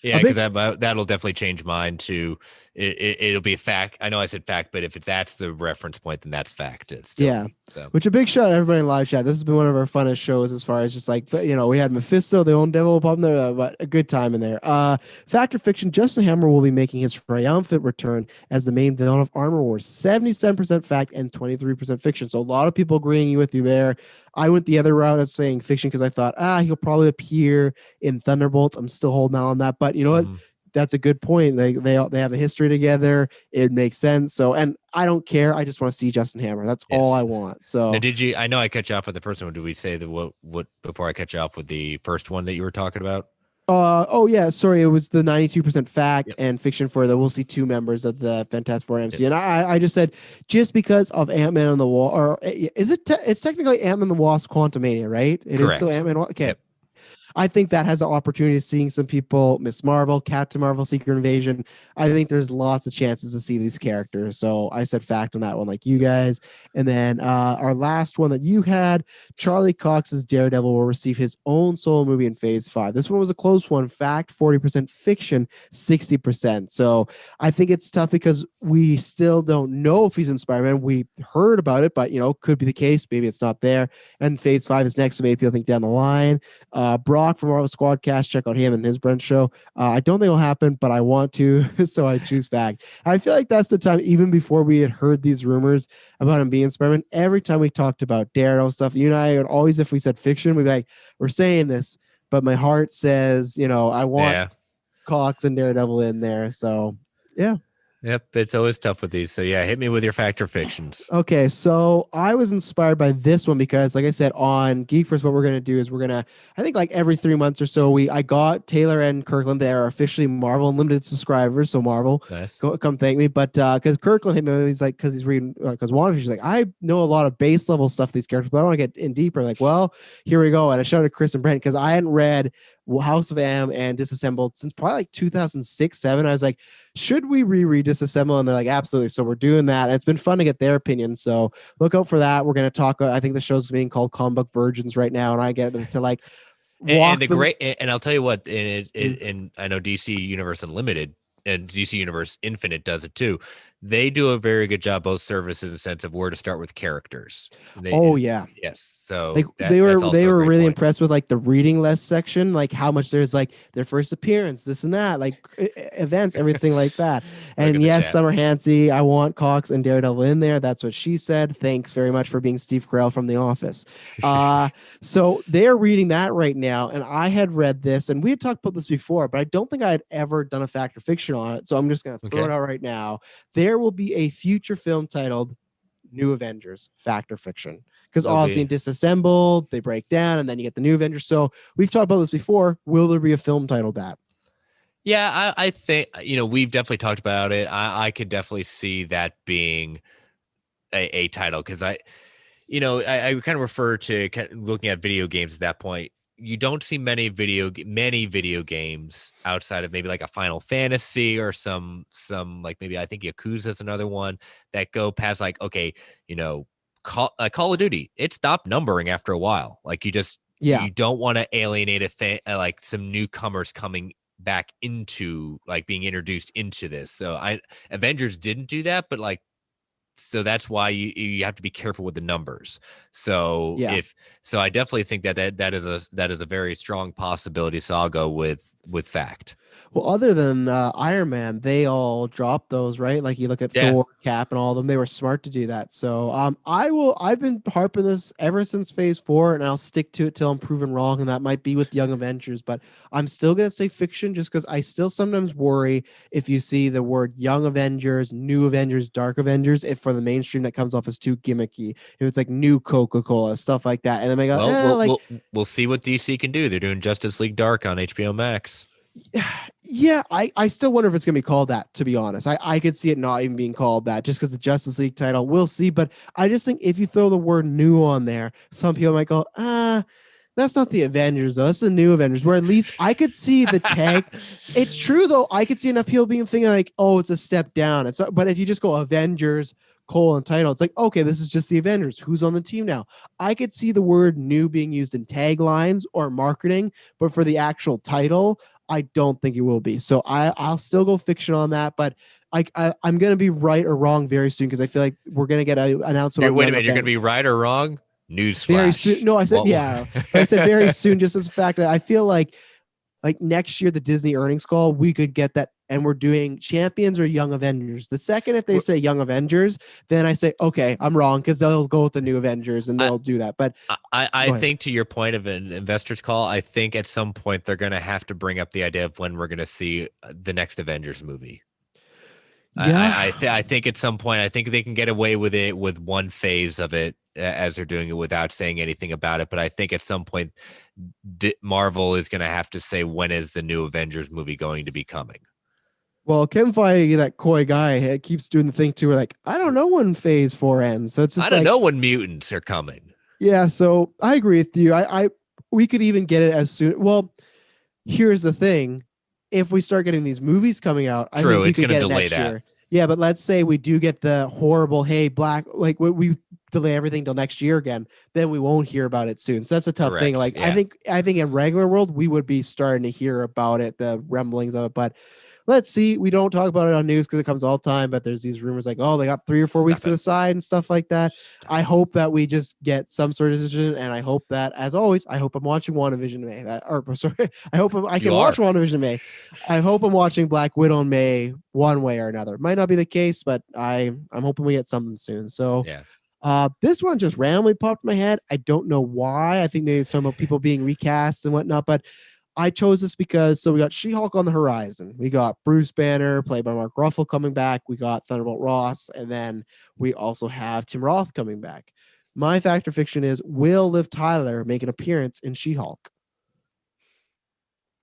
because that'll definitely change mine to it'll be a fact. I know I said fact, but if that's the reference point, then that's fact. Which a big shout out to everybody in live chat. This has been one of our funnest shows as far as just like, we had Mephisto, the own devil pop in there, but a good time in there. Fact or fiction, Justin Hammer will be making his triumphant return as the main villain of Armor Wars. 77% fact and 23% fiction. So a lot of people agreeing with you there. I went the other route of saying fiction because I thought, he'll probably appear in Thunderbolts. I'm still holding out on that. But you know what? That's a good point. They have a history together. It makes sense. So, and I don't care. I just want to see Justin Hammer. That's all I want. So, now, I know I cut you off with the first one. Did we say that what before I cut you off with the first one that you were talking about? Yeah, sorry. It was the 92% fact and fiction for we'll see two members of the Fantastic Four MC. And I just said, just because of Ant-Man and the Wasp, or is it, it's technically Ant-Man and the Wasp Quantumania, right? It Correct. Is still Ant-Man. Okay. Yep. I think that has the opportunity of seeing some people, Miss Marvel, Captain Marvel, Secret Invasion. I think there's lots of chances to see these characters. So I said fact on that one, like you guys. And then our last one that you had, Charlie Cox's Daredevil will receive his own solo movie in Phase 5. This one was a close one. Fact, 40%, fiction, 60%. So I think it's tough because we still don't know if he's in Spider-Man. We heard about it, but, could be the case. Maybe it's not there. And Phase 5 is next, so maybe people think down the line. Brock from Marvel Squadcast, check out him and his Brent show. I don't think it'll happen, but I want to, so I choose fact. I feel like that's the time, even before we had heard these rumors about him being Spider-Man, every time we talked about Daredevil stuff, you and I would always, if we said fiction, we'd be like, we're saying this, but my heart says, I want Cox and Daredevil in there. So, yeah. Yep, it's always tough with these. So yeah, hit me with your fact or fictions. Okay, so I was inspired by this one because, like I said, on Geek First, what we're gonna do is we're gonna, I think, like every 3 months or so, I got Taylor and Kirkland. They are officially Marvel Unlimited subscribers, so Marvel, Nice. come thank me. But because Kirkland hit me, he's like, because he's reading, because Wandavision's like, I know a lot of base level stuff these characters, but I want to get in deeper. Like, well, here we go. And I showed it to Chris and Brent because I hadn't read House of M and Disassembled since probably like 2006, 7. I was like, should we reread Disassemble? And they're like, absolutely. So we're doing that. And it's been fun to get their opinion. So look out for that. We're going to talk. I think the show's being called Comic Book Virgins right now. And I get to like walk And the them. great, and I'll tell you what, Mm. and I know DC Universe Unlimited and DC Universe Infinite does it too. They do a very good job, both services in the sense of where to start with characters. Oh, yeah. Yes. So Like that's also they a were great really point. impressed with like the reading list section, like how much there's like their first appearance, this and that, like events, everything like that. Look And at the yes, chat. Summer Hansy, I want Cox and Daredevil in there. That's what she said. Thanks very much for being Steve Carell from The Office. So they're reading that right now, and I had read this, and we had talked about this before, but I don't think I had ever done a fact or fiction on it. So I'm just gonna throw it Okay. out right now. There will be a future film titled New Avengers, fact or fiction. Because There'll obviously be in Disassembled, they break down and then you get the New Avengers. So we've talked about this before. Will there be a film titled that? Yeah, I think we've definitely talked about it. I could definitely see that being a title because I kind of refer to looking at video games at that point. You don't see many video games outside of maybe like a Final Fantasy or some like maybe I think Yakuza is another one that go past like okay, Call of Duty. It stopped numbering after a while. Like Yeah. you don't want to alienate like some newcomers coming back into like being introduced into this. So Avengers didn't do that, but like so that's why you have to be careful with the numbers. So Yeah. I definitely think that is a very strong possibility. So I'll go with fact. Well, other than Iron Man, they all dropped those, right? Like you look at Yeah. Thor, Cap, and all of them. They were smart to do that. So I will. I've been harping this ever since Phase 4, and I'll stick to it till I'm proven wrong. And that might be with Young Avengers, but I'm still gonna say fiction, just because I still sometimes worry if you see the word Young Avengers, New Avengers, Dark Avengers, if for the mainstream that comes off as too gimmicky. If it's like New Coca-Cola, stuff like that, and then I go, Well, like we'll see what DC can do. They're doing Justice League Dark on HBO Max. yeah, I still wonder if it's gonna be called that, to be honest. I could see it not even being called that just because the Justice League title. We'll see. But I just think if you throw the word new on there, some people might go, that's not the Avengers, though. That's the New Avengers. Where at least I could see the tag. It's true though. I could see enough people being thinking like, oh, it's a step down. It's but if you just go Avengers title, it's like, okay, this is just the Avengers. Who's on the team now? I could see the word new being used in taglines or marketing, but for the actual title, I don't think it will be. So I'll still go fiction on that, but I'm gonna be right or wrong very soon because I feel like we're gonna get an announcement. Wait a minute, you're gonna be right or wrong? Very soon. Newsflash. No, I said What? yeah, but I said very soon. Just as a fact that I feel like next year the Disney earnings call we could get that, and we're doing Champions or Young Avengers. The second if they say Young Avengers, then I say okay, I'm wrong because they'll go with the New Avengers and they'll do that. But I think to your point of an investors call, I think at some point they're going to have to bring up the idea of when we're going to see the next Avengers movie. Yeah, I think at some point, I think they can get away with it with one phase of it as they're doing it without saying anything about it. But I think at some point, Marvel is going to have to say when is the new Avengers movie going to be coming. Well, Kevin Feige, that coy guy, keeps doing the thing too. Where like, I don't know when Phase 4 ends, so it's just I don't like, know when mutants are coming. yeah. So I agree with you. We could even get it as soon. Well, here's the thing: if we start getting these movies coming out, I think we could get it next year. Yeah, but let's say we do get the horrible, hey, black, like we delay everything till next year again, then we won't hear about it soon. So that's a tough thing. Like, yeah. I think in regular world we would be starting to hear about it, the rumblings of it, but let's see. We don't talk about it on news because it comes all the time, but there's these rumors like, oh, they got 3 or 4 weeks to the side and stuff like that. I hope that we just get some sort of decision, and I hope that, as always, I hope I'm watching WandaVision in May. I hope I can watch WandaVision in May. I hope I'm watching Black Widow in May one way or another. Might not be the case, but I'm hoping we get something soon. So yeah. This one just randomly popped in my head. I don't know why. I think maybe it's talking about people being recast and whatnot, but I chose this because we got She-Hulk on the horizon. We got Bruce Banner, played by Mark Ruffalo, coming back. We got Thunderbolt Ross, and then we also have Tim Roth coming back. My fact or fiction is, will Liv Tyler make an appearance in She-Hulk?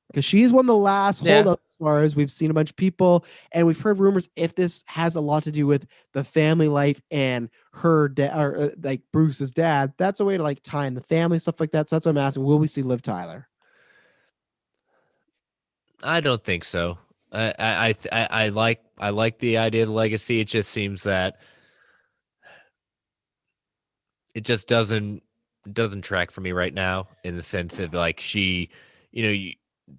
Because she's one of the last holdouts as far as we've seen a bunch of people, and we've heard rumors if this has a lot to do with the family life and her or like Bruce's dad. That's a way to like tie in the family stuff like that. So that's what I'm asking: will we see Liv Tyler? I don't think so. I like the idea of the legacy. It just seems that it just doesn't track for me right now, in the sense of like she, you know,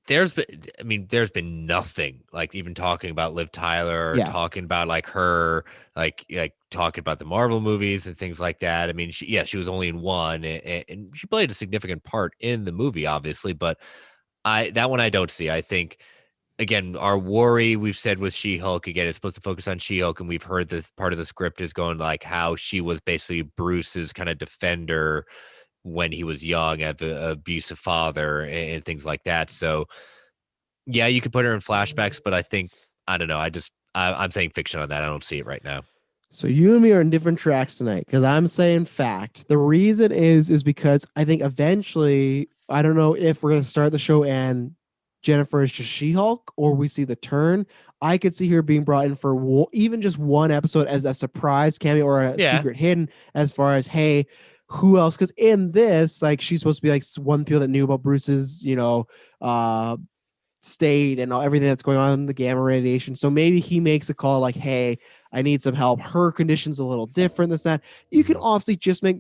there's been nothing like even talking about Liv Tyler or Yeah. talking about like her, like talking about the Marvel movies and things like that. I mean, she was only in one, and she played a significant part in the movie, obviously, but that one I don't see. I think, again, our worry, we've said, with She-Hulk, again, it's supposed to focus on She-Hulk, and we've heard this part of the script is going like how she was basically Bruce's kind of defender when he was young, as an abusive father and things like that. So yeah, you could put her in flashbacks, but I don't know. I'm saying fiction on that. I don't see it right now. So you and me are in different tracks tonight because I'm saying fact. The reason is because I think eventually, I don't know if we're gonna start the show and Jennifer is just She-Hulk, or we see the turn. I could see her being brought in for even just one episode as a surprise cameo or a Yeah. secret hidden, as far as, hey, who else? Because in this, like, she's supposed to be like one of the people that knew about Bruce's, state and everything that's going on in the gamma radiation. So maybe he makes a call like, hey, I need some help. Her condition's a little different, this, that. You can obviously just make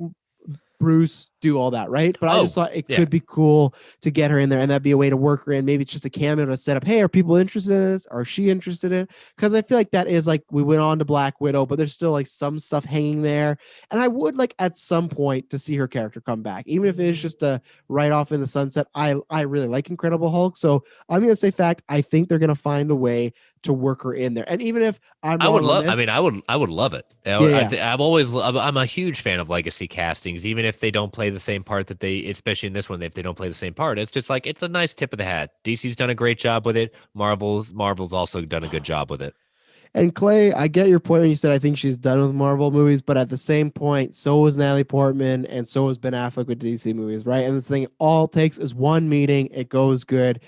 Bruce do all that, right? But I just thought it could be cool to get her in there, and that'd be a way to work her in. Maybe it's just a cameo to set up, hey, are people interested in this? Are she interested in it? Because I feel like that is like, we went on to Black Widow, but there's still like some stuff hanging there. And I would like at some point to see her character come back, even if it is just a write off in the sunset. I really like Incredible Hulk. So I'm gonna say fact, I think they're gonna find a way to work her in there. And even if I'm wrong on this, I would love it. I'm a huge fan of legacy castings, even if they don't play the same part that especially in this one, if they don't play the same part, it's just like, it's a nice tip of the hat. DC's done a great job with it. Marvel's also done a good job with it. And Clay, I get your point when you said I think she's done with Marvel movies, but at the same point, so is Natalie Portman and so is Ben Affleck with DC movies, right? And this thing all takes is one meeting, it goes good.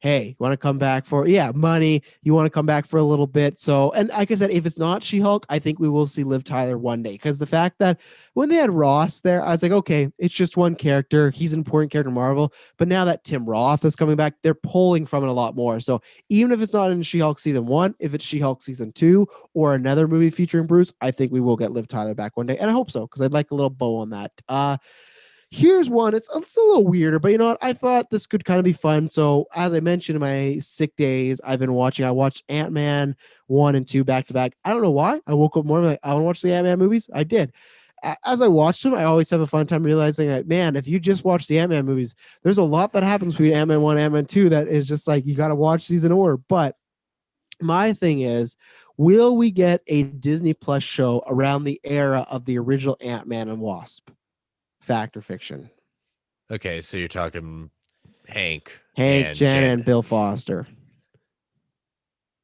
Hey, you want to come back for money? You want to come back for a little bit? So, and like I said, if it's not She-Hulk, I think we will see Liv Tyler one day, because the fact that when they had Ross there, I was like, okay, it's just one character. He's an important character in Marvel. But now that Tim Roth is coming back, they're pulling from it a lot more. So even if it's not in She-Hulk season 1, if it's She-Hulk season 2 or another movie featuring Bruce, I think we will get Liv Tyler back one day, and I hope so, because I'd like a little bow on that. Here's one. It's a little weirder, but you know what? I thought this could kind of be fun. So, as I mentioned in my sick days, I watched Ant-Man 1 and 2 back to back. I don't know why. I woke up more like, I want to watch the Ant-Man movies. I did. As I watched them, I always have a fun time realizing that, man, if you just watch the Ant-Man movies, there's a lot that happens between Ant-Man 1 and Ant-Man 2 that is just like, you got to watch these in order. But my thing is, will we get a Disney Plus show around the era of the original Ant-Man and Wasp? Fact or fiction? Okay, so you're talking Hank, Jen, and Bill Foster.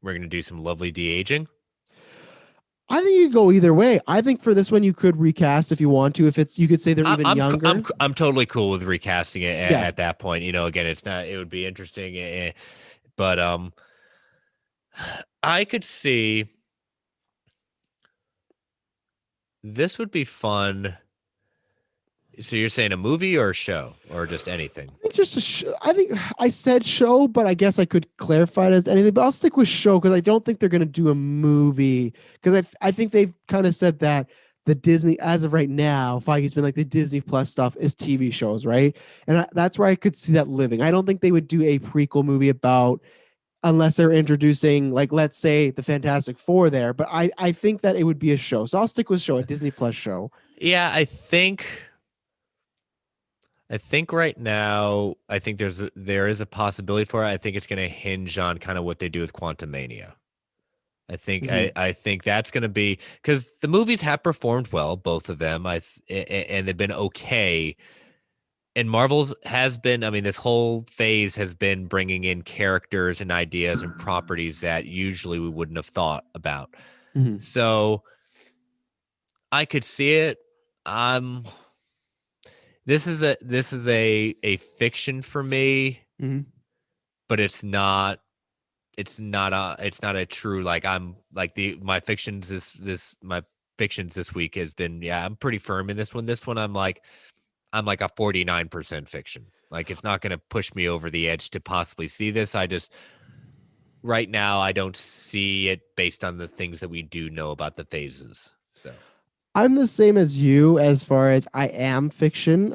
We're going to do some lovely de-aging. I think you could go either way. I think for this one, you could recast if you want to. If it's, you could say they're even younger. I'm totally cool with recasting it at that point. Again, it's not, it would be interesting, but I could see this would be fun. So you're saying a movie or a show or just anything? Just a show. I think I said show, but I guess I could clarify it as anything. But I'll stick with show because I don't think they're going to do a movie, because I think they've kind of said that the Disney, as of right now, Feige's been like, the Disney Plus stuff is TV shows, right? And that's where I could see that living. I don't think they would do a prequel movie about, unless they're introducing, like, let's say the Fantastic Four there. But I think that it would be a show. So I'll stick with show, a Disney Plus show. Yeah, I think right now, I think there is a possibility for it. I think it's going to hinge on kind of what they do with Quantumania. I think I think that's going to be, because the movies have performed well, both of them. And they've been okay. and Marvel's has been, I mean, this whole phase has been bringing in characters and ideas and properties that usually we wouldn't have thought about. Mm-hmm. So I could see it. Um, this is a fiction for me, Mm-hmm. but it's not a true, like, I'm like my fictions this week has been, yeah, I'm pretty firm in this one. This one I'm like a 49% fiction. Like, it's not going to push me over the edge to possibly see this. Right now, I don't see it based on the things that we do know about the phases. So, I'm the same as you as far as I am fiction.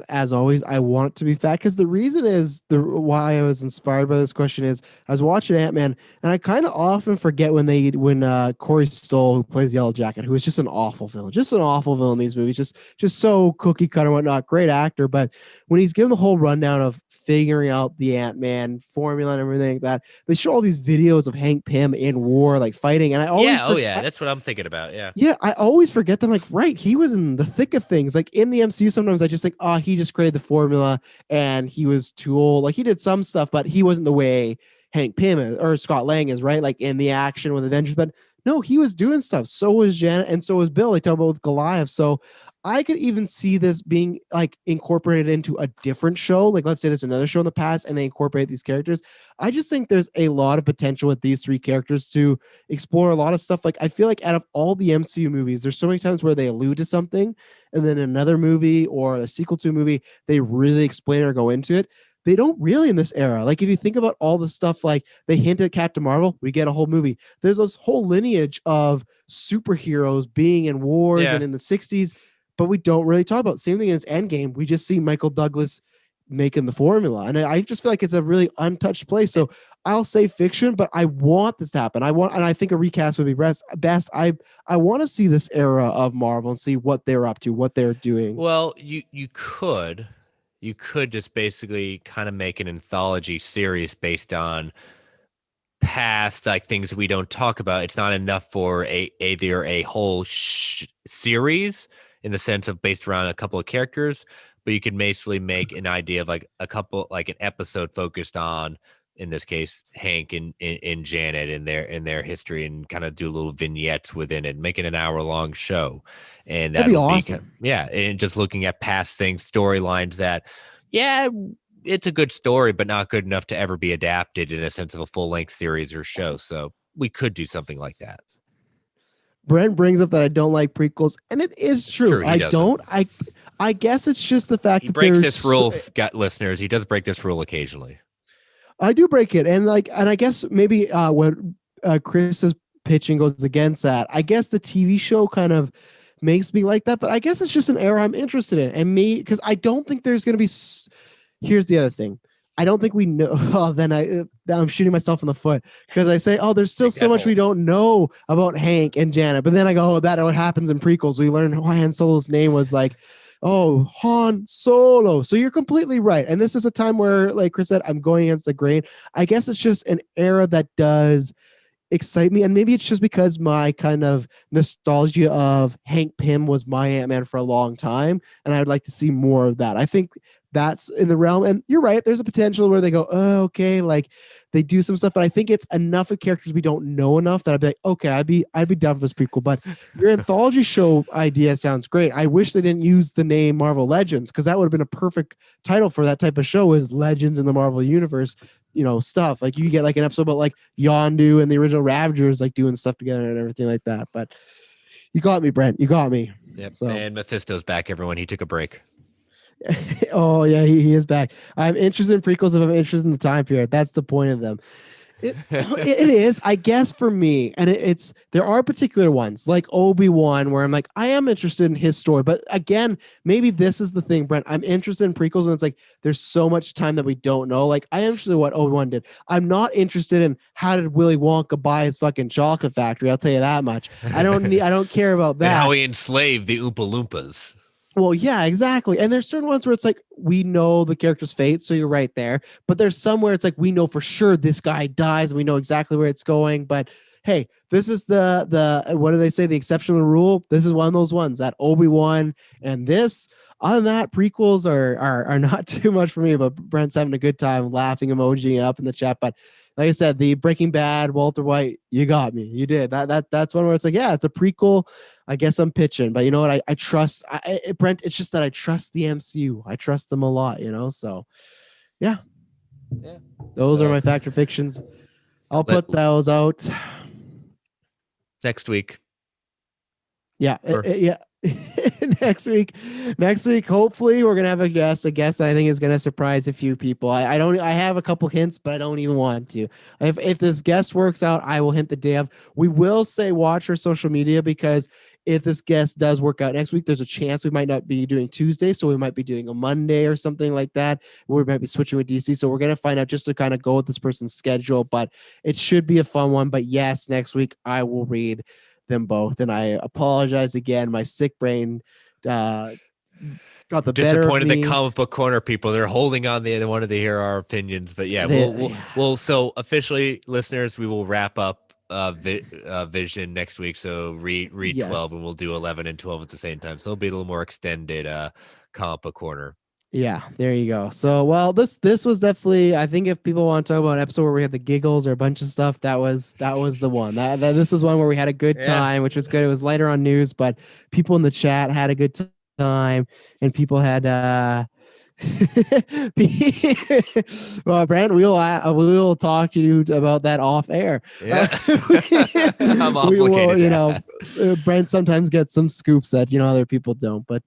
As always, I want it to be fact because the reason is the why I was inspired by this question is I was watching Ant-Man and I kind of often forget when Corey Stoll, who plays Yellow Jacket, who is just an awful villain, in these movies, just so cookie cutter and whatnot, great actor, but when he's given the whole rundown of figuring out the Ant-Man formula and everything like that, they show all these videos of Hank Pym in war, like fighting, and I always yeah, that's what I'm thinking about. Yeah. yeah, I always forget them. Like, right, he was in the thick of things. Like in the MCU, sometimes I just think, oh, he just created the formula and he was too old. Like he did some stuff, but he wasn't the way Hank Pym is, or Scott Lang is, right? Like in the action with Avengers. But no, he was doing stuff. So was Janet, and so was Bill. They talk about with Goliath. So I could even see this being like incorporated into a different show. Like, let's say there's another show in the past and they incorporate these characters. I just think there's a lot of potential with these three characters to explore a lot of stuff. Like, I feel like out of all the MCU movies, there's so many times where they allude to something and then another movie or a sequel to a movie, they really explain or go into it. They don't really in this era. Like, if you think about all the stuff, like they hint at Captain Marvel, we get a whole movie. There's this whole lineage of superheroes being in wars and in the 60s, but we don't really talk about. Same thing as Endgame. We just see Michael Douglas making the formula. And I just feel like it's a really untouched place. So I'll say fiction, but I want this to happen. And I think a recast would be best. I want to see this era of Marvel and see what they're up to, what they're doing. Well, you could just basically kind of make an anthology series based on past, like, things we don't talk about. It's not enough for either a whole series in the sense of based around a couple of characters, but you can basically make an idea of like an episode focused on, in this case, Hank and Janet in their history, and kind of do little vignettes within it, make it an hour-long show. And that'd be awesome. And just looking at past things, storylines that, yeah, it's a good story, but not good enough to ever be adapted in a sense of a full-length series or show. So we could do something like that. Brent brings up that I don't like prequels, and it is true. I don't. I guess it's just the fact he that breaks this rule. Got listeners, he does break this rule occasionally. I do break it, and I guess maybe what Chris's pitching goes against that. I guess the TV show kind of makes me like that, but I guess it's just an era I'm interested in, and because I don't think there's going to be. Here's the other thing. I don't think we know. Oh, then I'm shooting myself in the foot because I say, oh, there's still so much we don't know about Hank and Janet. But then I go, oh, that's what happens in prequels. We learn why Han Solo's name was like, oh, Han Solo. So you're completely right. And this is a time where, like Chris said, I'm going against the grain. I guess it's just an era that does excite me. And maybe it's just because my kind of nostalgia of Hank Pym was my Ant-Man for a long time. And I'd like to see more of that. I think that's in the realm. And you're right. There's a potential where they go, oh, okay, like they do some stuff, but I think it's enough of characters we don't know enough that I'd be like, okay, I'd be down for this prequel. But your anthology show idea sounds great. I wish they didn't use the name Marvel Legends, because that would have been a perfect title for that type of show, is Legends in the Marvel Universe, stuff. Like you get like an episode about like Yondu and the original Ravagers like doing stuff together and everything like that. But you got me, Brent. You got me. Yep. So. And Mephisto's back, everyone. He took a break. Oh yeah, he is back. I'm interested in prequels if I'm interested in the time period. That's the point of them. It is, I guess, for me, and it's there are particular ones like Obi-Wan where I'm like, I am interested in his story, but again, maybe this is the thing, Brent. I'm interested in prequels when it's like there's so much time that we don't know. Like I am interested in what Obi-Wan did. I'm not interested in how did Willy Wonka buy his fucking chocolate factory. I'll tell you that much. I don't care about that. And how he enslaved the Oompa Loompas. Well, yeah, exactly. And there's certain ones where it's like, we know the character's fate, so you're right there. But there's somewhere it's like, we know for sure this guy dies, and we know exactly where it's going. But hey, this is the what do they say? The exceptional rule. This is one of those ones that Obi-Wan and this. Other than that, prequels are not too much for me. But Brent's having a good time, laughing, emoji up in the chat. But like I said, the Breaking Bad, Walter White, you got me. You did that's one where it's like, yeah, it's a prequel. I guess I'm pitching, but you know what? I trust Brent. It's just that I trust the MCU. I trust them a lot, So, yeah, those are my fact or fictions. I'll put those out next week. Yeah, yeah. next week, hopefully we're gonna have a guest that I think is gonna surprise a few people. I have a couple hints, but I don't even want to. If this guest works out, I will hint the day of. We will say watch our social media, because if this guest does work out next week, there's a chance we might not be doing Tuesday, so we might be doing a Monday or something like that. We might be switching with DC, so we're gonna find out just to kind of go with this person's schedule. But it should be a fun one. But yes, next week I will read them both, and I apologize again. My sick brain got the better of me. The comic book corner people, they're holding on. They wanted to hear our opinions, but yeah, we'll so officially, listeners, we will wrap up Vision next week. So read 12, and we'll do 11 and 12 at the same time. So it'll be a little more extended comic book corner. Yeah, there you go. So, well, this was definitely, I think if people want to talk about an episode where we had the giggles or a bunch of stuff, that was the one. This was one where we had a good time, which was good. It was lighter on news, but people in the chat had a good time, and people had well, Brent, we'll talk to you about that off air. Yeah. I'm obligated. Brent sometimes gets some scoops that other people don't. But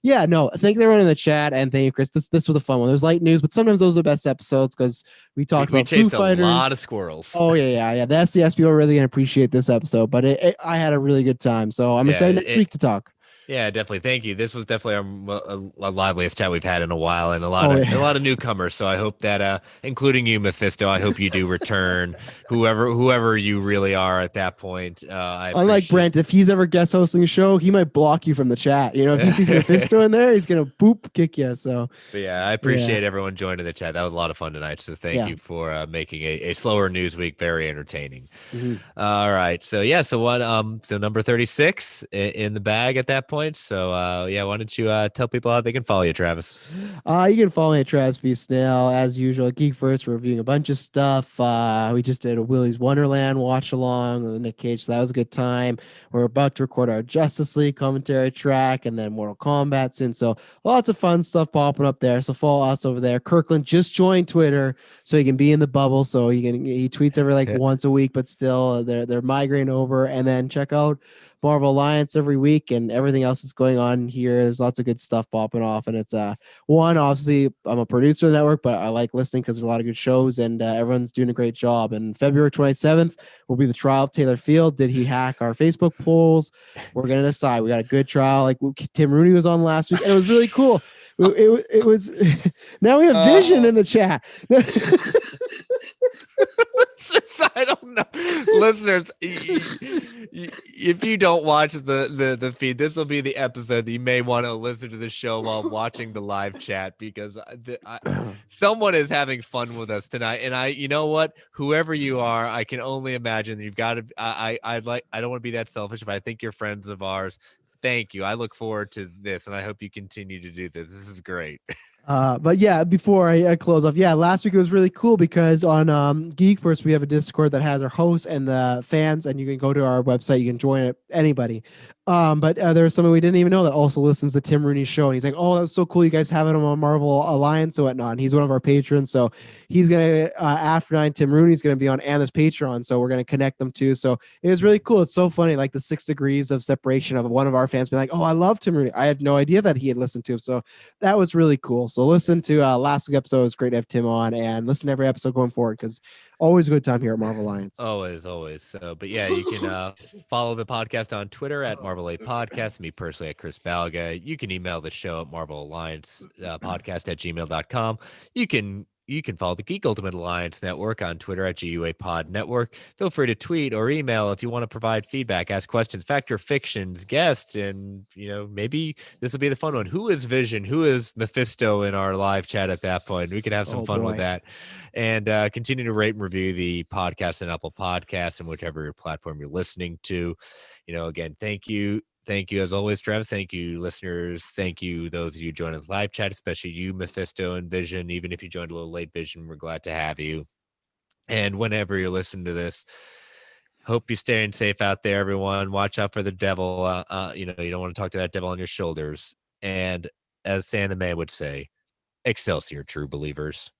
yeah, no, thank everyone in the chat, and thank you, Chris. This was a fun one. There's light news, but sometimes those are the best episodes because we talked about Foo Fighters. A lot of squirrels. Oh yeah. The SDS people are really gonna appreciate this episode, but I had a really good time, so I'm excited next week to talk. Yeah, definitely. Thank you. This was definitely our liveliest chat we've had in a while, and a lot of newcomers. So I hope that, including you, Mephisto, I hope you do return. whoever you really are at that point. Unlike Brent, if he's ever guest hosting a show, he might block you from the chat. If he sees Mephisto in there, he's gonna kick you. So, but yeah, I appreciate everyone joining the chat. That was a lot of fun tonight. So thank you for making a slower news week very entertaining. Mm-hmm. All right, so so number 36 in the bag at that point. So why don't you tell people how they can follow you, Travis? You can follow me at Travis B. Snail, as usual. Geek First, we're reviewing a bunch of stuff. We just did a Willy's Wonderland watch along with Nick Cage, so that was a good time. We're about to record our Justice League commentary track, and then Mortal Kombat soon. So lots of fun stuff popping up there. So follow us over there. Kirkland just joined Twitter, so he can be in the bubble. So he tweets every once a week, but still they're migrating over. And then check out Marvel Alliance every week, and everything else that's going on here. There's lots of good stuff popping off, and it's obviously I'm a producer of the network, but I like listening because there's a lot of good shows, and everyone's doing a great job. And February 27th will be the trial of Taylor Field. Did he hack our Facebook polls? We're gonna decide. We got a good trial. Like Tim Rooney was on last week, and it was really cool. It was. Now we have Vision in the chat. I don't know, listeners. If you don't watch the feed, this will be the episode that you may want to listen to the show while watching the live chat, because someone is having fun with us tonight. And you know what? Whoever you are, I can only imagine you've got to. I don't want to be that selfish, but I think you're friends of ours. Thank you. I look forward to this, and I hope you continue to do this. This is great. But yeah, before I close off, last week it was really cool because on Geek First we have a Discord that has our hosts and the fans, and you can go to our website, you can join it, anybody. But there's someone we didn't even know that also listens to Tim Rooney's show, and he's like, "Oh, that's so cool! You guys have it on Marvel Alliance and whatnot." And he's one of our patrons, so he's gonna after 9. Tim Rooney's gonna be on and this Patreon, so we're gonna connect them too. So it was really cool. It's so funny, like the 6 degrees of separation of one of our fans being like, "Oh, I love Tim Rooney." I had no idea that he had listened to him, so that was really cool. So listen to last week's episode. It was great to have Tim on, and listen to every episode going forward because always a good time here at Marvel Alliance. Always. So, but yeah, you can follow the podcast on Twitter at Marvel A Podcast. Me personally at Chris Balga. You can email the show at Marvel Alliance podcast at gmail.com. You can you can follow the Geek Ultimate Alliance Network on Twitter at GUA Pod Network. Feel free to tweet or email if you want to provide feedback, ask questions, fact or fictions, guest, and maybe this will be the fun one. Who is Vision? Who is Mephisto in our live chat at that point? We can have some fun with that, and continue to rate and review the podcast on Apple Podcasts and whichever platform you're listening to. Again, thank you. Thank you as always, Travis. Thank you, listeners. Thank you, those of you joining us live chat, especially you, Mephisto and Vision. Even if you joined a little late, Vision, we're glad to have you. And whenever you're listening to this, hope you're staying safe out there, everyone. Watch out for the devil. You don't want to talk to that devil on your shoulders. And as Anime would say, Excelsior, true believers.